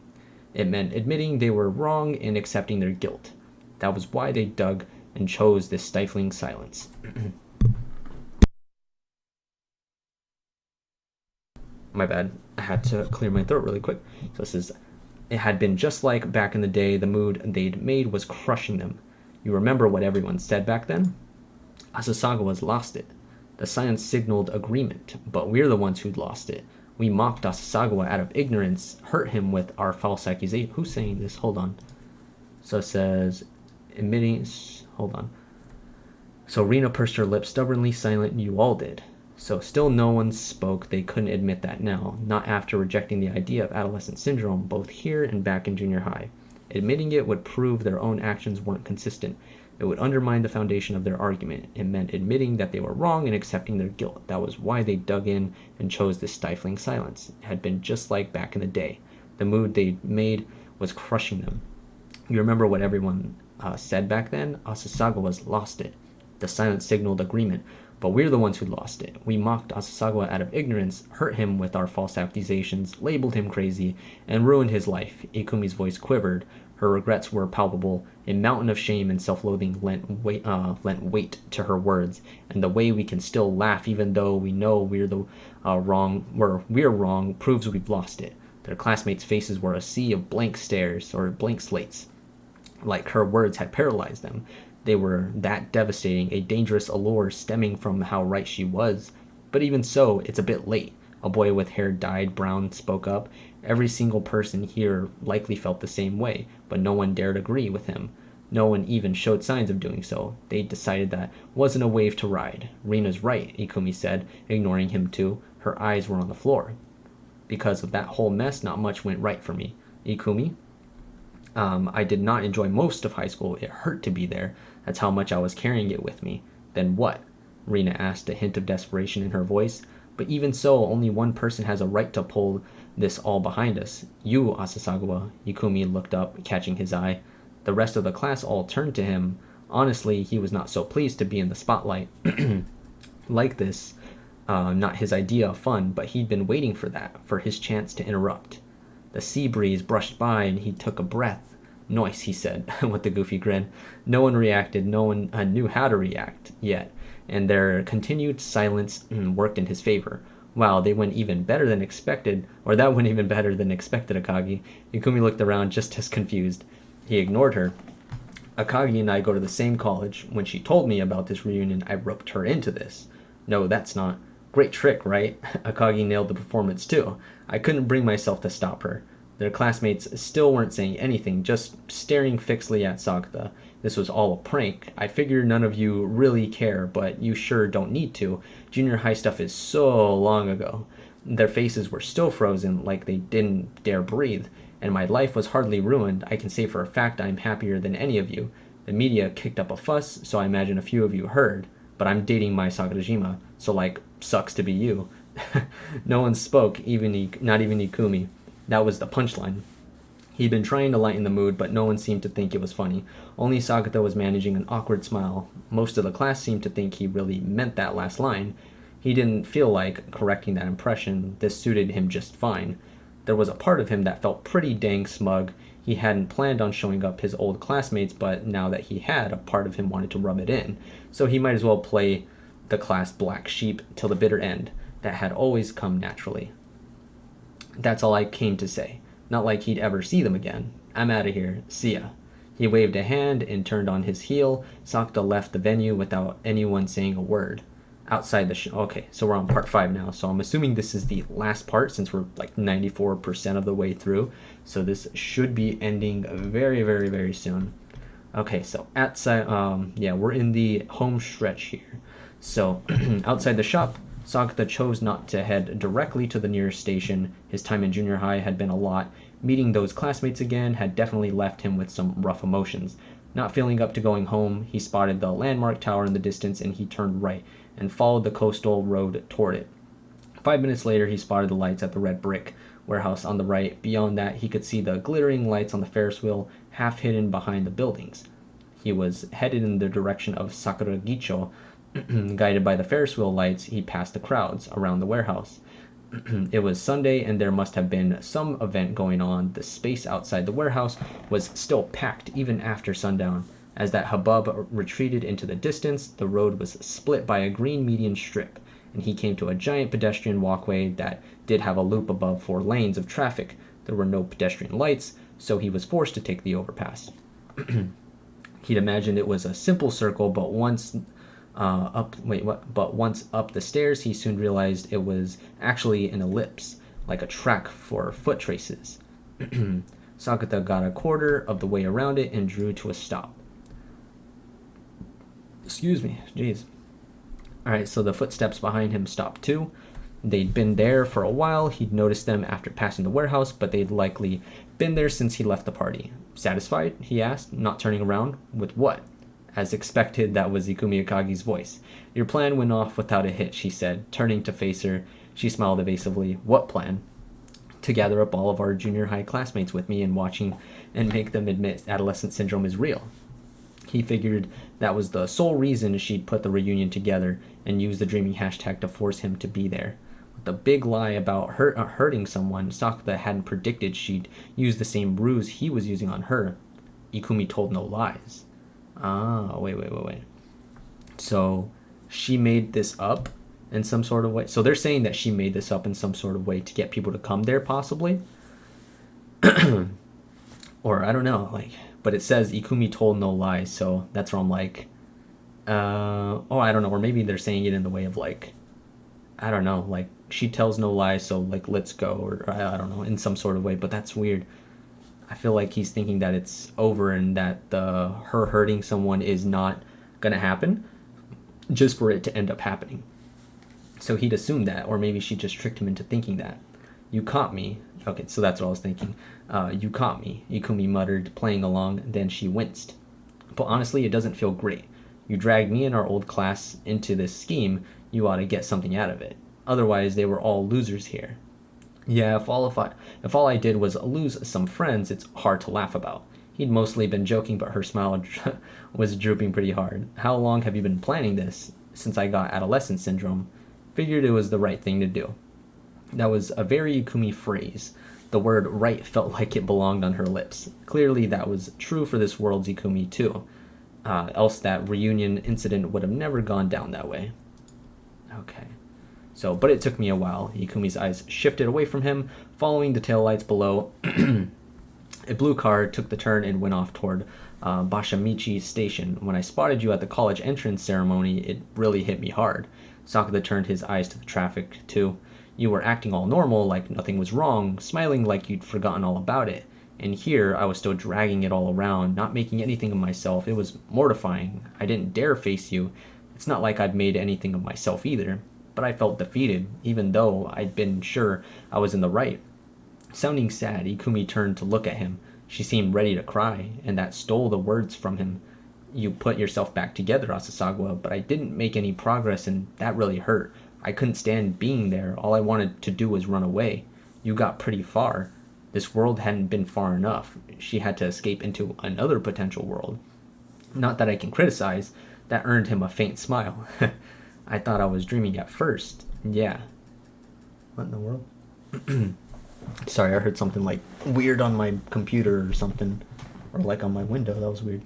It meant admitting they were wrong and accepting their guilt. That was why they dug and chose this stifling silence. My bad. I had to clear my throat really quick. So this is, it had been just like back in the day. The mood they'd made was crushing them. You remember what everyone said back then? Asasagawa's lost it. The silence signaled agreement, but we're the ones who'd lost it. We mocked Asasagawa out of ignorance, hurt him with our false accusation. Who's saying this? Hold on. So it says, admitting, hold on. So Rina pursed her lips, stubbornly silent, and you all did. So still no one spoke. They couldn't admit that now, not after rejecting the idea of adolescent syndrome, both here and back in junior high. Admitting it would prove their own actions weren't consistent. It would undermine the foundation of their argument. It meant admitting that they were wrong and accepting their guilt. That was why they dug in and chose this stifling silence. It had been just like back in the day. The mood they made was crushing them. You remember what everyone said back then? Asasagawa's lost it. The silence signaled agreement, but we're the ones who lost it. We mocked Asasagawa out of ignorance, hurt him with our false accusations, labeled him crazy, and ruined his life. Ikumi's voice quivered. Her regrets were palpable. A mountain of shame and self-loathing lent weight to her words, and the way we can still laugh even though we know we're wrong proves we've lost it. Their classmates' faces were a sea of blank stares or blank slates, like her words had paralyzed them. They were that devastating, a dangerous allure stemming from how right she was. But even so, it's a bit late. A boy with hair dyed brown spoke up. Every single person here likely felt the same way, but no one dared agree with him. No one even showed signs of doing so. They decided that wasn't a wave to ride. Rina's right, Ikumi said, ignoring him too. Her eyes were on the floor. Because of that whole mess, not much went right for me. Ikumi? I did not enjoy most of high school. It hurt to be there. That's how much I was carrying it with me. Then what? Rina asked, a hint of desperation in her voice. But even so, only one person has a right to pull this all behind us. You, Asasagawa. Ikumi looked up, catching his eye. The rest of the class all turned to him. Honestly, he was not so pleased to be in the spotlight like this. Not his idea of fun, but he'd been waiting for that, for his chance to interrupt. The sea breeze brushed by, and he took a breath. Noise, he said, with a goofy grin. No one reacted. No one knew how to react yet, and their continued silence worked in his favor. Wow, they went even better than expected, or that went even better than expected, Akagi. Ikumi looked around just as confused. He ignored her. Akagi and I go to the same college. When she told me about this reunion, I roped her into this. No, that's not. Great trick, right? Akagi nailed the performance too. I couldn't bring myself to stop her. Their classmates still weren't saying anything, just staring fixedly at Sakata. This was all a prank. I figure none of you really care, but you sure don't need to. Junior high stuff is so long ago. Their faces were still frozen, like they didn't dare breathe, and my life was hardly ruined. I can say for a fact I'm happier than any of you. The media kicked up a fuss, so I imagine a few of you heard. But I'm dating my Sakurajima, so sucks to be you. No one spoke, not even Ikumi. That was the punchline. He'd been trying to lighten the mood, but no one seemed to think it was funny. Only Sakata was managing an awkward smile. Most of the class seemed to think he really meant that last line. He didn't feel like correcting that impression. This suited him just fine. There was a part of him that felt pretty dang smug. He hadn't planned on showing up his old classmates, but now that he had, a part of him wanted to rub it in. So he might as well play the class black sheep till the bitter end. That had always come naturally. That's all I came to say. Not like he'd ever see them again. I'm out of here. See ya. He waved a hand and turned on his heel. Sakata left the venue without anyone saying a word. Outside the show. Okay, so we're on part 5 now. So I'm assuming this is the last part since we're like 94% of the way through. So this should be ending very, very, very soon. Okay, so outside, we're in the home stretch here. So outside the shop, Sakata chose not to head directly to the nearest station. His time in junior high had been a lot. Meeting those classmates again had definitely left him with some rough emotions. Not feeling up to going home, he spotted the landmark tower in the distance and he turned right and followed the coastal road toward it. 5 minutes later, he spotted the lights at the red brick warehouse on the right. Beyond that, he could see the glittering lights on the Ferris wheel, half hidden behind the buildings. He was headed in the direction of Sakuragicho. Guided by the Ferris wheel lights, he passed the crowds around the warehouse. It was Sunday, and there must have been some event going on. The space outside the warehouse was still packed, even after sundown. As that hubbub retreated into the distance, the road was split by a green median strip, and he came to a giant pedestrian walkway that did have a loop above 4 lanes of traffic. There were no pedestrian lights, so he was forced to take the overpass. He'd imagined it was a simple circle, but once up the stairs, he soon realized it was actually an ellipse, like a track for foot traces. Sakata got a quarter of the way around it and drew to a stop. Excuse me, jeez. Alright, so the footsteps behind him stopped too. They'd been there for a while. He'd noticed them after passing the warehouse, but they'd likely been there since he left the party. Satisfied? He asked, not turning around. With what? As expected, that was Ikumi Akagi's voice. Your plan went off without a hitch, he said. Turning to face her, she smiled evasively. What plan? To gather up all of our junior high classmates with me and watching and make them admit adolescent syndrome is real. He figured that was the sole reason she'd put the reunion together and used the dreaming hashtag to force him to be there. With the big lie about hurting someone, Sakata hadn't predicted she'd use the same ruse he was using on her. Ikumi told no lies. Wait. So she made this up in some sort of way. So they're saying that she made this up in some sort of way to get people to come there, possibly. Or I don't know, but it says Ikumi told no lies, so that's where I'm like, I don't know, or maybe they're saying it in the way of I don't know, she tells no lies, so let's go, or I don't know, in some sort of way, but that's weird. I feel like he's thinking that it's over and that her hurting someone is not gonna happen, just for it to end up happening. So he'd assumed that, or maybe she just tricked him into thinking that. You caught me. Okay, so that's what I was thinking. You caught me, Ikumi muttered, playing along, then she winced. But honestly, it doesn't feel great. You dragged me and our old class into this scheme, you ought to get something out of it. Otherwise, they were all losers here. Yeah, if all I did was lose some friends, it's hard to laugh about. He'd mostly been joking, but her smile was drooping pretty hard. How long have you been planning this? Since I got adolescent syndrome. Figured it was the right thing to do. That was a very Ikumi phrase. The word right felt like it belonged on her lips. Clearly that was true for this world's Ikumi too. Else that reunion incident would have never gone down that way. Okay. So, but it took me a while. Ikumi's eyes shifted away from him, following the taillights below. A blue car took the turn and went off toward Bashamichi Station. When I spotted you at the college entrance ceremony, it really hit me hard. Sakata turned his eyes to the traffic, too. You were acting all normal, like nothing was wrong, smiling like you'd forgotten all about it. And here, I was still dragging it all around, not making anything of myself. It was mortifying. I didn't dare face you. It's not like I'd made anything of myself either. But I felt defeated, even though I'd been sure I was in the right. Sounding sad, Ikumi turned to look at him. She seemed ready to cry, and that stole the words from him. You put yourself back together, Asasagawa, but I didn't make any progress, and that really hurt. I couldn't stand being there. All I wanted to do was run away. You got pretty far. This world hadn't been far enough. She had to escape into another potential world. Not that I can criticize. That earned him a faint smile. I thought I was dreaming at first. Yeah. What in the world? Sorry, I heard something weird on my computer or something. Or on my window. That was weird.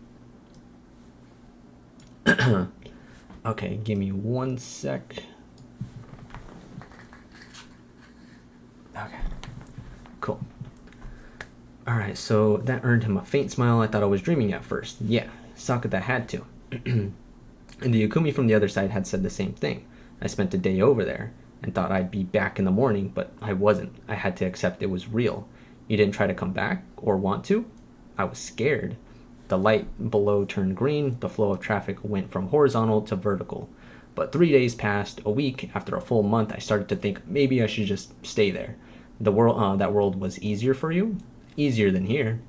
Okay, give me 1 sec. Okay. Cool. Alright, so that earned him a faint smile. I thought I was dreaming at first. Yeah, Sakata had to. And the Ikumi from the other side had said the same thing. I spent a day over there and thought I'd be back in the morning, but I wasn't. I had to accept it was real. You didn't try to come back or want to? I was scared. The light below turned green. The flow of traffic went from horizontal to vertical. But 3 days passed, a week, after a full month, I started to think maybe I should just stay there. The world, that world was easier for you? Easier than here.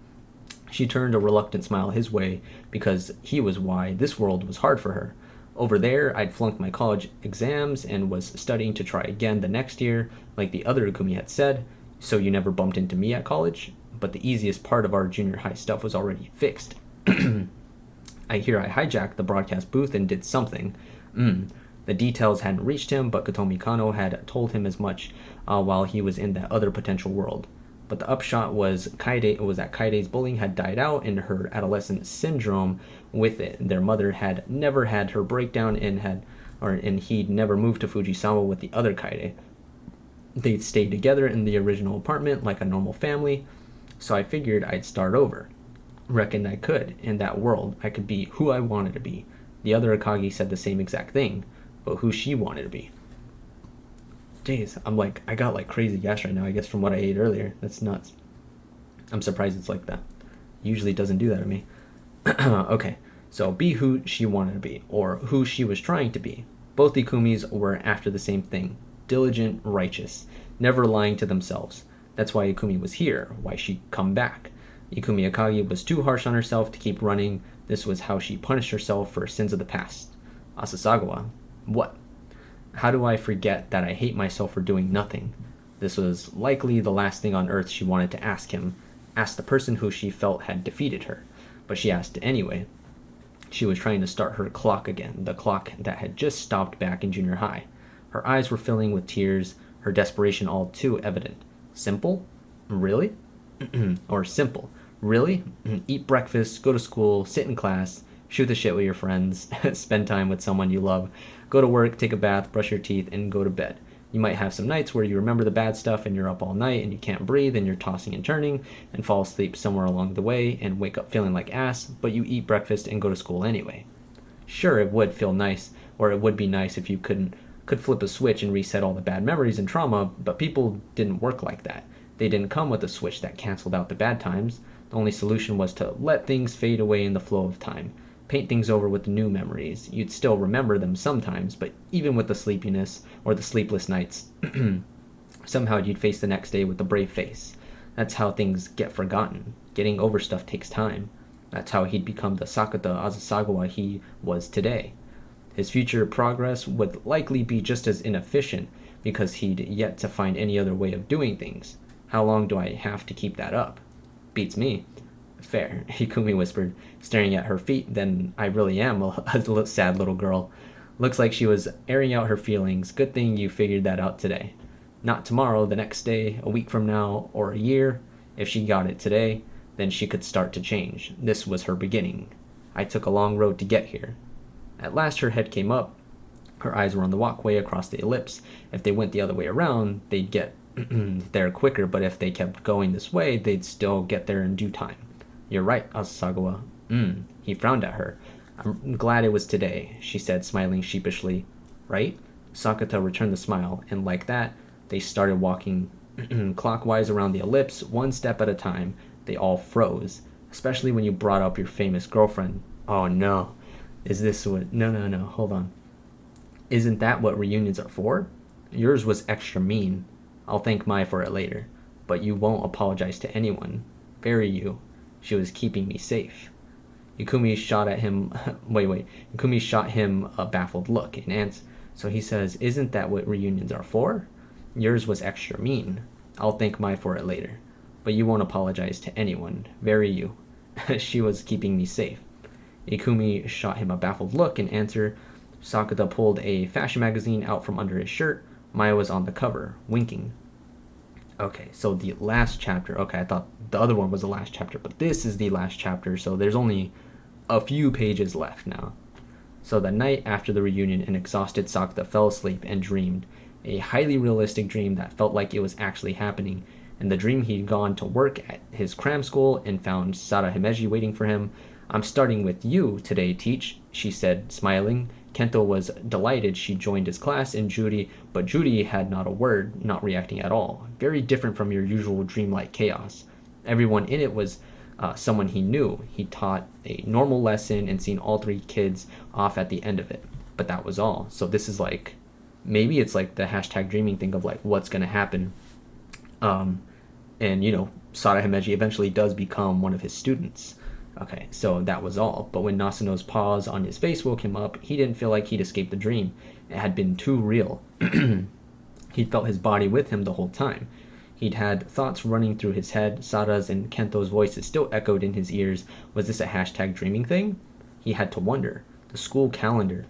She turned a reluctant smile his way because he was why this world was hard for her. Over there, I'd flunked my college exams and was studying to try again the next year, like the other Ikumi had said. So you never bumped into me at college? But the easiest part of our junior high stuff was already fixed. I hijacked the broadcast booth and did something. The details hadn't reached him, but Kotomi Kano had told him as much while he was in that other potential world. But the upshot was that Kaide's bullying had died out and her adolescent syndrome with it. Their mother had never had her breakdown and he'd never moved to Fujisawa with the other Kaide. They'd stayed together in the original apartment like a normal family, so I figured I'd start over. Reckoned I could. In that world, I could be who I wanted to be. The other Akagi said the same exact thing, but who she wanted to be. Jeez, I got like crazy gas right now, I guess, from what I ate earlier. That's nuts. I'm surprised it's like that. Usually doesn't do that to me. Okay, so be who she wanted to be, or who she was trying to be. Both Ikumis were after the same thing. Diligent, righteous, never lying to themselves. That's why Ikumi was here, why she'd come back. Ikumi Akagi was too harsh on herself to keep running. This was how she punished herself for sins of the past. Asasagawa. What? How do I forget that I hate myself for doing nothing? This was likely the last thing on earth she wanted to ask him. Ask the person who she felt had defeated her. But she asked anyway. She was trying to start her clock again, the clock that had just stopped back in junior high. Her eyes were filling with tears, her desperation all too evident. Simple? Really? Or simple. Really? Eat breakfast, go to school, sit in class, shoot the shit with your friends, spend time with someone you love, go to work, take a bath, brush your teeth, and go to bed. You might have some nights where you remember the bad stuff and you're up all night and you can't breathe and you're tossing and turning and fall asleep somewhere along the way and wake up feeling like ass, but you eat breakfast and go to school anyway. Sure, it would feel nice, or it would be nice if you could flip a switch and reset all the bad memories and trauma, but people didn't work like that. They didn't come with a switch that canceled out the bad times. The only solution was to let things fade away in the flow of time. Paint things over with new memories. You'd still remember them sometimes, but even with the sleepiness or the sleepless nights, somehow you'd face the next day with a brave face. That's how things get forgotten. Getting over stuff takes time. That's how he'd become the Sakata Asasagawa he was today. His future progress would likely be just as inefficient because he'd yet to find any other way of doing things. How long do I have to keep that up? Beats me. Fair, Hikumi whispered, staring at her feet. Then I really am a sad little girl. Looks like she was airing out her feelings. Good thing you figured that out today. Not tomorrow, the next day, a week from now, or a year. If she got it today, then she could start to change. This was her beginning. I took a long road to get here. At last her head came up. Her eyes were on the walkway across the ellipse. If they went the other way around, they'd get there quicker, but if they kept going this way, they'd still get there in due time. You're right, Asasagawa. He frowned at her. I'm glad it was today, she said, smiling sheepishly. Right? Sakata returned the smile, and like that, they started walking clockwise around the ellipse, one step at a time. They all froze, especially when you brought up your famous girlfriend. Oh no. Is this what... No, hold on. Isn't that what reunions are for? Yours was extra mean. I'll thank Mai for it later. But you won't apologize to anyone. Very you. She was keeping me safe. Ikumi shot at him... Ikumi shot him a baffled look in answer. So he says, isn't that what reunions are for? Yours was extra mean. I'll thank Mai for it later. But you won't apologize to anyone. Very you. She was keeping me safe. Ikumi shot him a baffled look in answer. Sakata pulled a fashion magazine out from under his shirt. Maya was on the cover, winking. Okay, so the last chapter. Okay, I thought the other one was the last chapter, but this is the last chapter, so there's only a few pages left now. So the night after the reunion, an exhausted Sakata fell asleep and dreamed. A highly realistic dream that felt like it was actually happening. In the dream, he'd gone to work at his cram school and found Sara Himeji waiting for him. I'm starting with you today, Teach, she said, smiling. Kento was delighted she joined his class, and but Judy had not a word, not reacting at all. Very different from your usual dreamlike chaos. Everyone in it was someone he knew. He taught a normal lesson and seen all three kids off at the end of it. but that was all. So this is like, maybe it's like the hashtag dreaming thing of like what's going to happen. And, Sada Himeji eventually does become one of his students. Okay, so that was all. But when Nasuno's paws on his face woke him up, he didn't feel like he'd escaped the dream. It had been too real. He'd felt his body with him the whole time. He'd had thoughts running through his head. Sada's and Kento's voices still echoed in his ears. Was this a hashtag dreaming thing? He had to wonder. The school calendar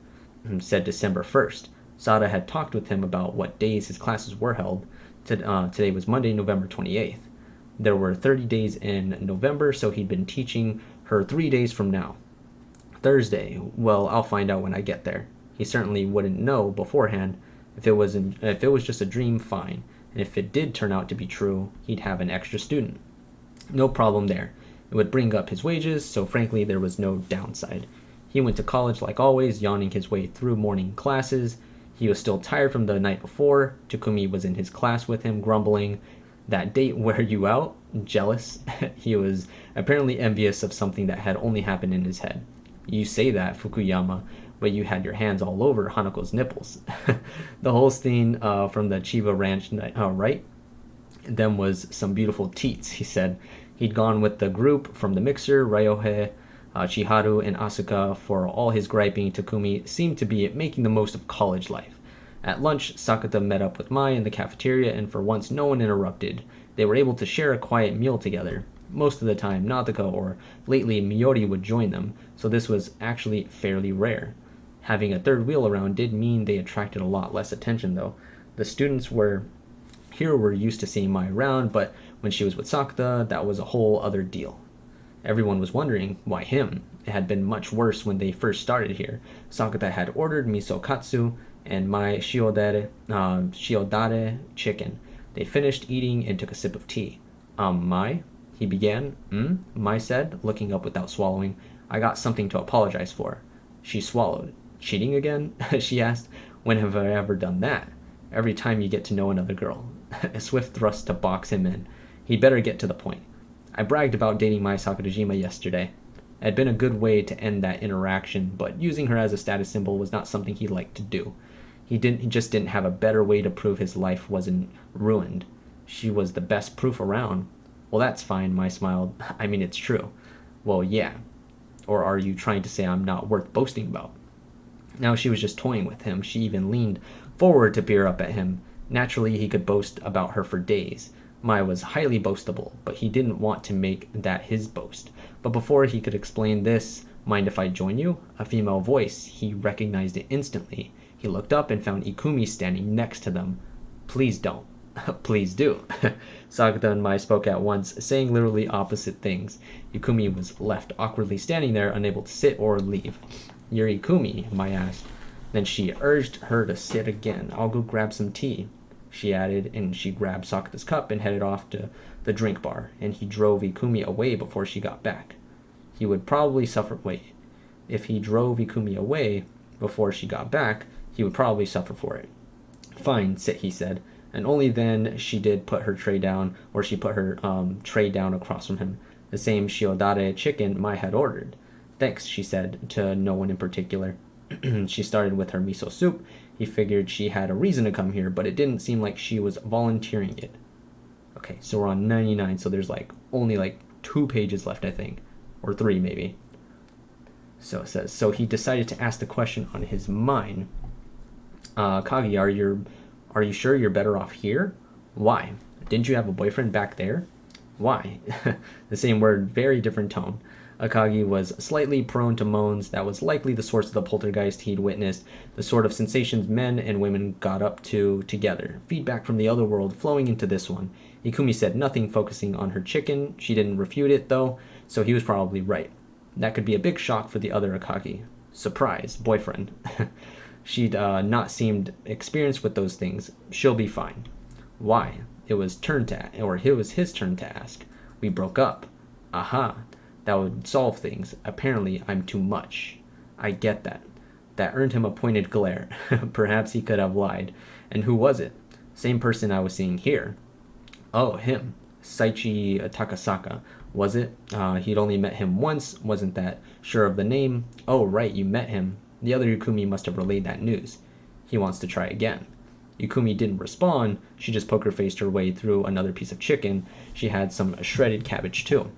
said December 1st. Sada had talked with him about what days his classes were held. Today was Monday, November 28th. There were 30 days in November, so he'd been teaching her 3 days from now. Thursday, well, I'll find out when I get there. He certainly wouldn't know beforehand. If it was just a dream, fine. And if it did turn out to be true, he'd have an extra student. No problem there. It would bring up his wages, so frankly there was no downside. He went to college like always, yawning his way through morning classes. He was still tired from the night before. Takumi was in his class with him, grumbling, "That date wear you out?" Jealous. He was apparently envious of something that had only happened in his head. "You say that, Fukuyama, but you had your hands all over Hanako's nipples." The whole scene from the Chiba Ranch, right? Them was some beautiful teats, he said. He'd gone with the group from the mixer, Ryohei, Chiharu, and Asuka. For all his griping, Takumi seemed to be making the most of college life. At lunch, Sakata met up with Mai in the cafeteria, and for once no one interrupted. They were able to share a quiet meal together. Most of the time, Nataka or lately Miyori would join them, so this was actually fairly rare. Having a third wheel around did mean they attracted a lot less attention, though. The students were used to seeing Mai around, but when she was with Sakata, that was a whole other deal. Everyone was wondering, why him? It had been much worse when they first started here. Sakata had ordered miso katsu and Mai shiodare chicken. They finished eating and took a sip of tea. Mai? He began. Mai said, looking up without swallowing. "I got something to apologize for." She swallowed. "Cheating again?" she asked. "When have I ever done that?" "Every time you get to know another girl." A swift thrust to box him in. He'd better get to the point. "I bragged about dating Mai Sakurajima yesterday." It had been a good way to end that interaction, but using her as a status symbol was not something he liked to do. He just didn't have a better way to prove his life wasn't ruined. She was the best proof around. "Well, that's fine," Mai smiled. "I mean, it's true." "Well, yeah. Or are you trying to say I'm not worth boasting about?" Now she was just toying with him. She even leaned forward to peer up at him. Naturally, he could boast about her for days. Mai was highly boastable, but he didn't want to make that his boast. But before he could explain this, "Mind if I join you?" A female voice. He recognized it instantly. He looked up and found Ikumi standing next to them. "Please don't." "Please do." Sakata and Mai spoke at once, saying literally opposite things. Ikumi was left awkwardly standing there, unable to sit or leave. "You're Ikumi?" Mai asked. Then she urged her to sit again. "I'll go grab some tea," she added, and she grabbed Sakata's cup and headed off to the drink bar, and he drove Ikumi away before she got back. He would probably suffer. If he drove Ikumi away before she got back, he would probably suffer for it. "Fine, sit," he said. And only then she did put her tray down, or she put her tray down across from him, the same shiodare chicken Mai had ordered. "Thanks," she said, to no one in particular. She started with her miso soup. He figured she had a reason to come here, but it didn't seem like she was volunteering it. Okay, so we're on 99, so there's only 2 pages left, I think. Or 3, maybe. So it says, so he decided to ask the question on his mind. "Kagi, are you sure you're better off here?" "Why? Didn't you have a boyfriend back there?" "Why?" The same word, very different tone. Akagi was slightly prone to moans. That was likely the source of the poltergeist he'd witnessed, the sort of sensations men and women got up to together. Feedback from the other world flowing into this one. Ikumi said nothing, focusing on her chicken. She didn't refute it, though, so he was probably right. That could be a big shock for the other Akagi. Surprise, boyfriend. She'd not seemed experienced with those things. She'll be fine. Why? It was his turn to ask. "We broke up." Aha. That would solve things. Apparently, I'm too much. I get that. That earned him a pointed glare. Perhaps he could have lied. And who was it? Same person I was seeing here. Oh, him. Saichi Takasaka. Was it? He'd only met him once. Wasn't that sure of the name. Oh, right, you met him. The other Yukumi must have relayed that news. He wants to try again. Yukumi didn't respond. She just poker faced her way through another piece of chicken. She had some shredded cabbage too.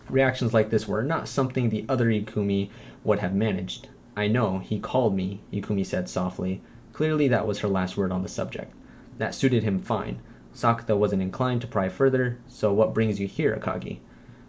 Reactions like this were not something the other Yukumi would have managed. I know, he called me, Yukumi said softly. Clearly that was her last word on the subject. That suited him fine. Sakata wasn't inclined to pry further, so what brings you here, Akagi?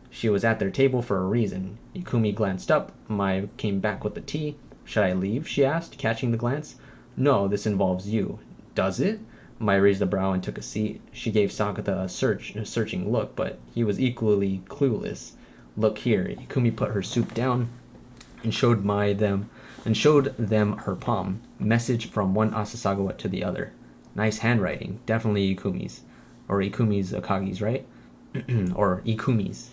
She was at their table for a reason. Yukumi glanced up. Mai came back with the tea. Should I leave? She asked, catching the glance. No, this involves you. Does it? Mai raised a brow and took a seat. She gave Sakata a searching look, but he was equally clueless. Look here. Yukumi put her soup down and showed them her palm. Message from one Asasagawa to the other. Nice handwriting. Definitely Ikumi's. Or Ikumi's Akagi's, right? Or Ikumi's.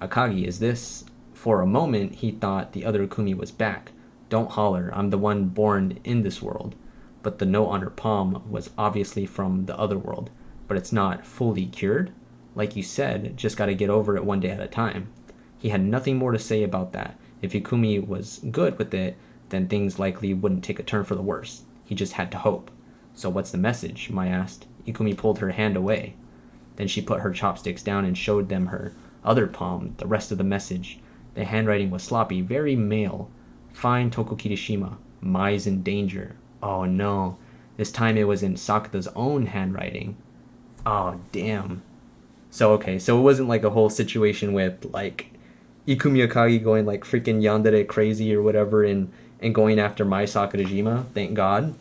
Akagi, is this? For a moment, he thought the other Ikumi was back. Don't holler. I'm the one born in this world. But the note on her palm was obviously from the other world. But it's not fully cured? Like you said, just gotta get over it one day at a time. He had nothing more to say about that. If Yukumi was good with it, then things likely wouldn't take a turn for the worse. He just had to hope. So what's the message? Mai asked. Yukumi pulled her hand away. Then she put her chopsticks down and showed them her other palm, the rest of the message. The handwriting was sloppy, very male. Find Toko Kirishima. Mai's in danger. Oh no. This time it was in Sakata's own handwriting. Oh, damn. So it wasn't like a whole situation with, like, Ikumi Akagi going, like, freaking yandere crazy or whatever and going after Mai Sakurajima, thank God.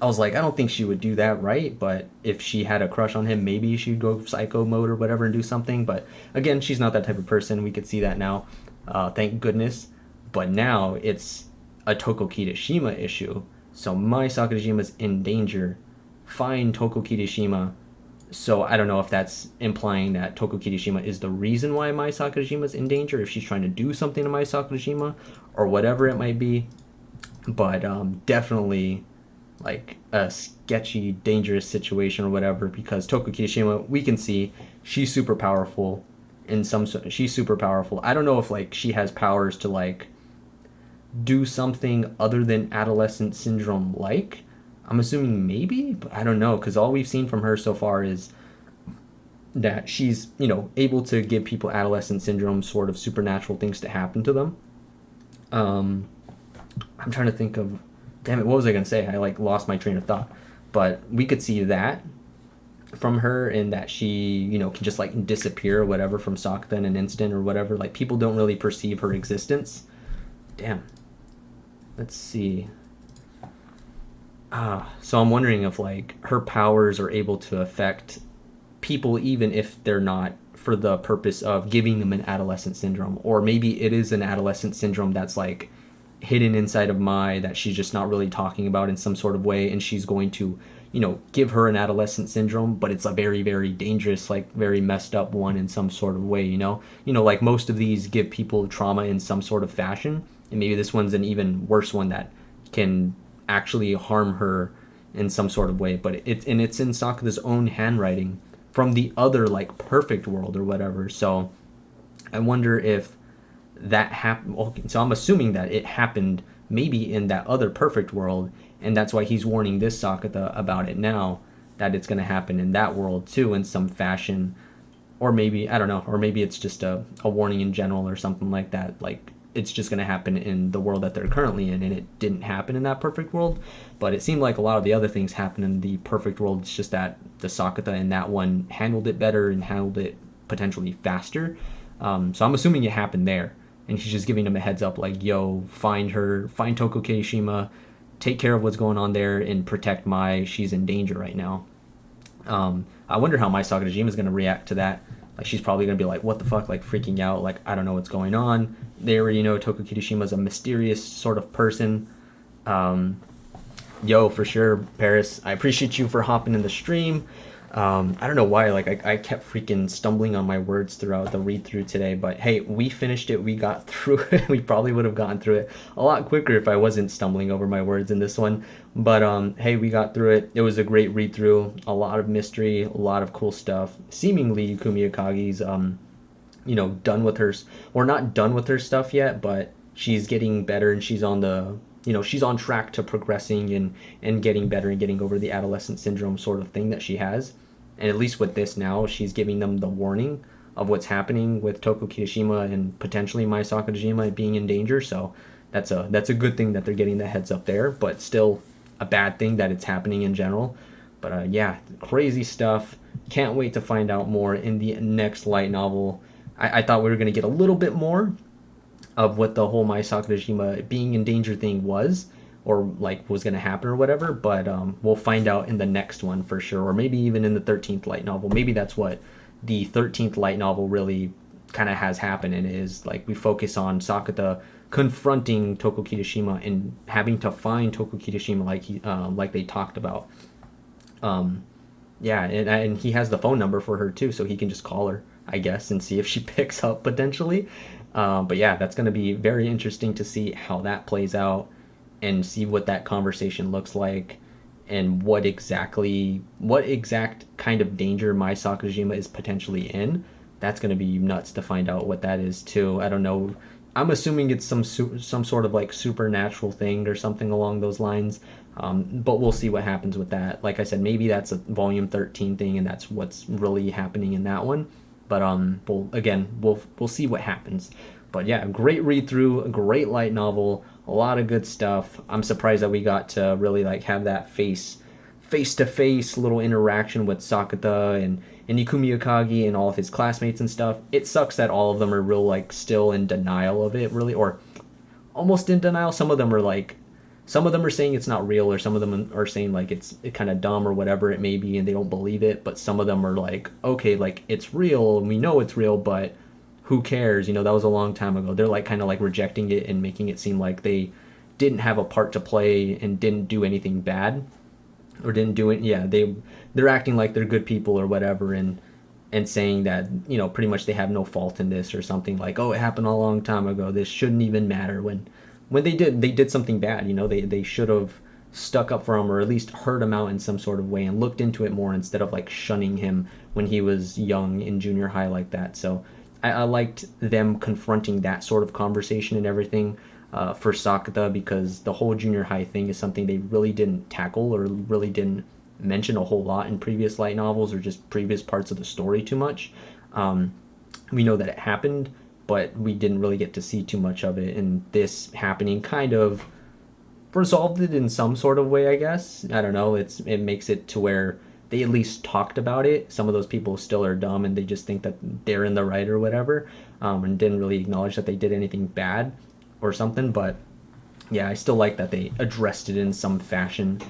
I was like, I don't think she would do that, right? But if she had a crush on him, maybe she'd go psycho mode or whatever and do something. But again, she's not that type of person. We could see that now. Thank goodness. But now it's a Toko Kirishima issue. So Mai Sakurajima's in danger. Find Toko Kirishima. So I don't know if that's implying that Toko Kirishima is the reason why Mai Sakurajima's in danger, if she's trying to do something to Mai Sakurajima, or whatever it might be. But definitely like a sketchy, dangerous situation or whatever, because Toko Kirishima, we can see she's super powerful she's super powerful. I don't know if like she has powers to like do something other than adolescent syndrome like. I'm assuming maybe, but I don't know, because all we've seen from her so far is that she's, able to give people adolescent syndrome sort of supernatural things to happen to them. I'm trying to think of, damn it, what was I going to say? I like lost my train of thought. But we could see that from her, in that she, can just like disappear or whatever from Sakata in an instant or whatever. Like people don't really perceive her existence. Damn. Let's see. So I'm wondering if like her powers are able to affect people even if they're not for the purpose of giving them an adolescent syndrome, or maybe it is an adolescent syndrome that's like hidden inside of Mai that she's just not really talking about in some sort of way, and she's going to give her an adolescent syndrome, but it's a very, very dangerous, like very messed up one in some sort of way, like most of these give people trauma in some sort of fashion, and maybe this one's an even worse one that can actually harm her in some sort of way. But it's in Sakata's own handwriting from the other like perfect world or whatever. So I wonder if that happened. Okay, so I'm assuming that it happened maybe in that other perfect world, and that's why he's warning this Sakata about it now, that it's going to happen in that world too in some fashion. Or maybe, I don't know, or maybe it's just a warning in general or something like that, like it's just going to happen in the world that they're currently in, and it didn't happen in that perfect world. But it seemed like a lot of the other things happened in the perfect world. It's just that the Sakata in that one handled it better and handled it potentially faster. So I'm assuming it happened there, and she's just giving him a heads up, like, yo, find Toko Kirishima, take care of what's going on there, and protect Mai. She's in danger right now. I wonder how Mai Sakurajima is going to react to that. Like, she's probably going to be like, what the fuck, like, freaking out, like, I don't know what's going on. They already know Toko Kirishima's a mysterious sort of person. Yo, for sure, Paris, I appreciate you for hopping in the stream. I don't know why, like, I kept freaking stumbling on my words throughout the read-through today, but hey, we finished it, we got through it. We probably would have gotten through it a lot quicker if I wasn't stumbling over my words in this one, but hey, we got through it. It was a great read-through, a lot of mystery, a lot of cool stuff. Seemingly, Yukumi Akagi's, done with her, or not done with her stuff yet, but she's getting better, and she's on the she's on track to progressing and getting better and getting over the adolescent syndrome sort of thing that she has. And at least with this now, she's giving them the warning of what's happening with Toko Kirishima and potentially Mai Sakajima being in danger. So that's a good thing that they're getting the heads up there, but still a bad thing that it's happening in general. But yeah, crazy stuff. Can't wait to find out more in the next light novel. I thought we were going to get a little bit more of what the whole Mai Sakurajima being in danger thing was, or like was going to happen or whatever, but we'll find out in the next one for sure, or maybe even in the 13th light novel. Maybe that's what the 13th light novel really kind of has happened, and is like we focus on Sakata confronting Toko Kirishima and having to find Toko Kirishima like they talked about. Yeah, and he has the phone number for her too, so he can just call her, I guess, and see if she picks up potentially. But yeah, that's going to be very interesting to see how that plays out and see what that conversation looks like and what exact kind of danger Mai Sakurajima is potentially in. That's going to be nuts to find out what that is too. I don't know. I'm assuming it's some sort of like supernatural thing or something along those lines. But we'll see what happens with that. Like I said, maybe that's a volume 13 thing and that's what's really happening in that one. But we'll see what happens. But yeah, great read through, a great light novel, a lot of good stuff. I'm surprised that we got to really like have that face to face little interaction with Sakata and Ikumi Akagi and all of his classmates and stuff. It sucks that all of them are real like still in denial of it, really, or almost in denial. Some of them are saying it's not real, or some of them are saying like it's kind of dumb or whatever it may be and they don't believe it, but some of them are like, okay, like it's real and we know it's real, but who cares, that was a long time ago. They're like kind of like rejecting it and making it seem like they didn't have a part to play and didn't do anything bad, or didn't do it. Yeah, they're acting like they're good people or whatever, and saying that pretty much they have no fault in this or something, like, oh, it happened a long time ago, this shouldn't even matter, when they did something bad. They should have stuck up for him, or at least heard him out in some sort of way and looked into it more, instead of like shunning him when he was young in junior high like that. So I liked them confronting that sort of conversation and everything for Sakata, because the whole junior high thing is something they really didn't tackle or really didn't mention a whole lot in previous light novels or just previous parts of the story too much. We know that it happened, but we didn't really get to see too much of it, and this happening kind of resolved it in some sort of way, I guess. I don't know, it makes it to where they at least talked about it. Some of those people still are dumb and they just think that they're in the right or whatever, and didn't really acknowledge that they did anything bad or something. But yeah, I still like that they addressed it in some fashion.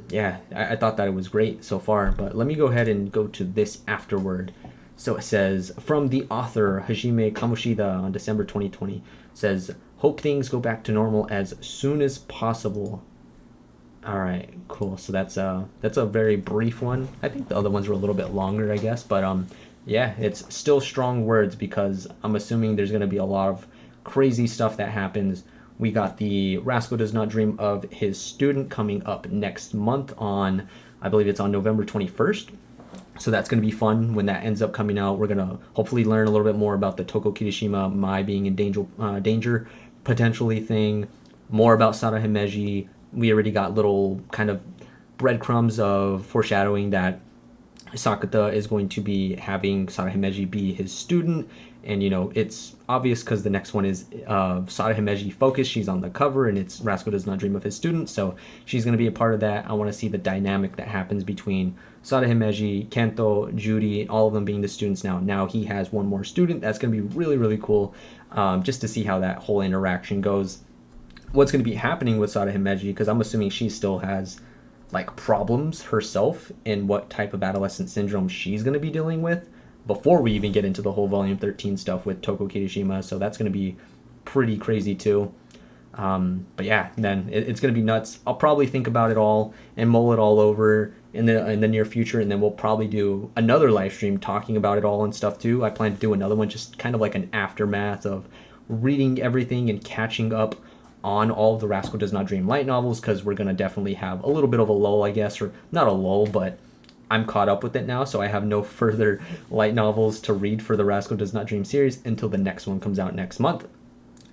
Yeah, I thought that it was great so far. But let me go ahead and go to this afterward. So it says, from the author Hajime Kamoshida on December 2020, says, hope things go back to normal as soon as possible. All right, cool. So that's a very brief one. I think the other ones were a little bit longer, I guess. But yeah, it's still strong words, because I'm assuming there's going to be a lot of crazy stuff that happens. We got the Rascal Does Not Dream of His Student coming up next month on, I believe it's on November 21st. So that's going to be fun when that ends up coming out. We're going to hopefully learn a little bit more about the Toko Kirishima Mai being in danger potentially thing, more about Sada Himeji. We already got little kind of breadcrumbs of foreshadowing that Sakata is going to be having Sada Himeji be his student. And, it's obvious because the next one is Sada Himeji focused. She's on the cover, and it's Rascal Does Not Dream of His Student. So she's going to be a part of that. I want to see the dynamic that happens between Sada Himeji, Kento, Judy, all of them being the students now. Now he has one more student. That's going to be really, really cool, just to see how that whole interaction goes. What's going to be happening with Sada Himeji, because I'm assuming she still has like problems herself, and what type of adolescent syndrome she's going to be dealing with before we even get into the whole volume 13 stuff with Toko Kirishima. So that's going to be pretty crazy too. But yeah, then it's going to be nuts. I'll probably think about it all and mull it all over in the near future, and then we'll probably do another live stream talking about it all and stuff too. I plan to do another one, just kind of like an aftermath of reading everything and catching up on all of the Rascal Does Not Dream light novels, because we're going to definitely have a little bit of a lull, I guess, or not a lull, but I'm caught up with it now, so I have no further light novels to read for the Rascal Does Not Dream series until the next one comes out next month.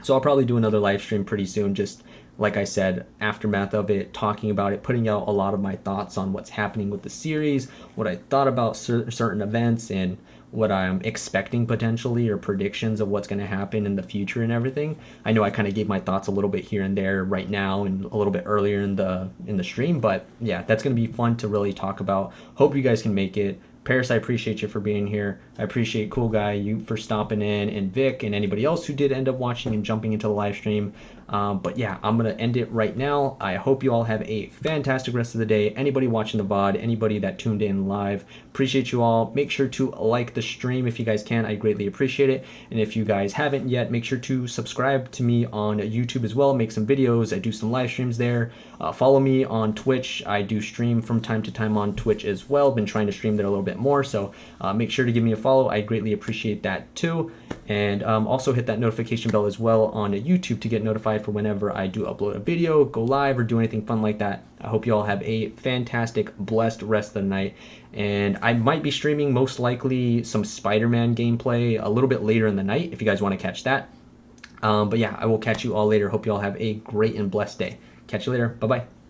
So I'll probably do another live stream pretty soon, just like I said, aftermath of it, talking about it, putting out a lot of my thoughts on what's happening with the series, what I thought about certain events, and what I'm expecting potentially, or predictions of what's going to happen in the future and everything. I know I kind of gave my thoughts a little bit here and there right now and a little bit earlier in the stream, but yeah, that's going to be fun to really talk about. Hope you guys can make it. Paris, I appreciate you for being here. I appreciate Cool Guy, you for stopping in, and Vic, and anybody else who did end up watching and jumping into the live stream. But yeah, I'm going to end it right now. I hope you all have a fantastic rest of the day. Anybody watching the VOD, anybody that tuned in live, appreciate you all. Make sure to like the stream if you guys can. I greatly appreciate it. And if you guys haven't yet, make sure to subscribe to me on YouTube as well. Make some videos. I do some live streams there. Follow me on Twitch. I do stream from time to time on Twitch as well. Been trying to stream there a little bit more, so make sure to give me a follow. I greatly appreciate that too. And also hit that notification bell as well on YouTube to get notified for whenever I do upload a video, go live, or do anything fun like that. I hope you all have a fantastic, blessed rest of the night. And I might be streaming most likely some Spider-Man gameplay a little bit later in the night if you guys want to catch that. But yeah, I will catch you all later. Hope you all have a great and blessed day. Catch you later. Bye-bye.